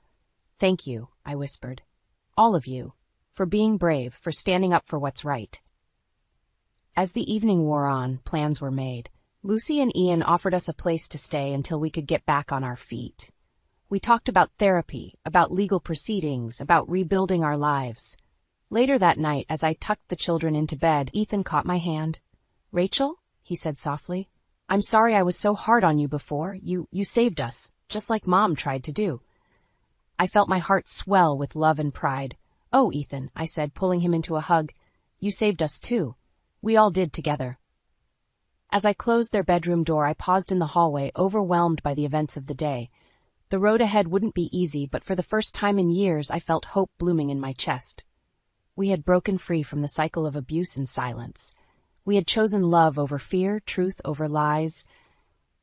"Thank you," I whispered. "All of you, for being brave, for standing up for what's right." As the evening wore on, plans were made. Lucy and Ian offered us a place to stay until we could get back on our feet. We talked about therapy, about legal proceedings, about rebuilding our lives. Later that night, as I tucked the children into bed, Ethan caught my hand. "Rachel," he said softly, I'm sorry I was so hard on you before. You saved us, just like Mom tried to do. I felt my heart swell with love and pride. Oh, Ethan, I said, pulling him into a hug. You saved us too. We all did together. As I closed their bedroom door, I paused in the hallway, overwhelmed by the events of the day. The road ahead wouldn't be easy, but for the first time in years, I felt hope blooming in my chest. We had broken free from the cycle of abuse and silence. We had chosen love over fear, truth over lies,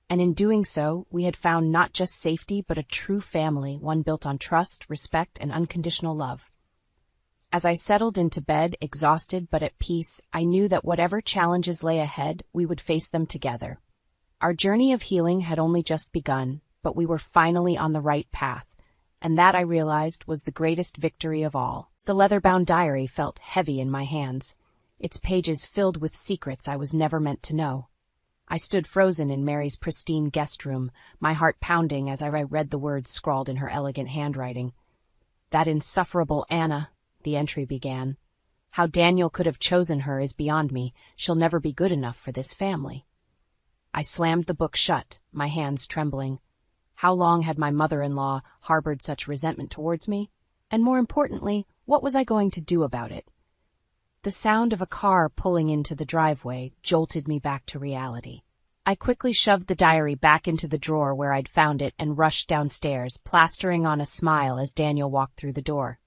and in doing so, we had found not just safety, but a true family, one built on trust, respect, and unconditional love. As I settled into bed, exhausted but at peace, I knew that whatever challenges lay ahead, we would face them together. Our journey of healing had only just begun, but we were finally on the right path, and that, I realized, was the greatest victory of all. The leather-bound diary felt heavy in my hands, its pages filled with secrets I was never meant to know. I stood frozen in Mary's pristine guest room, my heart pounding as I read the words scrawled in her elegant handwriting. That insufferable Anna, the entry began. How Daniel could have chosen her is beyond me. She'll never be good enough for this family. I slammed the book shut, my hands trembling. How long had my mother-in-law harbored such resentment towards me? And more importantly, what was I going to do about it? The sound of a car pulling into the driveway jolted me back to reality. I quickly shoved the diary back into the drawer where I'd found it and rushed downstairs, plastering on a smile as Daniel walked through the door.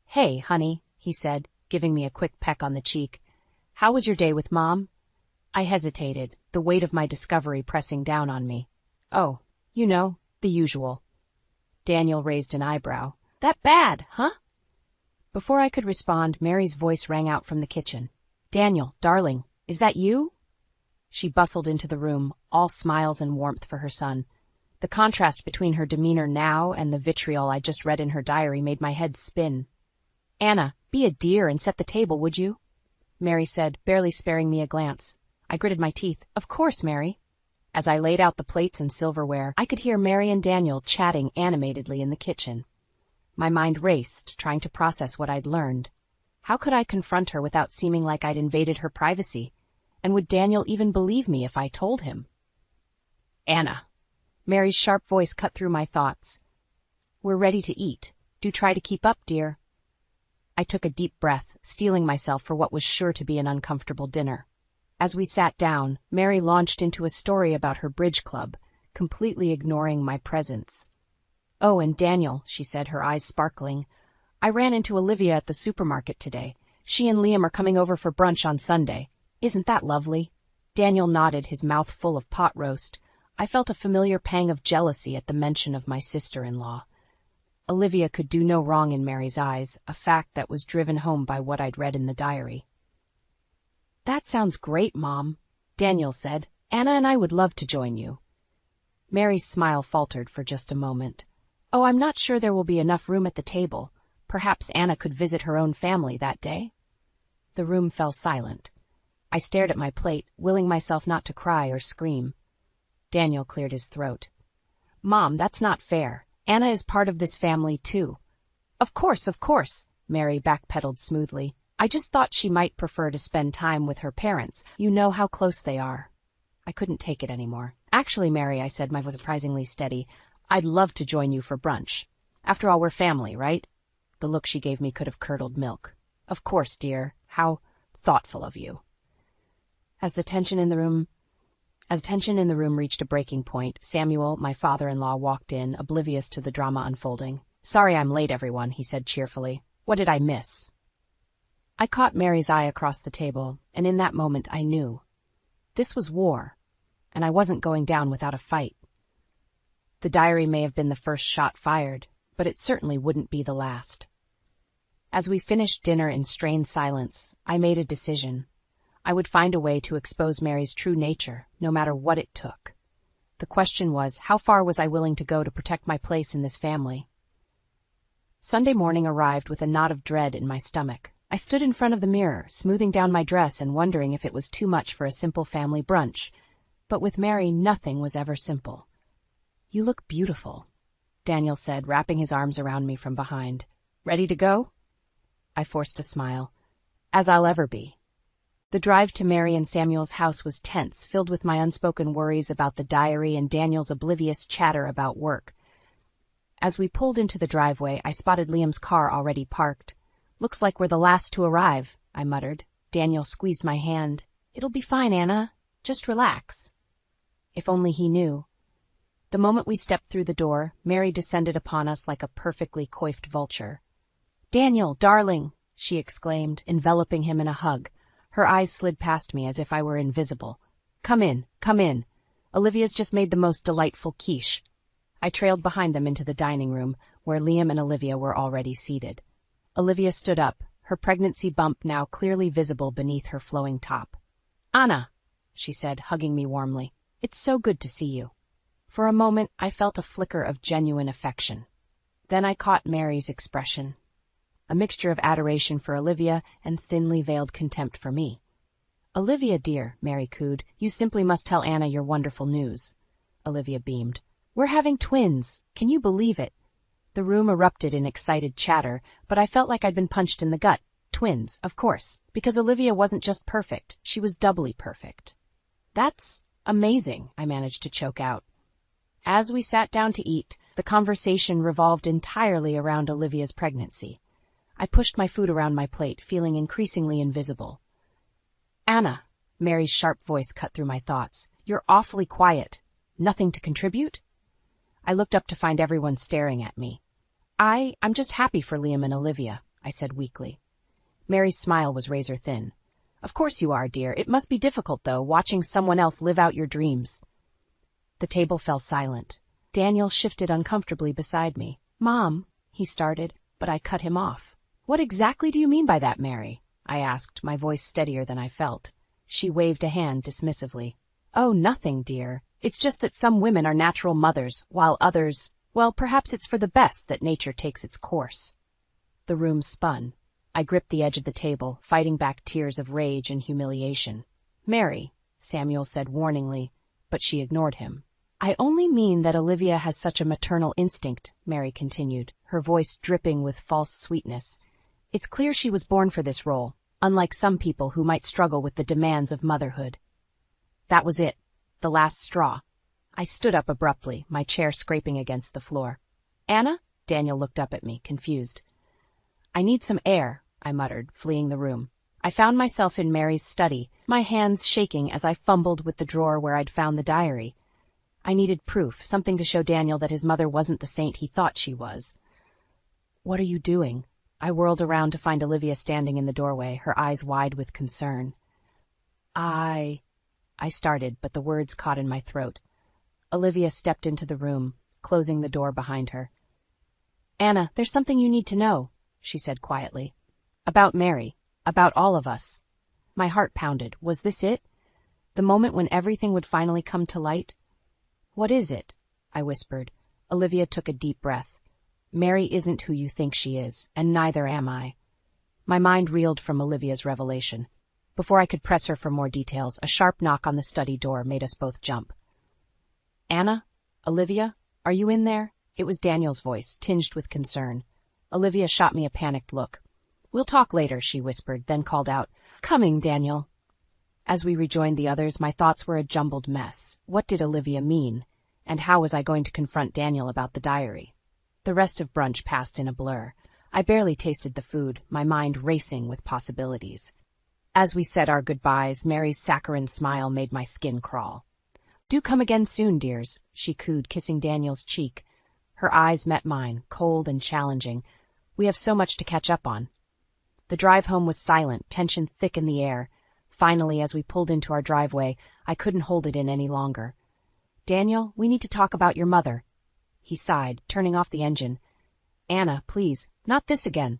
"Hey, honey," he said, giving me a quick peck on the cheek. "How was your day with Mom?" I hesitated, the weight of my discovery pressing down on me. "Oh, you know, the usual." Daniel raised an eyebrow. "That bad, huh?" Before I could respond, Mary's voice rang out from the kitchen. "Daniel, darling, is that you?" She bustled into the room, all smiles and warmth for her son. The contrast between her demeanor now and the vitriol I just read in her diary made my head spin. "Anna, be a dear and set the table, would you?" Mary said, barely sparing me a glance. I gritted my teeth. "Of course, Mary." As I laid out the plates and silverware, I could hear Mary and Daniel chatting animatedly in the kitchen. My mind raced, trying to process what I'd learned. How could I confront her without seeming like I'd invaded her privacy? And would Daniel even believe me if I told him? "Anna." Mary's sharp voice cut through my thoughts. "We're ready to eat. Do try to keep up, dear." I took a deep breath, steeling myself for what was sure to be an uncomfortable dinner. As we sat down, Mary launched into a story about her bridge club, completely ignoring my presence. "Oh, and Daniel," she said, her eyes sparkling. "I ran into Olivia at the supermarket today. She and Liam are coming over for brunch on Sunday. Isn't that lovely?" Daniel nodded, his mouth full of pot roast. I felt a familiar pang of jealousy at the mention of my sister-in-law. Olivia could do no wrong in Mary's eyes, a fact that was driven home by what I'd read in the diary. "That sounds great, Mom," Daniel said. "Anna and I would love to join you." Mary's smile faltered for just a moment. "Oh, I'm not sure there will be enough room at the table. Perhaps Anna could visit her own family that day." The room fell silent. I stared at my plate, willing myself not to cry or scream. Daniel cleared his throat. "Mom, that's not fair. Anna is part of this family, too." Of course," Mary backpedaled smoothly. "I just thought she might prefer to spend time with her parents. You know how close they are." I couldn't take it anymore. "Actually, Mary," I said, my voice surprisingly steady, "I'd love to join you for brunch. After all, we're family, right?" The look she gave me could have curdled milk. "Of course, dear. How thoughtful of you." As the tension in the room reached a breaking point, Samuel, my father-in-law, walked in, oblivious to the drama unfolding. "Sorry I'm late, everyone," he said cheerfully. "What did I miss?" I caught Mary's eye across the table, and in that moment I knew. This was war, and I wasn't going down without a fight. The diary may have been the first shot fired, but it certainly wouldn't be the last. As we finished dinner in strained silence, I made a decision. I would find a way to expose Mary's true nature, no matter what it took. The question was, how far was I willing to go to protect my place in this family? Sunday morning arrived with a knot of dread in my stomach. I stood in front of the mirror, smoothing down my dress and wondering if it was too much for a simple family brunch. But with Mary, nothing was ever simple. "You look beautiful," Daniel said, wrapping his arms around me from behind. "Ready to go?" I forced a smile. "As I'll ever be." The drive to Mary and Samuel's house was tense, filled with my unspoken worries about the diary and Daniel's oblivious chatter about work. As we pulled into the driveway, I spotted Liam's car already parked. "Looks like we're the last to arrive," I muttered. Daniel squeezed my hand. "It'll be fine, Anna. Just relax." If only he knew. The moment we stepped through the door, Mary descended upon us like a perfectly coiffed vulture. "Daniel, darling," she exclaimed, enveloping him in a hug. Her eyes slid past me as if I were invisible. Come in, come in. Olivia's just made the most delightful quiche." I trailed behind them into the dining room, where Liam and Olivia were already seated. Olivia stood up, her pregnancy bump now clearly visible beneath her flowing top. "Anna," she said, hugging me warmly, "it's so good to see you." For a moment, I felt a flicker of genuine affection. Then I caught Mary's expression. A mixture of adoration for Olivia and thinly veiled contempt for me. "Olivia, dear," Mary cooed, "you simply must tell Anna your wonderful news." Olivia beamed. "We're having twins. Can you believe it?" The room erupted in excited chatter, but I felt like I'd been punched in the gut. Twins, of course, because Olivia wasn't just perfect, she was doubly perfect. "That's amazing," I managed to choke out. As we sat down to eat, the conversation revolved entirely around Olivia's pregnancy. I pushed my food around my plate, feeling increasingly invisible. "Anna," Mary's sharp voice cut through my thoughts, "you're awfully quiet. Nothing to contribute?" I looked up to find everyone staring at me. I'm just happy for Liam and Olivia," I said weakly. Mary's smile was razor thin. "Of course you are, dear. It must be difficult, though, watching someone else live out your dreams." The table fell silent. Daniel shifted uncomfortably beside me. "Mom," he started, but I cut him off. "What exactly do you mean by that, Mary?" I asked, my voice steadier than I felt. She waved a hand dismissively. "Oh, nothing, dear. It's just that some women are natural mothers, while others, well, perhaps it's for the best that nature takes its course." The room spun. I gripped the edge of the table, fighting back tears of rage and humiliation. "Mary," Samuel said warningly, but she ignored him. "I only mean that Olivia has such a maternal instinct," Mary continued, her voice dripping with false sweetness. "It's clear she was born for this role, unlike some people who might struggle with the demands of motherhood." That was it, the last straw. I stood up abruptly, my chair scraping against the floor. "Anna?" Daniel looked up at me, confused. "I need some air," I muttered, fleeing the room. I found myself in Mary's study, my hands shaking as I fumbled with the drawer where I'd found the diary. I needed proof, something to show Daniel that his mother wasn't the saint he thought she was. "What are you doing?" I whirled around to find Olivia standing in the doorway, her eyes wide with concern. I started, but the words caught in my throat. Olivia stepped into the room, closing the door behind her. "Anna, there's something you need to know," she said quietly. "About Mary. About all of us." My heart pounded. Was this it? The moment when everything would finally come to light? "What is it?" I whispered. Olivia took a deep breath. "Mary isn't who you think she is, and neither am I." My mind reeled from Olivia's revelation. Before I could press her for more details, a sharp knock on the study door made us both jump. "Anna? Olivia? Are you in there?" It was Daniel's voice, tinged with concern. Olivia shot me a panicked look. "We'll talk later," she whispered, then called out, "Coming, Daniel." As we rejoined the others, my thoughts were a jumbled mess. What did Olivia mean? And how was I going to confront Daniel about the diary? The rest of brunch passed in a blur. I barely tasted the food, my mind racing with possibilities. As we said our goodbyes, Mary's saccharine smile made my skin crawl. "Do come again soon, dears," she cooed, kissing Daniel's cheek. Her eyes met mine, cold and challenging. "We have so much to catch up on." The drive home was silent, tension thick in the air. Finally, as we pulled into our driveway, I couldn't hold it in any longer. "Daniel, we need to talk about your mother." He sighed, turning off the engine. "Anna, please, not this again."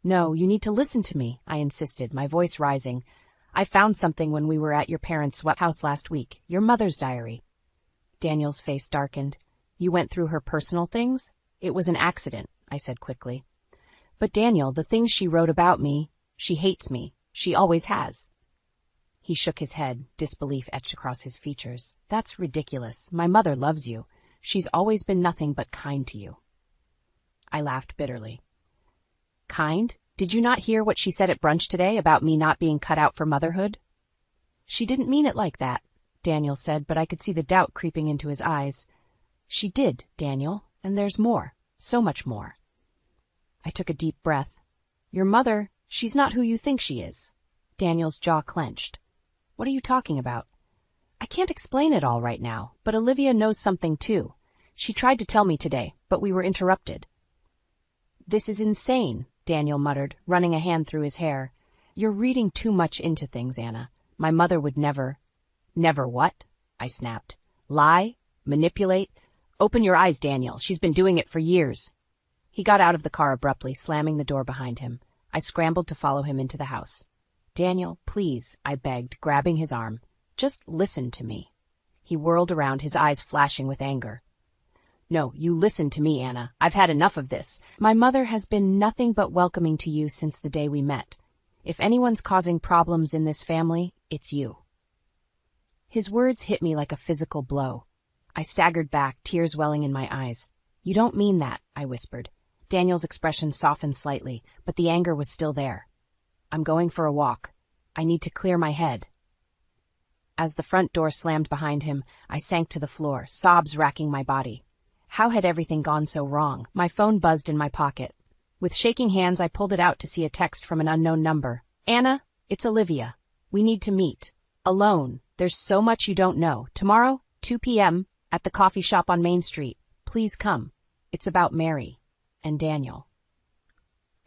"No, you need to listen to me," I insisted, my voice rising. "I found something when we were at your parents' house last week, your mother's diary." Daniel's face darkened. "You went through her personal things?" "It was an accident," I said quickly. "But Daniel, the things she wrote about me, she hates me. She always has." He shook his head, disbelief etched across his features. "That's ridiculous. My mother loves you. She's always been nothing but kind to you." I laughed bitterly. "Kind? Did you not hear what she said at brunch today about me not being cut out for motherhood? She didn't mean it like that, Daniel said, but I could see the doubt creeping into his eyes. She did, Daniel, and there's more, so much more. I took a deep breath. Your mother, she's not who you think she is. Daniel's jaw clenched. What are you talking about? I can't explain it all right now, but Olivia knows something too. She tried to tell me today, but we were interrupted. This is insane, Daniel muttered, running a hand through his hair. You're reading too much into things, Anna. My mother would never... Never what? I snapped. Lie? Manipulate? Open your eyes, Daniel. She's been doing it for years. He got out of the car abruptly, slamming the door behind him. I scrambled to follow him into the house. Daniel, please, I begged, grabbing his arm. Just listen to me. He whirled around, his eyes flashing with anger. No, you listen to me, Anna. I've had enough of this. My mother has been nothing but welcoming to you since the day we met. If anyone's causing problems in this family, it's you. His words hit me like a physical blow. I staggered back, tears welling in my eyes. You don't mean that, I whispered. Daniel's expression softened slightly, but the anger was still there. I'm going for a walk. I need to clear my head. As the front door slammed behind him, I sank to the floor, sobs racking my body. How had everything gone so wrong? My phone buzzed in my pocket. With shaking hands, I pulled it out to see a text from an unknown number. Anna, it's Olivia. We need to meet. Alone. There's so much you don't know. Tomorrow, 2 p.m., at the coffee shop on Main Street. Please come. It's about Mary and Daniel.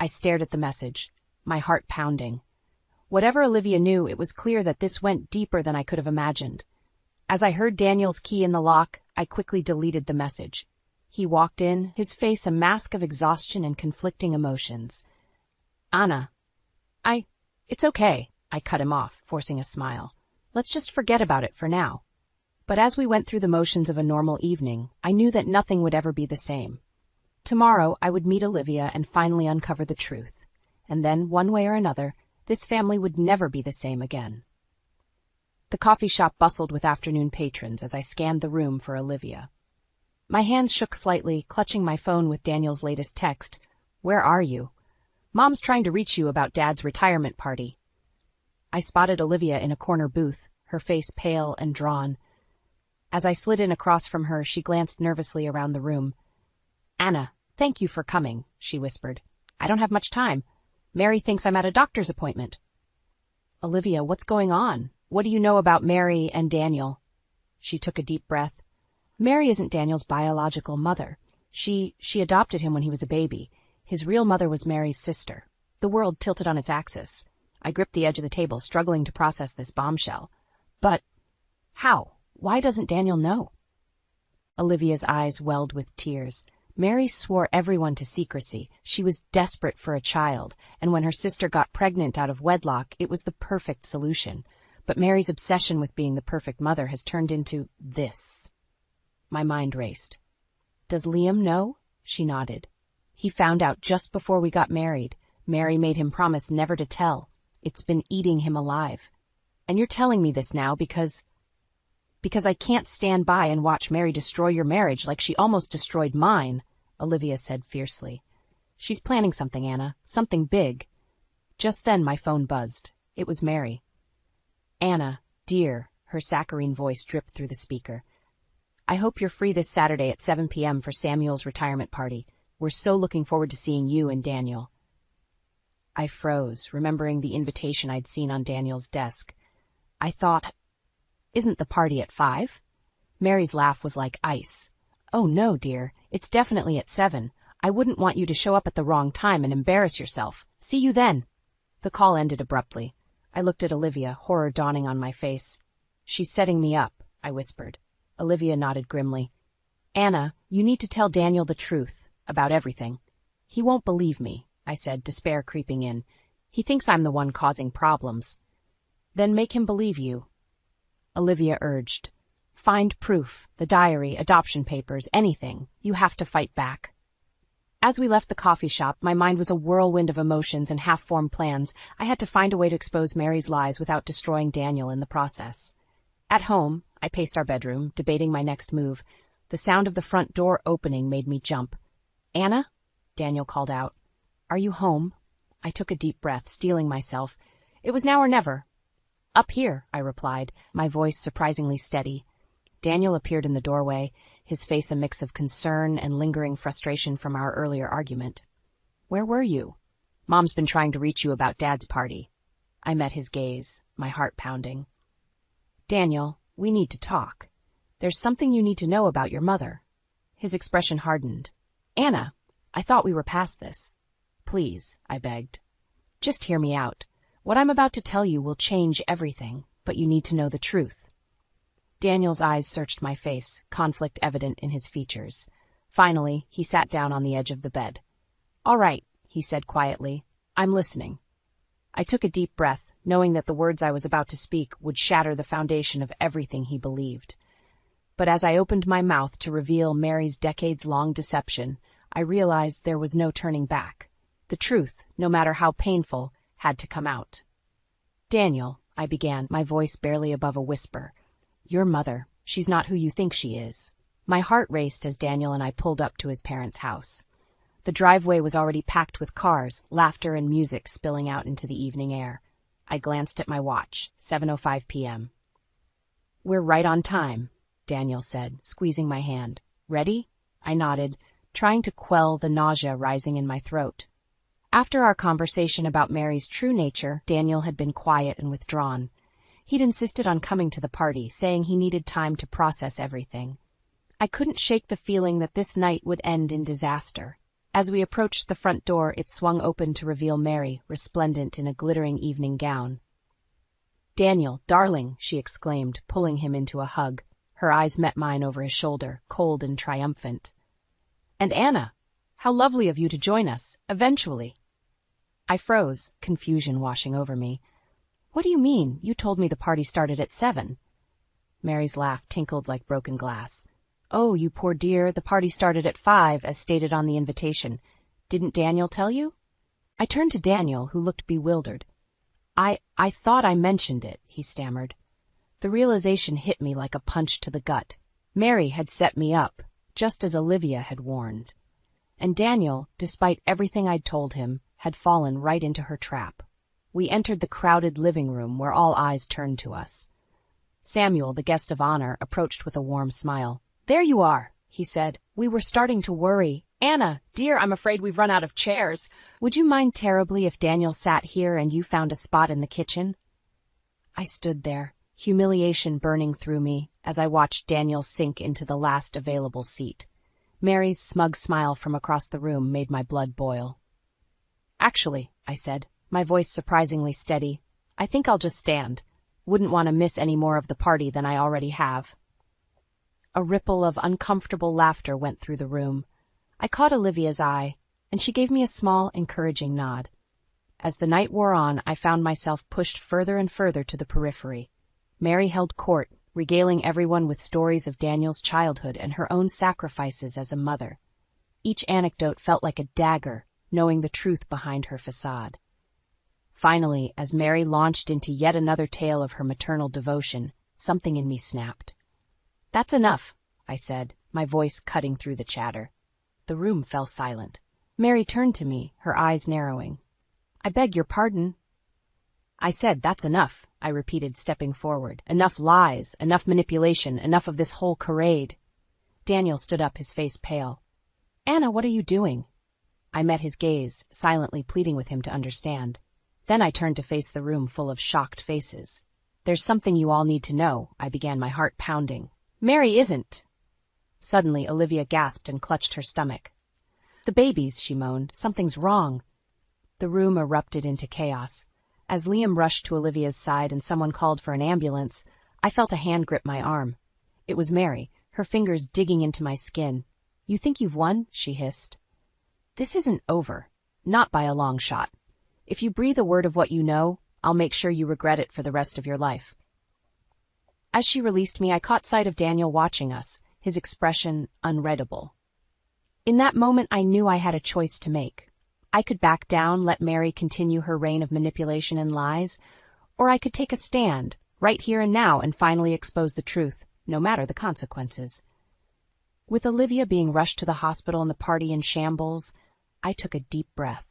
I stared at the message, my heart pounding. Whatever Olivia knew, it was clear that this went deeper than I could have imagined. As I heard Daniel's key in the lock, I quickly deleted the message. He walked in, his face a mask of exhaustion and conflicting emotions. Anna. It's okay, I cut him off, forcing a smile. Let's just forget about it for now. But as we went through the motions of a normal evening, I knew that nothing would ever be the same. Tomorrow I would meet Olivia and finally uncover the truth. And then, one way or another, this family would never be the same again. The coffee shop bustled with afternoon patrons as I scanned the room for Olivia. My hands shook slightly, clutching my phone with Daniel's latest text. Where are you? Mom's trying to reach you about Dad's retirement party. I spotted Olivia in a corner booth, her face pale and drawn. As I slid in across from her, she glanced nervously around the room. Anna, thank you for coming, she whispered. I don't have much time. Mary thinks I'm at a doctor's appointment. Olivia, what's going on? What do you know about Mary and Daniel? She took a deep breath. Mary isn't Daniel's biological mother. She adopted him when he was a baby. His real mother was Mary's sister. The world tilted on its axis. I gripped the edge of the table, struggling to process this bombshell. But how? Why doesn't Daniel know? Olivia's eyes welled with tears. Mary swore everyone to secrecy. She was desperate for a child, and when her sister got pregnant out of wedlock, it was the perfect solution. But Mary's obsession with being the perfect mother has turned into this. My mind raced. Does Liam know? She nodded. He found out just before we got married. Mary made him promise never to tell. It's been eating him alive. And you're telling me this now because I can't stand by and watch Mary destroy your marriage like she almost destroyed mine, Olivia said fiercely. She's planning something, Anna, something big. Just then my phone buzzed. It was Mary. Anna, dear, her saccharine voice dripped through the speaker. I hope you're free this Saturday at 7 p.m. for Samuel's retirement party. We're so looking forward to seeing you and Daniel. I froze, remembering the invitation I'd seen on Daniel's desk. I thought, isn't the party at 5? Mary's laugh was like ice. Oh no, dear, it's definitely at 7. I wouldn't want you to show up at the wrong time and embarrass yourself. See you then. The call ended abruptly. I looked at Olivia, horror dawning on my face. She's setting me up, I whispered. Olivia nodded grimly. Anna, you need to tell Daniel the truth about everything. He won't believe me, I said, despair creeping in. He thinks I'm the one causing problems. Then make him believe you. Olivia urged. Find proof, the diary, adoption papers, anything. You have to fight back. As we left the coffee shop, my mind was a whirlwind of emotions and half-formed plans. I had to find a way to expose Mary's lies without destroying Daniel in the process. At home, I paced our bedroom, debating my next move. The sound of the front door opening made me jump. Anna? Daniel called out. Are you home? I took a deep breath, steeling myself. It was now or never. Up here, I replied, my voice surprisingly steady. Daniel appeared in the doorway, his face a mix of concern and lingering frustration from our earlier argument. Where were you? Mom's been trying to reach you about Dad's party. I met his gaze, my heart pounding. Daniel, we need to talk. There's something you need to know about your mother. His expression hardened. Anna, I thought we were past this. Please, I begged. Just hear me out. What I'm about to tell you will change everything, but you need to know the truth. Daniel's eyes searched my face, conflict evident in his features. Finally, he sat down on the edge of the bed. All right, he said quietly. I'm listening. I took a deep breath, knowing that the words I was about to speak would shatter the foundation of everything he believed. But as I opened my mouth to reveal Mary's decades-long deception, I realized there was no turning back. The truth, no matter how painful, had to come out. Daniel, I began, my voice barely above a whisper. Your mother, she's not who you think she is. My heart raced as Daniel and I pulled up to his parents' house. The driveway was already packed with cars, laughter and music spilling out into the evening air. I glanced at my watch, 7:05 p.m. We're right on time, Daniel said, squeezing my hand. Ready? I nodded, trying to quell the nausea rising in my throat. After our conversation about Mary's true nature, Daniel had been quiet and withdrawn. He'd insisted on coming to the party, saying he needed time to process everything. I couldn't shake the feeling that this night would end in disaster. As we approached the front door, it swung open to reveal Mary, resplendent in a glittering evening gown. Daniel, darling, she exclaimed, pulling him into a hug. Her eyes met mine over his shoulder, cold and triumphant. And Anna, how lovely of you to join us, eventually. I froze, confusion washing over me. What do you mean? You told me the party started at 7. Mary's laugh tinkled like broken glass. Oh, you poor dear, the party started at 5, as stated on the invitation. Didn't Daniel tell you? I turned to Daniel, who looked bewildered. I thought I mentioned it, he stammered. The realization hit me like a punch to the gut. Mary had set me up, just as Olivia had warned. And Daniel, despite everything I'd told him, had fallen right into her trap. We entered the crowded living room where all eyes turned to us. Samuel, the guest of honor, approached with a warm smile. There you are, he said. We were starting to worry. Anna, dear, I'm afraid we've run out of chairs. Would you mind terribly if Daniel sat here and you found a spot in the kitchen? I stood there, humiliation burning through me, as I watched Daniel sink into the last available seat. Mary's smug smile from across the room made my blood boil. Actually, I said, my voice surprisingly steady, I think I'll just stand. Wouldn't want to miss any more of the party than I already have. A ripple of uncomfortable laughter went through the room. I caught Olivia's eye, and she gave me a small, encouraging nod. As the night wore on, I found myself pushed further and further to the periphery. Mary held court, regaling everyone with stories of Daniel's childhood and her own sacrifices as a mother. Each anecdote felt like a dagger, knowing the truth behind her facade. Finally, as Mary launched into yet another tale of her maternal devotion, something in me snapped. That's enough, I said, my voice cutting through the chatter. The room fell silent. Mary turned to me, her eyes narrowing. I beg your pardon. I said, that's enough, I repeated, stepping forward. Enough lies, enough manipulation, enough of this whole charade. Daniel stood up, his face pale. Anna, what are you doing? I met his gaze, silently pleading with him to understand. Then I turned to face the room full of shocked faces. There's something you all need to know, I began, my heart pounding. Mary isn't. Suddenly, Olivia gasped and clutched her stomach. The babies, she moaned. Something's wrong. The room erupted into chaos. As Liam rushed to Olivia's side and someone called for an ambulance, I felt a hand grip my arm. It was Mary, her fingers digging into my skin. You think you've won? She hissed. This isn't over. Not by a long shot. If you breathe a word of what you know, I'll make sure you regret it for the rest of your life. As she released me, I caught sight of Daniel watching us, his expression unreadable. In that moment, I knew I had a choice to make. I could back down, let Mary continue her reign of manipulation and lies, or I could take a stand, right here and now, and finally expose the truth, no matter the consequences. With Olivia being rushed to the hospital and the party in shambles, I took a deep breath.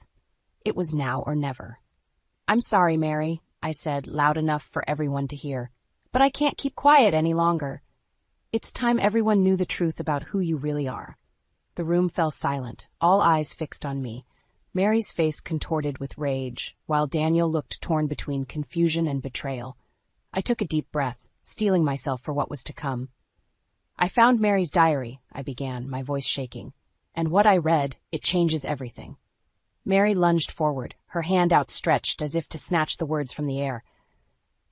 It was now or never. "I'm sorry, Mary," I said, loud enough for everyone to hear, "but I can't keep quiet any longer. It's time everyone knew the truth about who you really are." The room fell silent, all eyes fixed on me. Mary's face contorted with rage, while Daniel looked torn between confusion and betrayal. I took a deep breath, steeling myself for what was to come. "I found Mary's diary," I began, my voice shaking. "And what I read, it changes everything." Mary lunged forward, her hand outstretched as if to snatch the words from the air.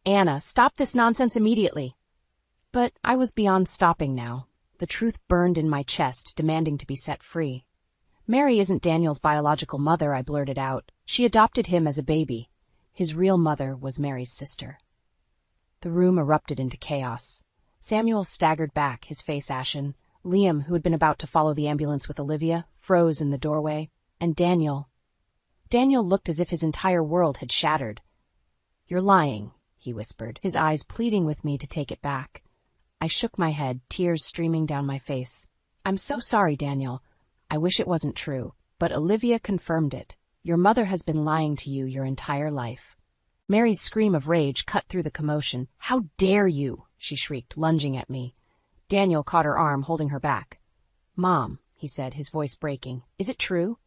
"Anna, stop this nonsense immediately." But I was beyond stopping now. The truth burned in my chest, demanding to be set free. "Mary isn't Daniel's biological mother," I blurted out. "She adopted him as a baby. His real mother was Mary's sister." The room erupted into chaos. Samuel staggered back, his face ashen. Liam, who had been about to follow the ambulance with Olivia, froze in the doorway. And Daniel looked as if his entire world had shattered. "You're lying," he whispered, his eyes pleading with me to take it back. I shook my head, tears streaming down my face. "I'm so sorry, Daniel. I wish it wasn't true, but Olivia confirmed it. Your mother has been lying to you your entire life." Mary's scream of rage cut through the commotion. "How dare you!" she shrieked, lunging at me. Daniel caught her arm, holding her back. "Mom," he said, his voice breaking, "is it true?"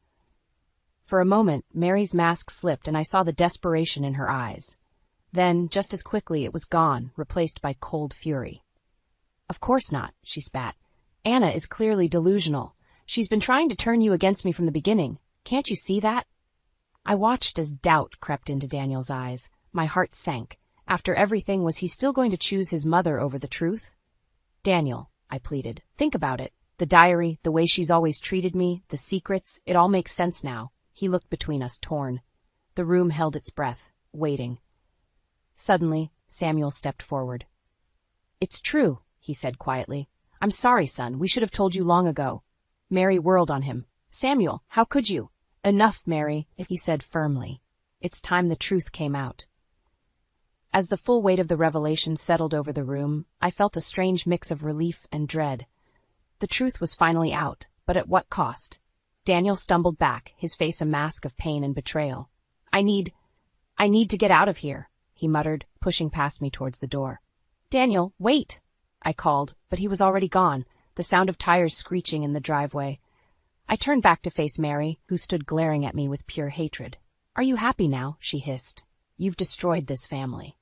For a moment, Mary's mask slipped and I saw the desperation in her eyes. Then, just as quickly, it was gone, replaced by cold fury. "Of course not," she spat. "Anna is clearly delusional. She's been trying to turn you against me from the beginning. Can't you see that?" I watched as doubt crept into Daniel's eyes. My heart sank. After everything, was he still going to choose his mother over the truth? "Daniel," I pleaded, "think about it. The diary, the way she's always treated me, the secrets, it all makes sense now." He looked between us, torn. The room held its breath, waiting. Suddenly, Samuel stepped forward. "It's true," he said quietly. "I'm sorry, son. We should have told you long ago." Mary whirled on him. "Samuel, how could you?" "Enough, Mary," he said firmly. "It's time the truth came out." As the full weight of the revelation settled over the room, I felt a strange mix of relief and dread. The truth was finally out, but at what cost? Daniel stumbled back, his face a mask of pain and betrayal. I need to get out of here," he muttered, pushing past me towards the door. "Daniel, wait!" I called, but he was already gone, the sound of tires screeching in the driveway. I turned back to face Mary, who stood glaring at me with pure hatred. "Are you happy now?" she hissed. "You've destroyed this family."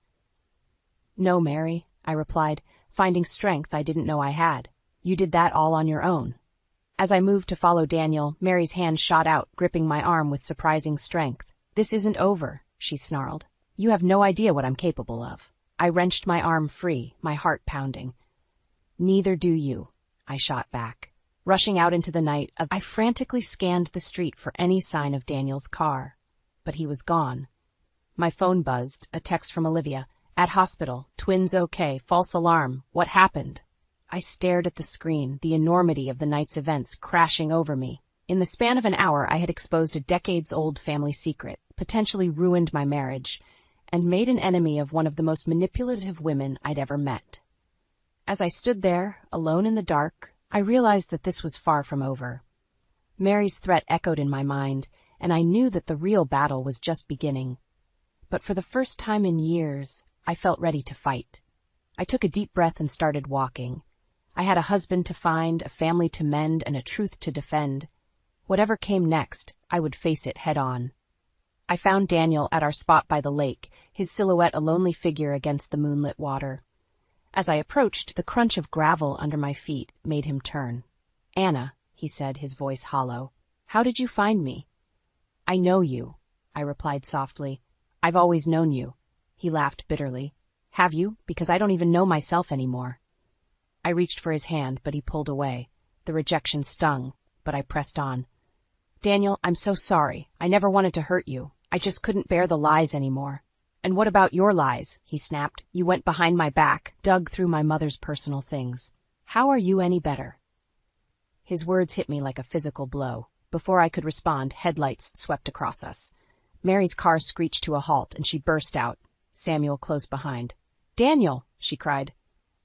"No, Mary," I replied, finding strength I didn't know I had. "You did that all on your own." As I moved to follow Daniel, Mary's hand shot out, gripping my arm with surprising strength. "This isn't over," she snarled. "You have no idea what I'm capable of." I wrenched my arm free, my heart pounding. "Neither do you," I shot back. Rushing out into the night, I frantically scanned the street for any sign of Daniel's car. But he was gone. My phone buzzed, a text from Olivia. "At hospital, twins okay, false alarm, what happened?" I stared at the screen, the enormity of the night's events crashing over me. In the span of an hour, I had exposed a decades-old family secret, potentially ruined my marriage, and made an enemy of one of the most manipulative women I'd ever met. As I stood there, alone in the dark, I realized that this was far from over. Mary's threat echoed in my mind, and I knew that the real battle was just beginning. But for the first time in years, I felt ready to fight. I took a deep breath and started walking. I had a husband to find, a family to mend, and a truth to defend. Whatever came next, I would face it head on. I found Daniel at our spot by the lake, his silhouette a lonely figure against the moonlit water. As I approached, the crunch of gravel under my feet made him turn. "Anna," he said, his voice hollow, "how did you find me?" "I know you," I replied softly. "I've always known you." He laughed bitterly. "Have you? Because I don't even know myself anymore." I reached for his hand, but he pulled away. The rejection stung, but I pressed on. "Daniel, I'm so sorry. I never wanted to hurt you. I just couldn't bear the lies anymore." "And what about your lies?" he snapped. "You went behind my back, dug through my mother's personal things. How are you any better?" His words hit me like a physical blow. Before I could respond, headlights swept across us. Mary's car screeched to a halt, and she burst out, Samuel close behind. "Daniel!" she cried.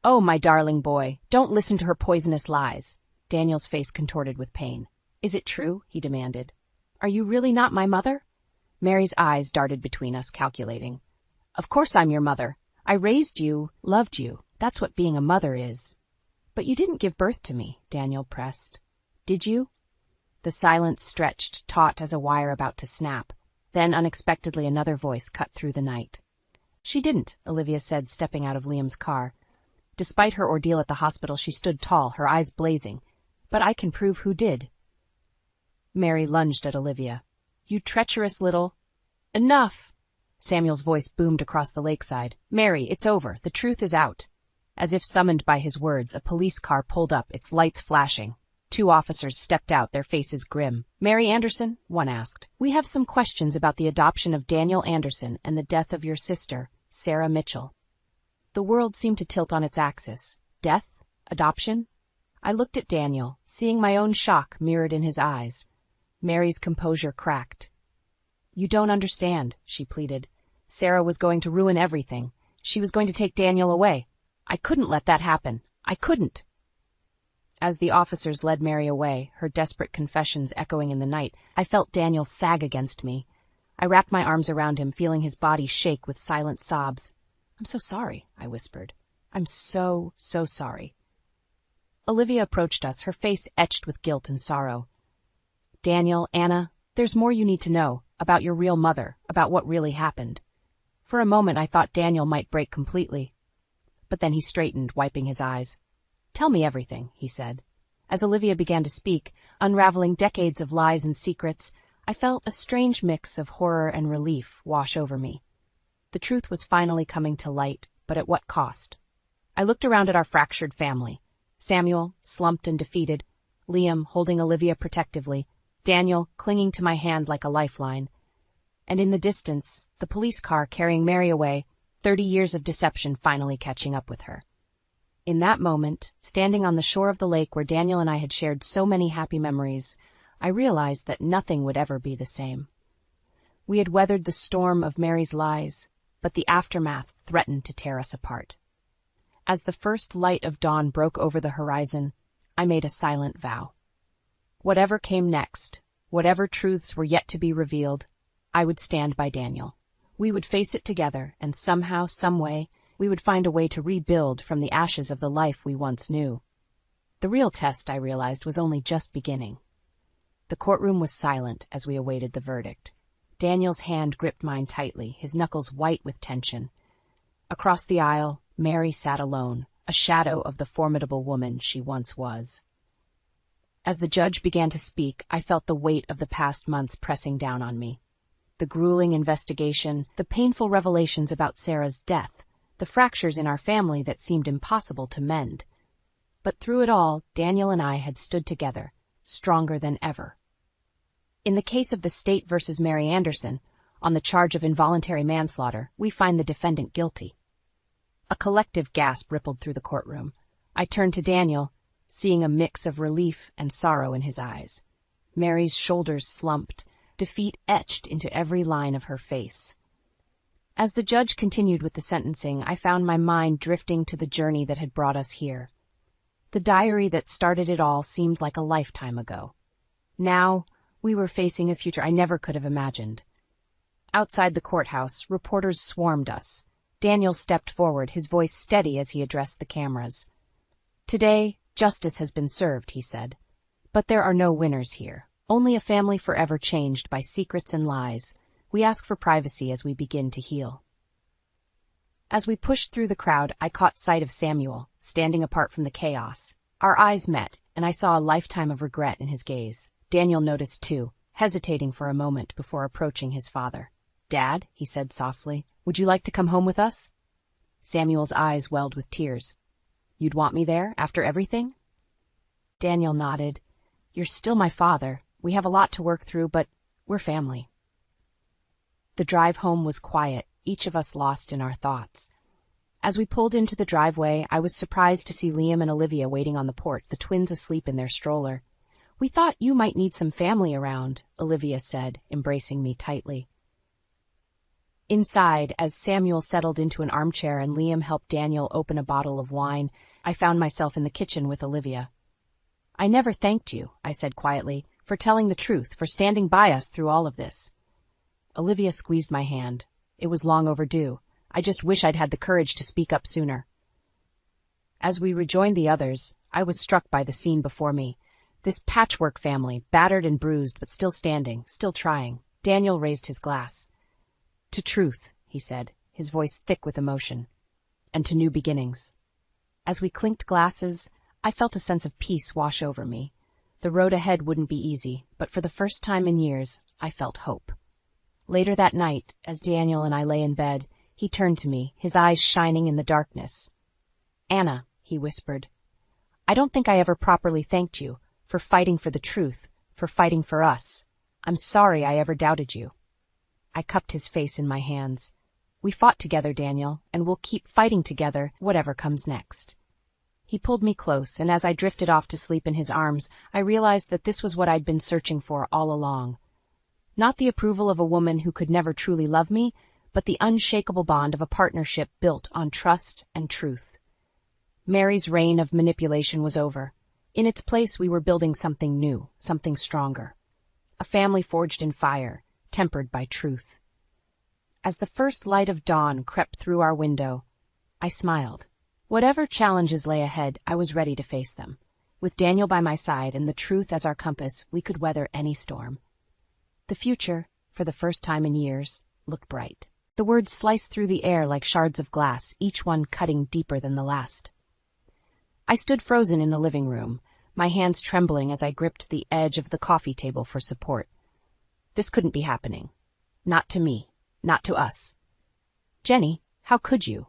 "Oh, my darling boy, don't listen to her poisonous lies." Daniel's face contorted with pain. "Is it true?" he demanded. "Are you really not my mother?" Mary's eyes darted between us, calculating. Of course I'm your mother. I raised you, loved you. That's what being a mother is. But you didn't give birth to me, Daniel pressed. Did you? The silence stretched, taut as a wire about to snap. Then, unexpectedly, another voice cut through the night. She didn't, Olivia said, stepping out of Liam's car. Despite her ordeal at the hospital, she stood tall, her eyes blazing. But I can prove who did. Mary lunged at Olivia. You treacherous little... Enough! Samuel's voice boomed across the lakeside. Mary, it's over. The truth is out. As if summoned by his words, a police car pulled up, its lights flashing. 2 officers stepped out, their faces grim. Mary Anderson, one asked, we have some questions about the adoption of Daniel Anderson and the death of your sister, Sarah Mitchell. The world seemed to tilt on its axis. Death? Adoption? I looked at Daniel, seeing my own shock mirrored in his eyes. Mary's composure cracked. You don't understand, she pleaded. Sarah was going to ruin everything. She was going to take Daniel away. I couldn't let that happen. I couldn't. As the officers led Mary away, her desperate confessions echoing in the night, I felt Daniel sag against me. I wrapped my arms around him, feeling his body shake with silent sobs. I'm so sorry, I whispered. I'm so sorry. Olivia approached us, her face etched with guilt and sorrow. Daniel, Anna, there's more you need to know about your real mother, about what really happened. For a moment I thought Daniel might break completely. But then he straightened, wiping his eyes. Tell me everything, he said. As Olivia began to speak, unraveling decades of lies and secrets, I felt a strange mix of horror and relief wash over me. The truth was finally coming to light, but at what cost? I looked around at our fractured family. Samuel, slumped and defeated, Liam holding Olivia protectively, Daniel clinging to my hand like a lifeline. And in the distance, the police car carrying Mary away, 30 years of deception finally catching up with her. In that moment, standing on the shore of the lake where Daniel and I had shared so many happy memories, I realized that nothing would ever be the same. We had weathered the storm of Mary's lies, but the aftermath threatened to tear us apart. As the first light of dawn broke over the horizon, I made a silent vow. Whatever came next, whatever truths were yet to be revealed, I would stand by Daniel. We would face it together, and somehow, someway, we would find a way to rebuild from the ashes of the life we once knew. The real test, I realized, was only just beginning. The courtroom was silent as we awaited the verdict. Daniel's hand gripped mine tightly, his knuckles white with tension. Across the aisle, Mary sat alone, a shadow of the formidable woman she once was. As the judge began to speak, I felt the weight of the past months pressing down on me. The grueling investigation, the painful revelations about Sarah's death, the fractures in our family that seemed impossible to mend. But through it all, Daniel and I had stood together, stronger than ever. In the case of the state versus Mary Anderson, on the charge of involuntary manslaughter, we find the defendant guilty. A collective gasp rippled through the courtroom. I turned to Daniel, seeing a mix of relief and sorrow in his eyes. Mary's shoulders slumped, defeat etched into every line of her face. As the judge continued with the sentencing, I found my mind drifting to the journey that had brought us here. The diary that started it all seemed like a lifetime ago. Now, we were facing a future I never could have imagined. Outside the courthouse, reporters swarmed us. Daniel stepped forward, his voice steady as he addressed the cameras. Today, justice has been served, he said. But there are no winners here. Only a family forever changed by secrets and lies. We ask for privacy as we begin to heal. As we pushed through the crowd, I caught sight of Samuel, standing apart from the chaos. Our eyes met, and I saw a lifetime of regret in his gaze. Daniel noticed too, hesitating for a moment before approaching his father. Dad, he said softly, would you like to come home with us? Samuel's eyes welled with tears. You'd want me there, after everything? Daniel nodded. You're still my father. We have a lot to work through, but we're family. The drive home was quiet, each of us lost in our thoughts. As we pulled into the driveway, I was surprised to see Liam and Olivia waiting on the porch, the twins asleep in their stroller. We thought you might need some family around, Olivia said, embracing me tightly. Inside, as Samuel settled into an armchair and Liam helped Daniel open a bottle of wine, I found myself in the kitchen with Olivia. I never thanked you, I said quietly, for telling the truth, for standing by us through all of this. Olivia squeezed my hand. It was long overdue. I just wish I'd had the courage to speak up sooner. As we rejoined the others, I was struck by the scene before me. This patchwork family, battered and bruised but still standing, still trying. Daniel raised his glass. "To truth," he said, his voice thick with emotion, "and to new beginnings." As we clinked glasses, I felt a sense of peace wash over me. The road ahead wouldn't be easy, but for the first time in years, I felt hope. Later that night, as Daniel and I lay in bed, he turned to me, his eyes shining in the darkness. "Anna," he whispered, "I don't think I ever properly thanked you for fighting for the truth, for fighting for us. I'm sorry I ever doubted you." I cupped his face in my hands. "We fought together, Daniel, and we'll keep fighting together, whatever comes next." He pulled me close, and as I drifted off to sleep in his arms, I realized that this was what I'd been searching for all along. Not the approval of a woman who could never truly love me, but the unshakable bond of a partnership built on trust and truth. Mary's reign of manipulation was over. In its place, we were building something new, something stronger. A family forged in fire, tempered by truth. As the first light of dawn crept through our window, I smiled. Whatever challenges lay ahead, I was ready to face them. With Daniel by my side and the truth as our compass, we could weather any storm. The future, for the first time in years, looked bright. The words sliced through the air like shards of glass, each one cutting deeper than the last. I stood frozen in the living room, my hands trembling as I gripped the edge of the coffee table for support. This couldn't be happening. Not to me. Not to us. "Jenny, how could you?"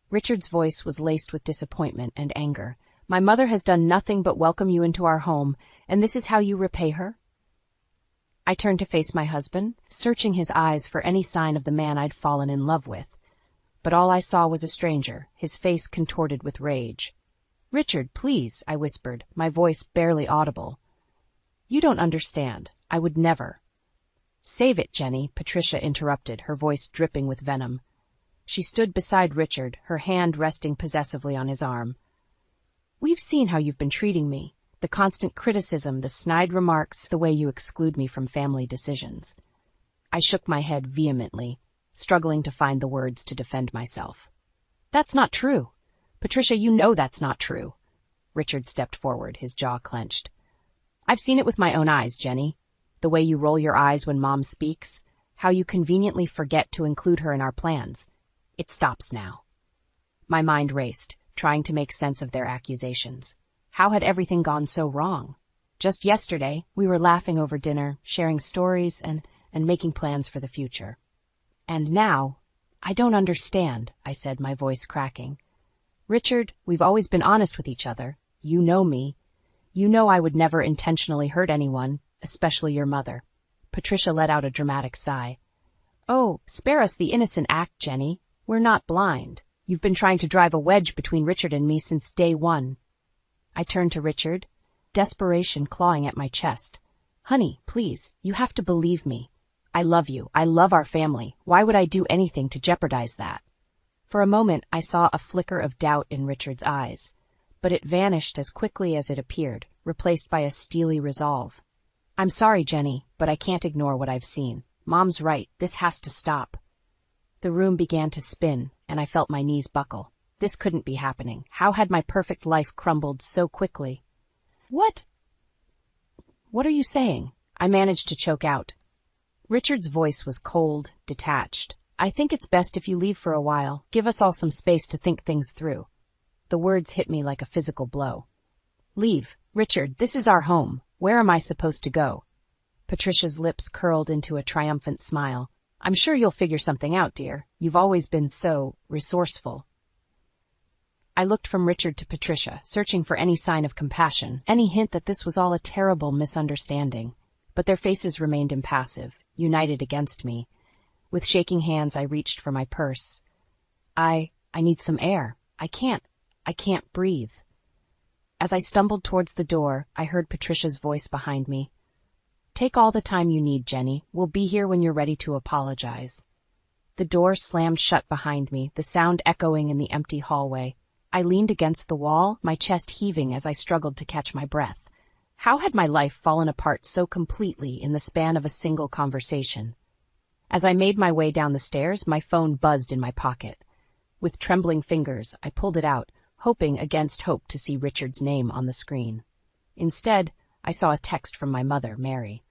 Richard's voice was laced with disappointment and anger. "My mother has done nothing but welcome you into our home, and this is how you repay her?" I turned to face my husband, searching his eyes for any sign of the man I'd fallen in love with. But all I saw was a stranger, his face contorted with rage. "Richard, please," I whispered, my voice barely audible. "You don't understand. I would never." "Save it, Jenny," Patricia interrupted, her voice dripping with venom. She stood beside Richard, her hand resting possessively on his arm. "We've seen how you've been treating me. The constant criticism, the snide remarks, the way you exclude me from family decisions." I shook my head vehemently, struggling to find the words to defend myself. "That's not true. Patricia, you know that's not true." Richard stepped forward, his jaw clenched. "I've seen it with my own eyes, Jenny. The way you roll your eyes when Mom speaks, how you conveniently forget to include her in our plans. It stops now." My mind raced, trying to make sense of their accusations. How had everything gone so wrong? Just yesterday, we were laughing over dinner, sharing stories, and making plans for the future. And now, "I don't understand," I said, my voice cracking. "Richard, we've always been honest with each other. You know me. You know I would never intentionally hurt anyone, especially your mother." Patricia let out a dramatic sigh. "Oh, spare us the innocent act, Jenny. We're not blind. You've been trying to drive a wedge between Richard and me since day one." I turned to Richard, desperation clawing at my chest. "Honey, please, you have to believe me. I love you. I love our family. Why would I do anything to jeopardize that?" For a moment, I saw a flicker of doubt in Richard's eyes, but it vanished as quickly as it appeared, replaced by a steely resolve. "I'm sorry, Jenny, but I can't ignore what I've seen. Mom's right. This has to stop." The room began to spin, and I felt my knees buckle. This couldn't be happening. How had my perfect life crumbled so quickly? What are you saying?" I managed to choke out. Richard's voice was cold, detached. "I think it's best if you leave for a while. Give us all some space to think things through." The words hit me like a physical blow. "Leave? Richard, this is our home. Where am I supposed to go?" Patricia's lips curled into a triumphant smile. "I'm sure you'll figure something out, dear. You've always been so resourceful." I looked from Richard to Patricia, searching for any sign of compassion, any hint that this was all a terrible misunderstanding. But their faces remained impassive, united against me. With shaking hands, I reached for my purse. I need some air. I can't breathe." As I stumbled towards the door, I heard Patricia's voice behind me. "Take all the time you need, Jenny. We'll be here when you're ready to apologize." The door slammed shut behind me, the sound echoing in the empty hallway. I leaned against the wall, my chest heaving as I struggled to catch my breath. How had my life fallen apart so completely in the span of a single conversation? As I made my way down the stairs, my phone buzzed in my pocket. With trembling fingers, I pulled it out, hoping against hope to see Richard's name on the screen. Instead, I saw a text from my mother, Mary.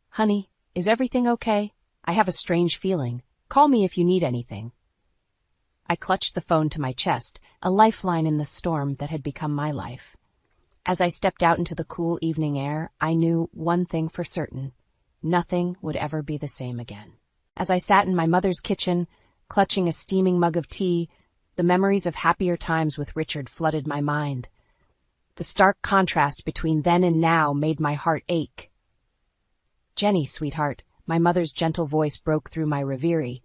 "Honey, is everything okay? I have a strange feeling. Call me if you need anything." I clutched the phone to my chest, a lifeline in the storm that had become my life. As I stepped out into the cool evening air, I knew one thing for certain: nothing would ever be the same again. As I sat in my mother's kitchen, clutching a steaming mug of tea, the memories of happier times with Richard flooded my mind. The stark contrast between then and now made my heart ache. "Jenny, sweetheart," my mother's gentle voice broke through my reverie.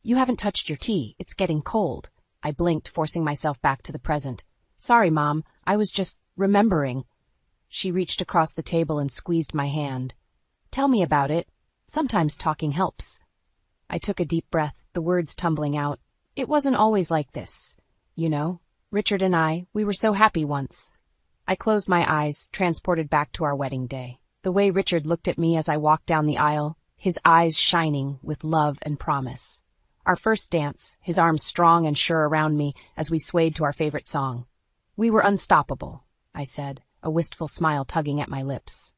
"You haven't touched your tea. It's getting cold." I blinked, forcing myself back to the present. "Sorry, Mom. I was just remembering." She reached across the table and squeezed my hand. "Tell me about it. Sometimes talking helps." I took a deep breath, the words tumbling out. "It wasn't always like this. You know, Richard and we were so happy once." I closed my eyes, transported back to our wedding day. The way Richard looked at me as I walked down the aisle, his eyes shining with love and promise. Our first dance, his arms strong and sure around me as we swayed to our favorite song. "We were unstoppable," I said, a wistful smile tugging at my lips.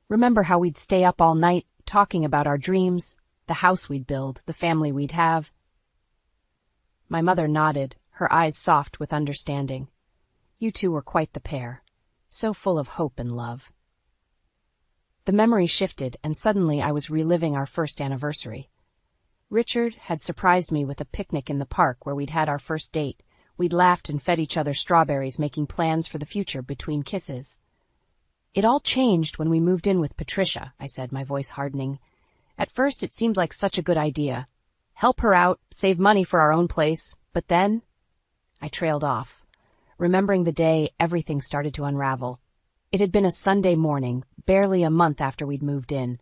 "Remember how we'd stay up all night, talking about our dreams, the house we'd build, the family we'd have?" My mother nodded, her eyes soft with understanding. "You two were quite the pair, so full of hope and love." The memory shifted, and suddenly I was reliving our first anniversary. Richard had surprised me with a picnic in the park where we'd had our first date. We'd laughed and fed each other strawberries, making plans for the future between kisses. "It all changed when we moved in with Patricia," I said, my voice hardening. "At first it seemed like such a good idea. Help her out, save money for our own place, but then—" I trailed off. Remembering the day, everything started to unravel. It had been a Sunday morning, barely a month after we'd moved in.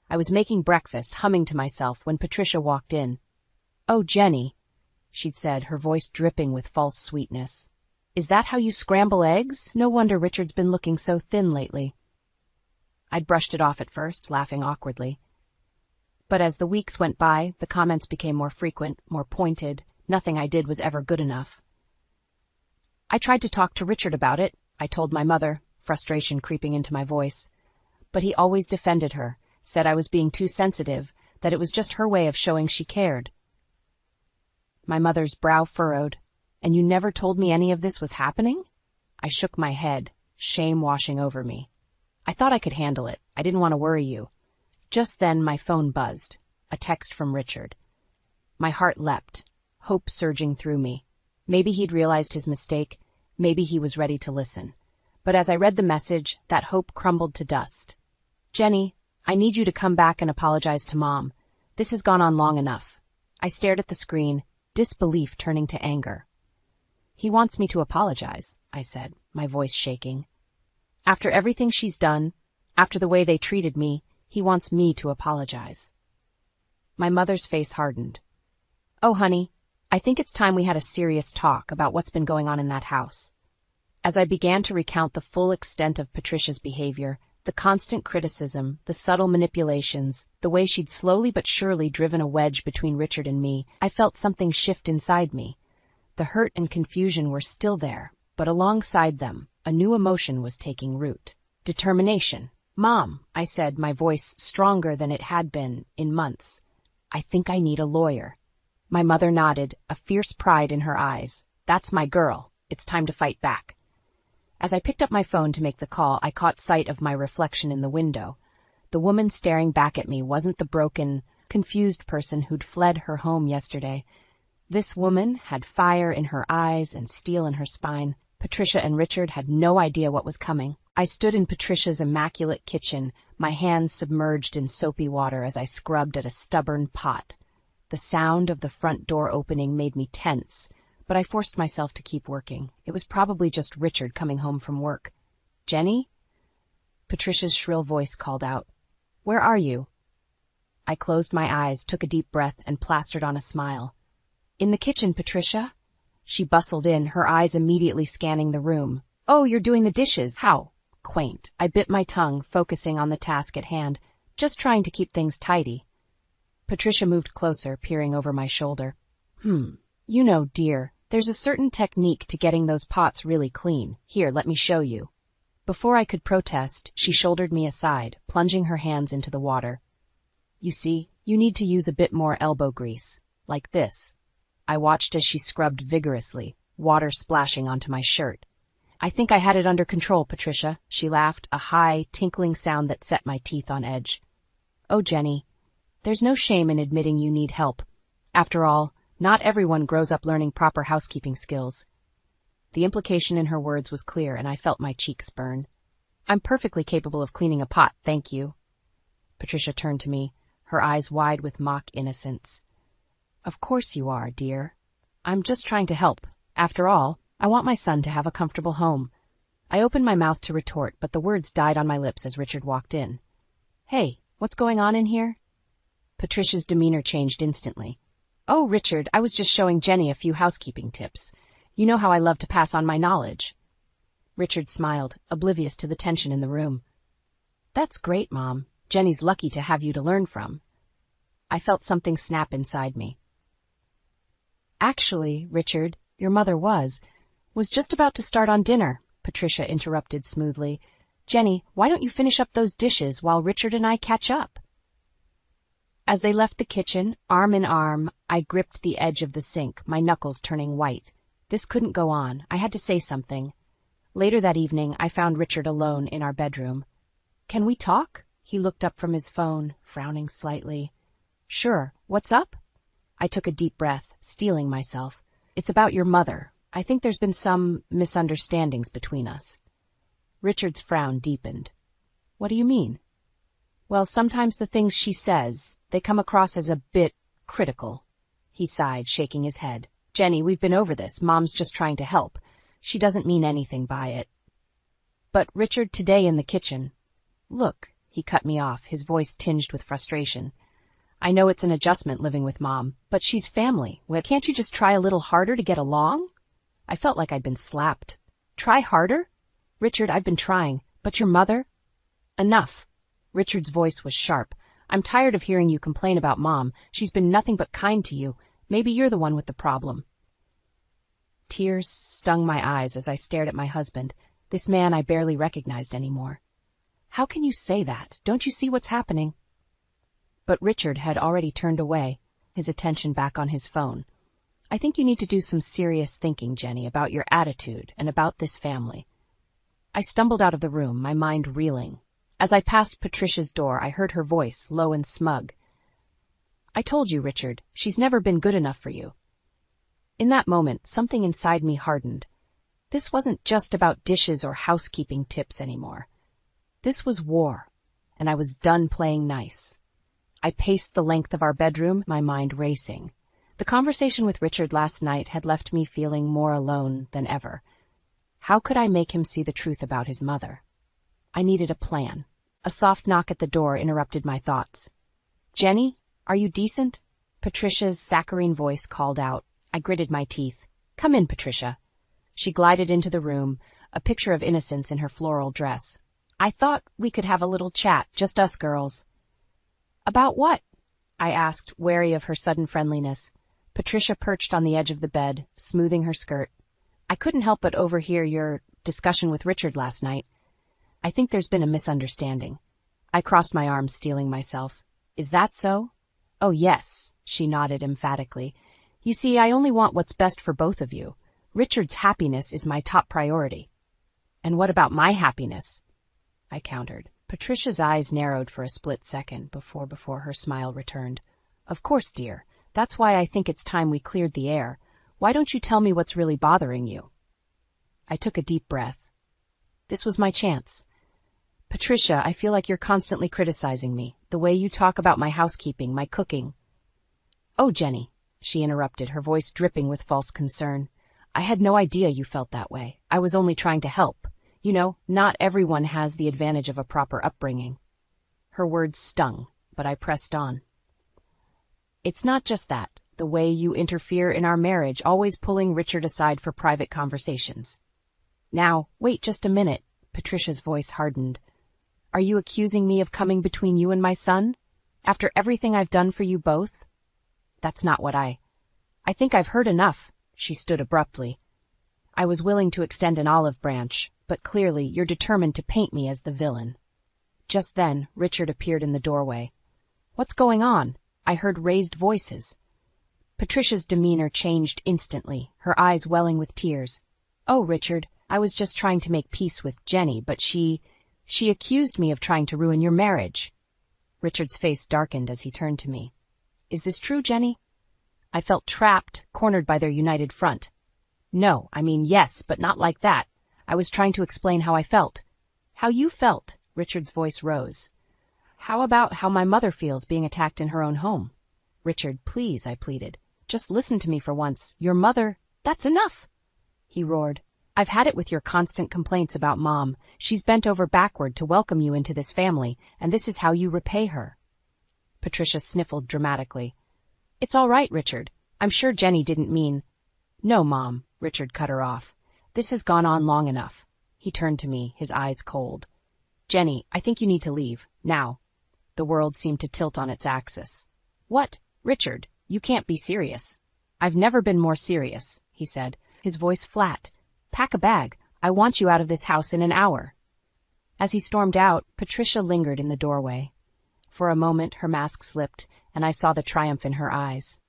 I was making breakfast, humming to myself, when Patricia walked in. "Oh, Jenny," she'd said, her voice dripping with false sweetness. "Is that how you scramble eggs? No wonder Richard's been looking so thin lately." I'd brushed it off at first, laughing awkwardly. But as the weeks went by, the comments became more frequent, more pointed. Nothing I did was ever good enough. "I tried to talk to Richard about it," I told my mother, frustration creeping into my voice. But he always defended her, said I was being too sensitive, that it was just her way of showing she cared. My mother's brow furrowed. "And you never told me any of this was happening?" I shook my head, shame washing over me. "I thought I could handle it. I didn't want to worry you." Just then my phone buzzed, a text from Richard. My heart leapt, hope surging through me. Maybe he'd realized his mistake, maybe he was ready to listen. But as I read the message, that hope crumbled to dust. "Jenny, I need you to come back and apologize to Mom. This has gone on long enough." I stared at the screen, disbelief turning to anger. "He wants me to apologize," I said, my voice shaking. "After everything she's done, after the way they treated me, he wants me to apologize." My mother's face hardened. "Oh, honey, I think it's time we had a serious talk about what's been going on in that house." As I began to recount the full extent of Patricia's behavior, the constant criticism, the subtle manipulations, the way she'd slowly but surely driven a wedge between Richard and me, I felt something shift inside me. The hurt and confusion were still there, but alongside them, a new emotion was taking root. Determination. "Mom," I said, my voice stronger than it had been in months, "I think I need a lawyer." My mother nodded, a fierce pride in her eyes. "That's my girl. It's time to fight back." As I picked up my phone to make the call, I caught sight of my reflection in the window. The woman staring back at me wasn't the broken, confused person who'd fled her home yesterday. This woman had fire in her eyes and steel in her spine. Patricia and Richard had no idea what was coming. I stood in Patricia's immaculate kitchen, my hands submerged in soapy water as I scrubbed at a stubborn pot. The sound of the front door opening made me tense, but I forced myself to keep working. It was probably just Richard coming home from work. "Jenny?" Patricia's shrill voice called out. "Where are you?" I closed my eyes, took a deep breath, and plastered on a smile. "In the kitchen, Patricia." She bustled in, her eyes immediately scanning the room. "Oh, you're doing the dishes. How quaint." I bit my tongue, focusing on the task at hand, just trying to keep things tidy. Patricia moved closer, peering over my shoulder. You know, dear, there's a certain technique to getting those pots really clean. Here, let me show you. Before I could protest, she shouldered me aside, plunging her hands into the water. You see, you need to use a bit more elbow grease. Like this. I watched as she scrubbed vigorously, water splashing onto my shirt. I think I had it under control, Patricia, she laughed, a high, tinkling sound that set my teeth on edge. Oh, Jenny, there's no shame in admitting you need help. After all, not everyone grows up learning proper housekeeping skills. The implication in her words was clear, and I felt my cheeks burn. I'm perfectly capable of cleaning a pot, thank you. Patricia turned to me, her eyes wide with mock innocence. Of course you are, dear. I'm just trying to help. After all, I want my son to have a comfortable home. I opened my mouth to retort, but the words died on my lips as Richard walked in. Hey, what's going on in here? Patricia's demeanor changed instantly. Oh, Richard, I was just showing Jenny a few housekeeping tips. You know how I love to pass on my knowledge. Richard smiled, oblivious to the tension in the room. That's great, Mom. Jenny's lucky to have you to learn from. I felt something snap inside me. Actually, Richard, your mother was just about to start on dinner, Patricia interrupted smoothly. Jenny, why don't you finish up those dishes while Richard and I catch up? As they left the kitchen, arm in arm, I gripped the edge of the sink, my knuckles turning white. This couldn't go on. I had to say something. Later that evening, I found Richard alone in our bedroom. Can we talk? He looked up from his phone, frowning slightly. Sure. What's up? I took a deep breath, steeling myself. It's about your mother. I think there's been some misunderstandings between us. Richard's frown deepened. What do you mean? Well, sometimes the things she says, they come across as a bit critical. He sighed, shaking his head. Jenny, we've been over this. Mom's just trying to help. She doesn't mean anything by it. But Richard, today in the kitchen. Look, he cut me off, his voice tinged with frustration. I know it's an adjustment living with Mom, but she's family. Well, can't you just try a little harder to get along? I felt like I'd been slapped. Try harder? Richard, I've been trying. But your mother? Enough. Richard's voice was sharp. I'm tired of hearing you complain about Mom. She's been nothing but kind to you. Maybe you're the one with the problem. Tears stung my eyes as I stared at my husband, this man I barely recognized anymore. How can you say that? Don't you see what's happening? But Richard had already turned away, his attention back on his phone. I think you need to do some serious thinking, Jenny, about your attitude and about this family. I stumbled out of the room, my mind reeling. As I passed Patricia's door, I heard her voice, low and smug. I told you, Richard, she's never been good enough for you. In that moment, something inside me hardened. This wasn't just about dishes or housekeeping tips anymore. This was war, and I was done playing nice. I paced the length of our bedroom, my mind racing. The conversation with Richard last night had left me feeling more alone than ever. How could I make him see the truth about his mother? I needed a plan. A soft knock at the door interrupted my thoughts. Jenny, are you decent? Patricia's saccharine voice called out. I gritted my teeth. Come in, Patricia. She glided into the room, a picture of innocence in her floral dress. I thought we could have a little chat, just us girls. About what? I asked, wary of her sudden friendliness. Patricia perched on the edge of the bed, smoothing her skirt. I couldn't help but overhear your discussion with Richard last night. I think there's been a misunderstanding. I crossed my arms, steeling myself. Is that so? Oh, yes, she nodded emphatically. You see, I only want what's best for both of you. Richard's happiness is my top priority. And what about my happiness? I countered. Patricia's eyes narrowed for a split second before her smile returned. Of course, dear. That's why I think it's time we cleared the air. Why don't you tell me what's really bothering you? I took a deep breath. This was my chance. Patricia, I feel like you're constantly criticizing me, the way you talk about my housekeeping, my cooking. Oh, Jenny, she interrupted, her voice dripping with false concern. I had no idea you felt that way. I was only trying to help. You know, not everyone has the advantage of a proper upbringing. Her words stung, but I pressed on. It's not just that, the way you interfere in our marriage, always pulling Richard aside for private conversations. Now, wait just a minute, Patricia's voice hardened. Are you accusing me of coming between you and my son? After everything I've done for you both? That's not what I think I've heard enough. She stood abruptly. I was willing to extend an olive branch, but clearly you're determined to paint me as the villain. Just then, Richard appeared in the doorway. What's going on? I heard raised voices. Patricia's demeanor changed instantly, her eyes welling with tears. Oh, Richard, I was just trying to make peace with Jenny, but she accused me of trying to ruin your marriage. Richard's face darkened as he turned to me. Is this true, Jenny? I felt trapped, cornered by their united front. No, I mean yes, but not like that. I was trying to explain how I felt. How you felt, Richard's voice rose. How about how my mother feels being attacked in her own home? Richard, please, I pleaded. Just listen to me for once. Your mother, that's enough. He roared. I've had it with your constant complaints about Mom. She's bent over backward to welcome you into this family, and this is how you repay her. Patricia sniffled dramatically. It's all right, Richard. I'm sure Jenny didn't mean... No, Mom, Richard cut her off. This has gone on long enough. He turned to me, his eyes cold. Jenny, I think you need to leave, now. The world seemed to tilt on its axis. What? Richard, you can't be serious. I've never been more serious, he said, his voice flat. Pack a bag. I want you out of this house in an hour. As he stormed out, Patricia lingered in the doorway. For a moment, her mask slipped, and I saw the triumph in her eyes.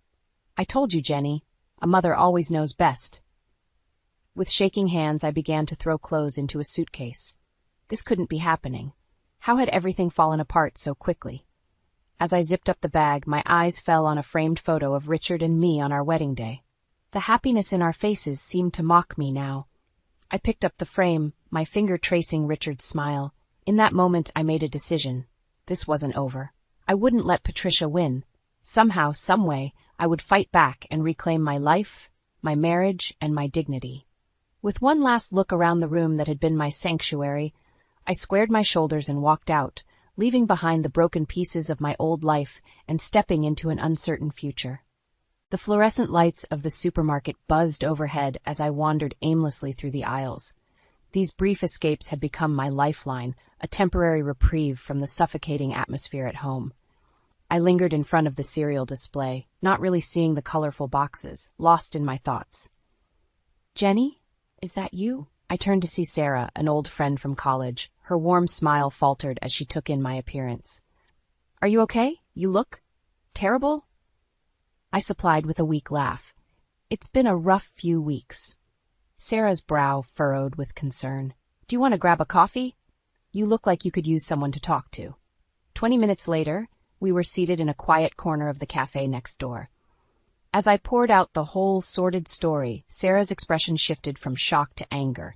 I told you, Jenny. A mother always knows best. With shaking hands, I began to throw clothes into a suitcase. This couldn't be happening. How had everything fallen apart so quickly? As I zipped up the bag, my eyes fell on a framed photo of Richard and me on our wedding day. The happiness in our faces seemed to mock me now. I picked up the frame, my finger tracing Richard's smile. In that moment, I made a decision. This wasn't over. I wouldn't let Patricia win. Somehow, someway, I would fight back and reclaim my life, my marriage, and my dignity. With one last look around the room that had been my sanctuary, I squared my shoulders and walked out, leaving behind the broken pieces of my old life and stepping into an uncertain future. The fluorescent lights of the supermarket buzzed overhead as I wandered aimlessly through the aisles. These brief escapes had become my lifeline, a temporary reprieve from the suffocating atmosphere at home. I lingered in front of the cereal display, not really seeing the colorful boxes, lost in my thoughts. Jenny, is that you? I turned to see Sarah, an old friend from college. Her warm smile faltered as she took in my appearance. Are you okay? You look terrible? I supplied with a weak laugh. It's been a rough few weeks. Sarah's brow furrowed with concern. Do you want to grab a coffee? You look like you could use someone to talk to. 20 minutes later, we were seated in a quiet corner of the cafe next door. As I poured out the whole sordid story, Sarah's expression shifted from shock to anger.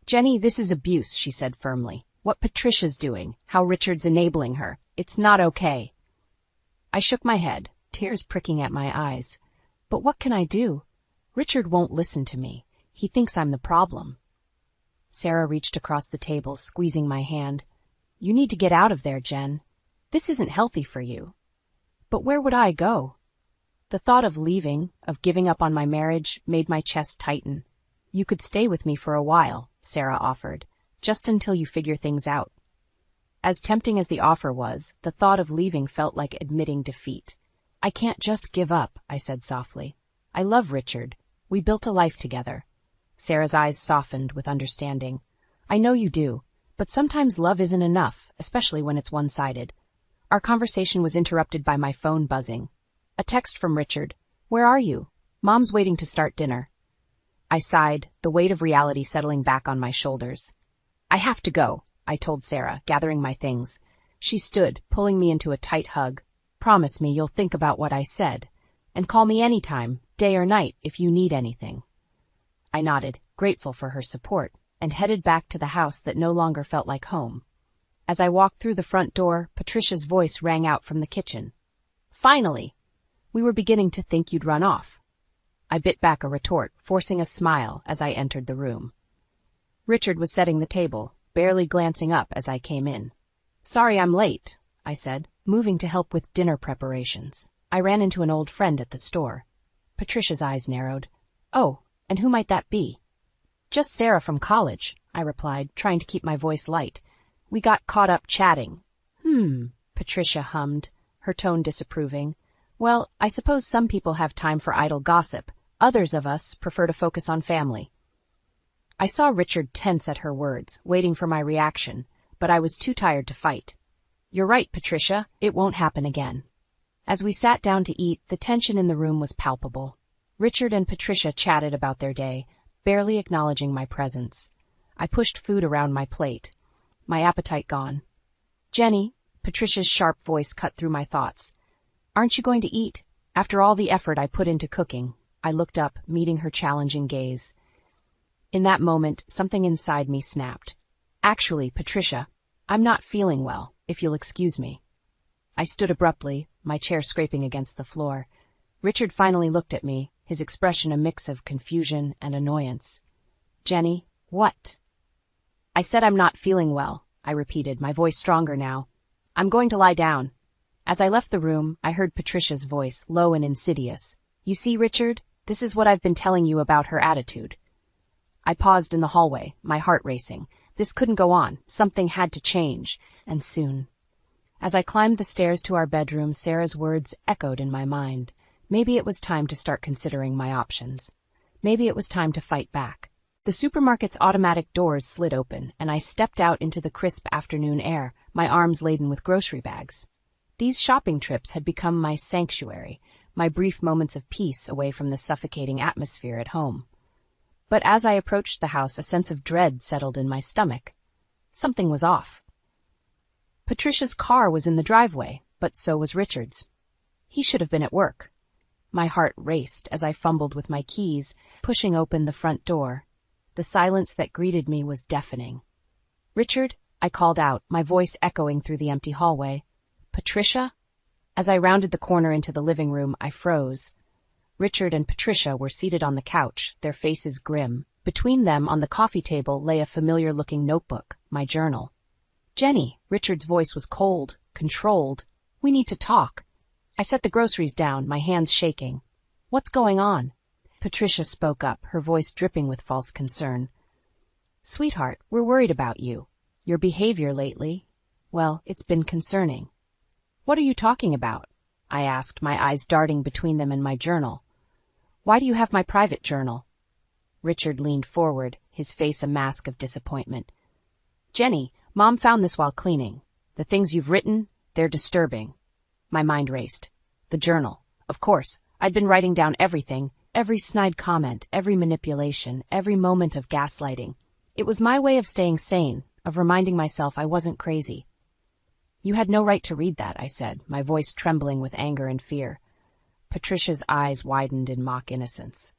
Jenny, this is abuse, she said firmly. What Patricia's doing, how Richard's enabling her. It's not okay. I shook my head, tears pricking at my eyes. But what can I do? Richard won't listen to me. He thinks I'm the problem. Sarah reached across the table, squeezing my hand. You need to get out of there, Jen. This isn't healthy for you. But where would I go? The thought of leaving, of giving up on my marriage, made my chest tighten. You could stay with me for a while, Sarah offered, just until you figure things out. As tempting as the offer was, the thought of leaving felt like admitting defeat. I can't just give up, I said softly. I love Richard. We built a life together. Sarah's eyes softened with understanding. I know you do, but sometimes love isn't enough, especially when it's one-sided. Our conversation was interrupted by my phone buzzing. A text from Richard. Where are you? Mom's waiting to start dinner. I sighed, the weight of reality settling back on my shoulders. I have to go, I told Sarah, gathering my things. She stood, pulling me into a tight hug. Promise me you'll think about what I said, and call me anytime, day or night, if you need anything. I nodded, grateful for her support, and headed back to the house that no longer felt like home. As I walked through the front door, Patricia's voice rang out from the kitchen. Finally! We were beginning to think you'd run off. I bit back a retort, forcing a smile as I entered the room. Richard was setting the table, barely glancing up as I came in. Sorry I'm late, I said, moving to help with dinner preparations. I ran into an old friend at the store. Patricia's eyes narrowed. Oh, and who might that be? Just Sarah from college, I replied, trying to keep my voice light. We got caught up chatting. Patricia hummed. her tone disapproving. Well, I suppose some people have time for idle gossip. Others of us prefer to focus on family. I saw Richard tense at her words, waiting for my reaction, but I was too tired to fight. You're right, Patricia, it won't happen again. As we sat down to eat, the tension in the room was palpable. Richard and Patricia chatted about their day, barely acknowledging my presence. I pushed food around my plate, my appetite gone. Jenny, Patricia's sharp voice cut through my thoughts. Aren't you going to eat? After all the effort I put into cooking, I looked up, meeting her challenging gaze. In that moment, something inside me snapped. Actually, Patricia, I'm not feeling well, if you'll excuse me. I stood abruptly, my chair scraping against the floor. Richard finally looked at me, his expression a mix of confusion and annoyance. Jenny, what? I said I'm not feeling well, I repeated, my voice stronger now. I'm going to lie down. As I left the room, I heard Patricia's voice, low and insidious. You see, Richard, this is what I've been telling you about her attitude. I paused in the hallway, my heart racing. This couldn't go on. Something had to change, and soon. As I climbed the stairs to our bedroom, Sarah's words echoed in my mind. Maybe it was time to start considering my options. Maybe it was time to fight back. The supermarket's automatic doors slid open, and I stepped out into the crisp afternoon air, my arms laden with grocery bags. These shopping trips had become my sanctuary, my brief moments of peace away from the suffocating atmosphere at home. But as I approached the house, a sense of dread settled in my stomach. Something was off. Patricia's car was in the driveway, but so was Richard's. He should have been at work. My heart raced as I fumbled with my keys, pushing open the front door. The silence that greeted me was deafening. Richard, I called out, my voice echoing through the empty hallway. Patricia? As I rounded the corner into the living room, I froze. Richard and Patricia were seated on the couch, their faces grim. Between them, on the coffee table, lay a familiar-looking notebook, my journal. Jenny, Richard's voice was cold, controlled. We need to talk. I set the groceries down, my hands shaking. What's going on? Patricia spoke up, her voice dripping with false concern. Sweetheart, we're worried about you. Your behavior lately, well, it's been concerning. What are you talking about? I asked, my eyes darting between them and my journal. Why do you have my private journal? Richard leaned forward, his face a mask of disappointment. Jenny, Mom found this while cleaning. The things you've written, they're disturbing. My mind raced. The journal. Of course, I'd been writing down everything, every snide comment, every manipulation, every moment of gaslighting. It was my way of staying sane, of reminding myself I wasn't crazy. You had no right to read that, I said, my voice trembling with anger and fear. Patricia's eyes widened in mock innocence.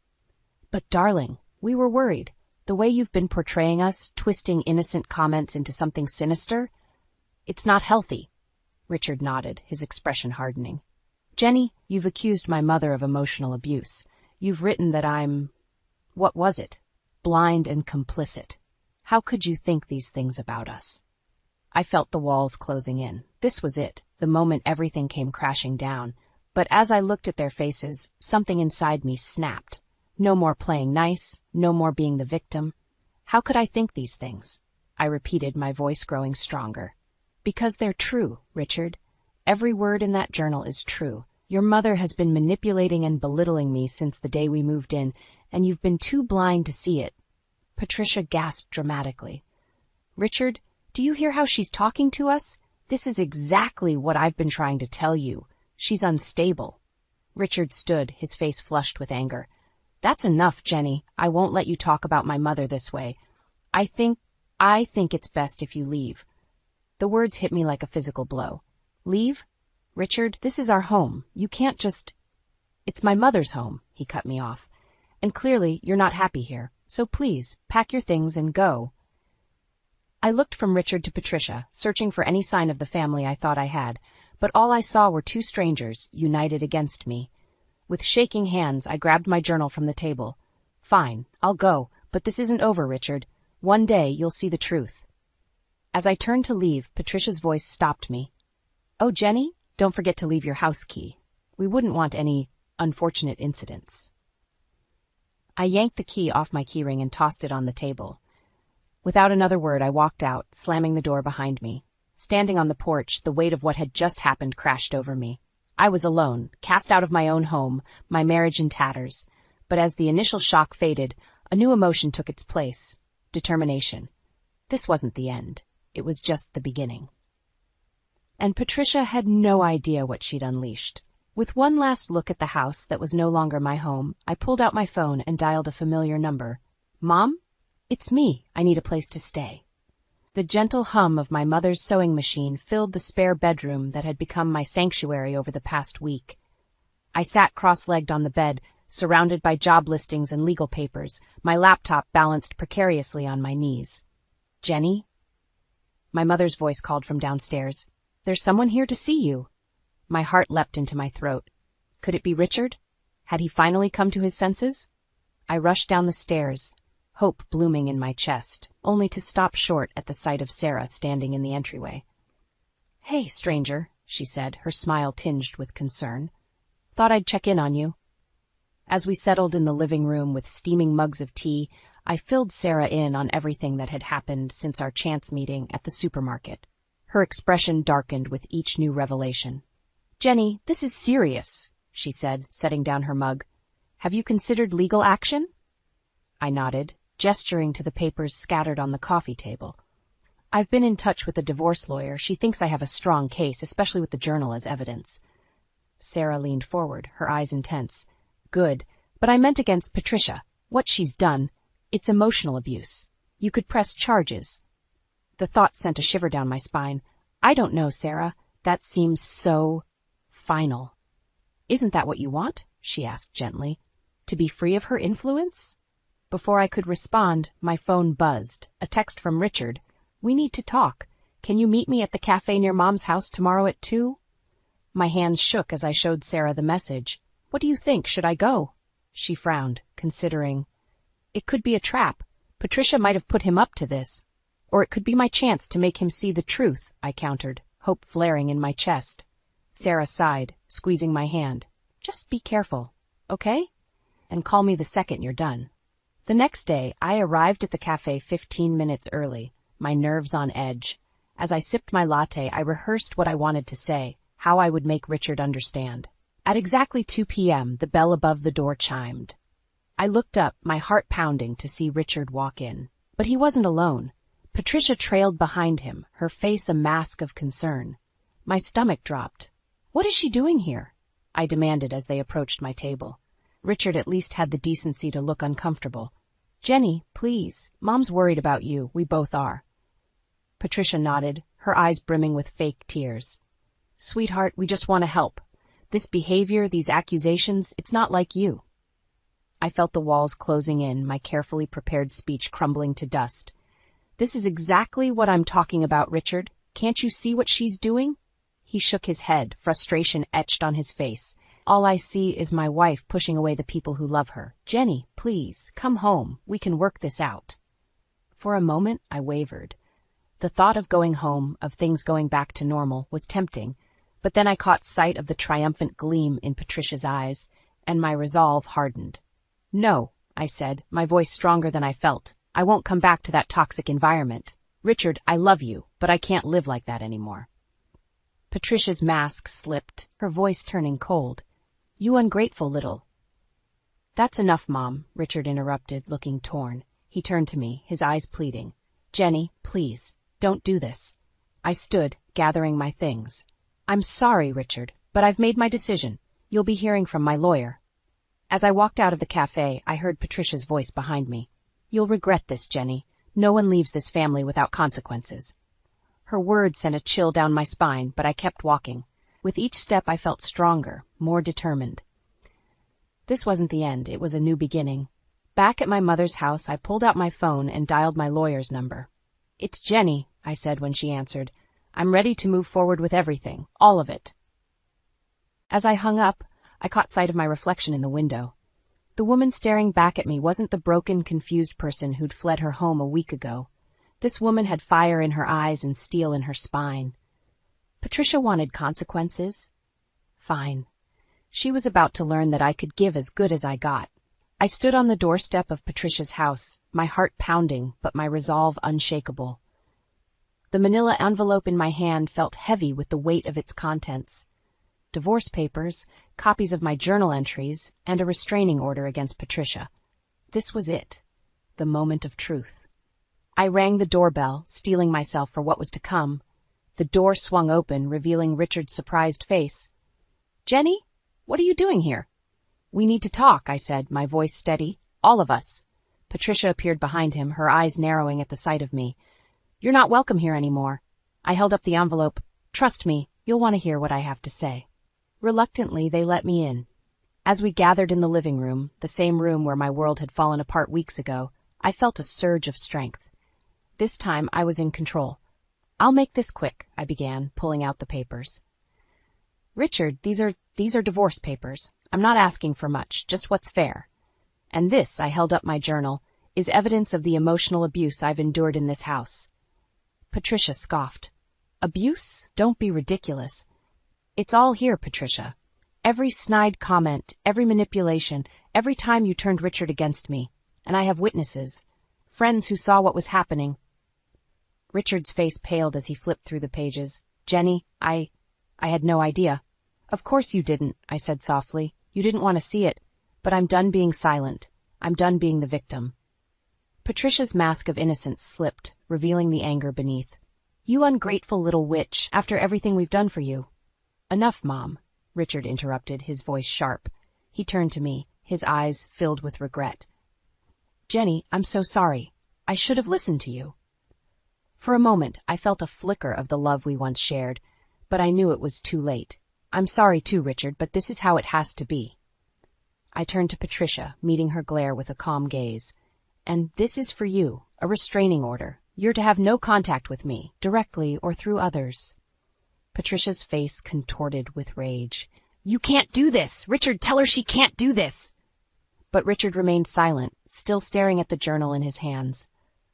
But darling, we were worried. The way you've been portraying us, twisting innocent comments into something sinister, it's not healthy. Richard nodded, his expression hardening. Jenny, you've accused my mother of emotional abuse. You've written that I'm... What was it? Blind and complicit. How could you think these things about us? I felt the walls closing in. This was it, the moment everything came crashing down. But as I looked at their faces, something inside me snapped. No more playing nice, no more being the victim. How could I think these things? I repeated, my voice growing stronger. Because they're true, Richard. Every word in that journal is true. Your mother has been manipulating and belittling me since the day we moved in, and you've been too blind to see it. Patricia gasped dramatically. Richard, do you hear how she's talking to us? This is exactly what I've been trying to tell you. She's unstable. Richard stood, his face flushed with anger. That's enough, Jenny. I won't let you talk about my mother this way. I think it's best if you leave. The words hit me like a physical blow. Leave? Richard, this is our home. You can't just... It's my mother's home, he cut me off. And clearly, you're not happy here. So please, pack your things and go. I looked from Richard to Patricia, searching for any sign of the family I thought I had, but all I saw were two strangers, united against me. With shaking hands, I grabbed my journal from the table. Fine, I'll go, but this isn't over, Richard. One day, you'll see the truth. As I turned to leave, Patricia's voice stopped me. Oh, Jenny, don't forget to leave your house key. We wouldn't want any unfortunate incidents. I yanked the key off my keyring and tossed it on the table. Without another word, I walked out, slamming the door behind me. Standing on the porch, the weight of what had just happened crashed over me. I was alone, cast out of my own home, my marriage in tatters. But as the initial shock faded, a new emotion took its place: determination. This wasn't the end. It was just the beginning. And Patricia had no idea what she'd unleashed. With one last look at the house that was no longer my home, I pulled out my phone and dialed a familiar number. "Mom? It's me. I need a place to stay." The gentle hum of my mother's sewing machine filled the spare bedroom that had become my sanctuary over the past week. I sat cross-legged on the bed, surrounded by job listings and legal papers, my laptop balanced precariously on my knees. "Jenny?" My mother's voice called from downstairs. "There's someone here to see you." My heart leapt into my throat. Could it be Richard? Had he finally come to his senses? I rushed down the stairs, hope blooming in my chest, only to stop short at the sight of Sarah standing in the entryway. "Hey, stranger," she said, her smile tinged with concern. "Thought I'd check in on you." As we settled in the living room with steaming mugs of tea, I filled Sarah in on everything that had happened since our chance meeting at the supermarket. Her expression darkened with each new revelation. "Jenny, this is serious," she said, setting down her mug. "Have you considered legal action?" I nodded, gesturing to the papers scattered on the coffee table. "I've been in touch with a divorce lawyer. She thinks I have a strong case, especially with the journal as evidence." Sarah leaned forward, her eyes intense. "Good, but I meant against Patricia. What she's done, it's emotional abuse. You could press charges." The thought sent a shiver down my spine. "I don't know, Sarah. That seems so final." "Isn't that what you want?" she asked gently. "To be free of her influence?" Before I could respond, my phone buzzed. A text from Richard. "We need to talk. Can you meet me at the cafe near Mom's house tomorrow at 2? My hands shook as I showed Sarah the message. "What do you think? Should I go?" She frowned, considering. "It could be a trap. Patricia might have put him up to this. Or it could be my chance to make him see the truth," I countered, hope flaring in my chest. Sarah sighed, squeezing my hand. "Just be careful, okay? And call me the second you're done." The next day, I arrived at the cafe 15 minutes early, my nerves on edge. As I sipped my latte, I rehearsed what I wanted to say, how I would make Richard understand. At exactly 2 p.m., the bell above the door chimed. I looked up, my heart pounding, to see Richard walk in. But he wasn't alone. Patricia trailed behind him, her face a mask of concern. My stomach dropped. "What is she doing here?" I demanded as they approached my table. Richard at least had the decency to look uncomfortable. "Jenny, please. Mom's worried about you. We both are." Patricia nodded, her eyes brimming with fake tears. "Sweetheart, we just want to help. This behavior, these accusations, it's not like you." I felt the walls closing in, my carefully prepared speech crumbling to dust. "This is exactly what I'm talking about, Richard. Can't you see what she's doing?" He shook his head, frustration etched on his face. "All I see is my wife pushing away the people who love her. Jenny, please, come home. We can work this out." For a moment, I wavered. The thought of going home, of things going back to normal, was tempting, but then I caught sight of the triumphant gleam in Patricia's eyes, and my resolve hardened. "No," I said, my voice stronger than I felt. "I won't come back to that toxic environment. Richard, I love you, but I can't live like that anymore." Patricia's mask slipped, her voice turning cold. "You ungrateful little—" "That's enough, Mom," Richard interrupted, looking torn. He turned to me, his eyes pleading. "Jenny, please, don't do this." I stood, gathering my things. "I'm sorry, Richard, but I've made my decision. You'll be hearing from my lawyer." As I walked out of the cafe, I heard Patricia's voice behind me. "You'll regret this, Jenny. No one leaves this family without consequences." Her words sent a chill down my spine, but I kept walking. With each step I felt stronger, more determined. This wasn't the end, it was a new beginning. Back at my mother's house, I pulled out my phone and dialed my lawyer's number. "It's Jenny," I said when she answered. "I'm ready to move forward with everything, all of it." As I hung up, I caught sight of my reflection in the window. The woman staring back at me wasn't the broken, confused person who'd fled her home a week ago. This woman had fire in her eyes and steel in her spine. Patricia wanted consequences. Fine. She was about to learn that I could give as good as I got. I stood on the doorstep of Patricia's house, my heart pounding, but my resolve unshakable. The manila envelope in my hand felt heavy with the weight of its contents. Divorce papers, copies of my journal entries, and a restraining order against Patricia. This was it. The moment of truth. I rang the doorbell, steeling myself for what was to come. The door swung open, revealing Richard's surprised face. "Jenny, what are you doing here?" "We need to talk," I said, my voice steady. "All of us." Patricia appeared behind him, her eyes narrowing at the sight of me. "You're not welcome here anymore." I held up the envelope. "Trust me, you'll want to hear what I have to say." Reluctantly, they let me in. As we gathered in the living room, the same room where my world had fallen apart weeks ago, I felt a surge of strength. This time, I was in control. "I'll make this quick," I began, pulling out the papers. "Richard, these are divorce papers. I'm not asking for much, just what's fair. And this," I held up my journal, "is evidence of the emotional abuse I've endured in this house." Patricia scoffed. "Abuse? Don't be ridiculous." "It's all here, Patricia. Every snide comment, every manipulation, every time you turned Richard against me. And I have witnesses. Friends who saw what was happening." Richard's face paled as he flipped through the pages. "Jenny, I had no idea." "Of course you didn't," I said softly. "You didn't want to see it. But I'm done being silent. I'm done being the victim." Patricia's mask of innocence slipped, revealing the anger beneath. "You ungrateful little witch, after everything we've done for you." "Enough, Mom," Richard interrupted, his voice sharp. He turned to me, his eyes filled with regret. "Jenny, I'm so sorry. I should have listened to you." For a moment, I felt a flicker of the love we once shared, but I knew it was too late. "I'm sorry too, Richard, but this is how it has to be." I turned to Patricia, meeting her glare with a calm gaze. "And this is for you, a restraining order. You're to have no contact with me, directly or through others." Patricia's face contorted with rage. "You can't do this! Richard, tell her she can't do this!" But Richard remained silent, still staring at the journal in his hands.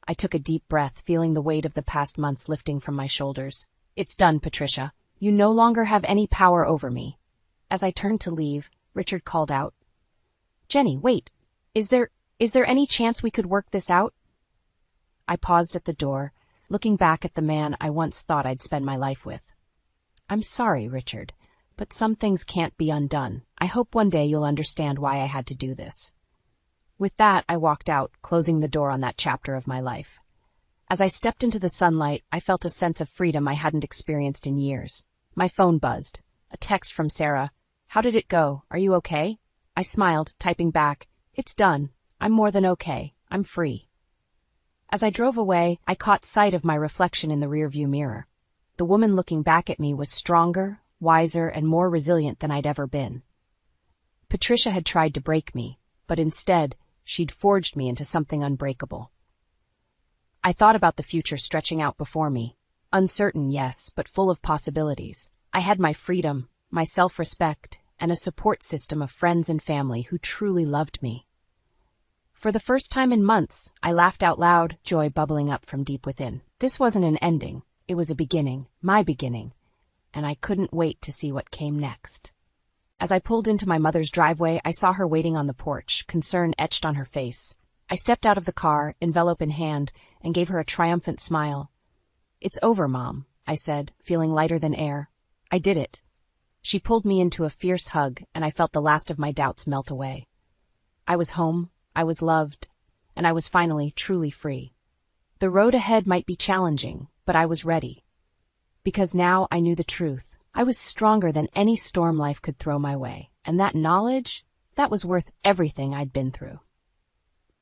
I took a deep breath, feeling the weight of the past months lifting from my shoulders. "It's done, Patricia. You no longer have any power over me." As I turned to leave, Richard called out, "Jenny, wait. Is there any chance we could work this out?" I paused at the door, looking back at the man I once thought I'd spend my life with. "I'm sorry, Richard, but some things can't be undone. I hope one day you'll understand why I had to do this." With that, I walked out, closing the door on that chapter of my life. As I stepped into the sunlight, I felt a sense of freedom I hadn't experienced in years. My phone buzzed. A text from Sarah. "How did it go? Are you okay?" I smiled, typing back, "It's done. I'm more than okay. I'm free." As I drove away, I caught sight of my reflection in the rearview mirror. The woman looking back at me was stronger, wiser, and more resilient than I'd ever been. Patricia had tried to break me, but instead, she'd forged me into something unbreakable. I thought about the future stretching out before me. Uncertain, yes, but full of possibilities. I had my freedom, my self-respect, and a support system of friends and family who truly loved me. For the first time in months, I laughed out loud, joy bubbling up from deep within. This wasn't an ending. It was a beginning, my beginning, and I couldn't wait to see what came next. As I pulled into my mother's driveway, I saw her waiting on the porch, concern etched on her face. I stepped out of the car, envelope in hand, and gave her a triumphant smile. "It's over, Mom," I said, feeling lighter than air. I did it. She pulled me into a fierce hug, and I felt the last of my doubts melt away. I was home, I was loved, and I was finally truly free. The road ahead might be challenging, but I was ready. Because now I knew the truth. I was stronger than any storm life could throw my way, and that knowledge, that was worth everything I'd been through.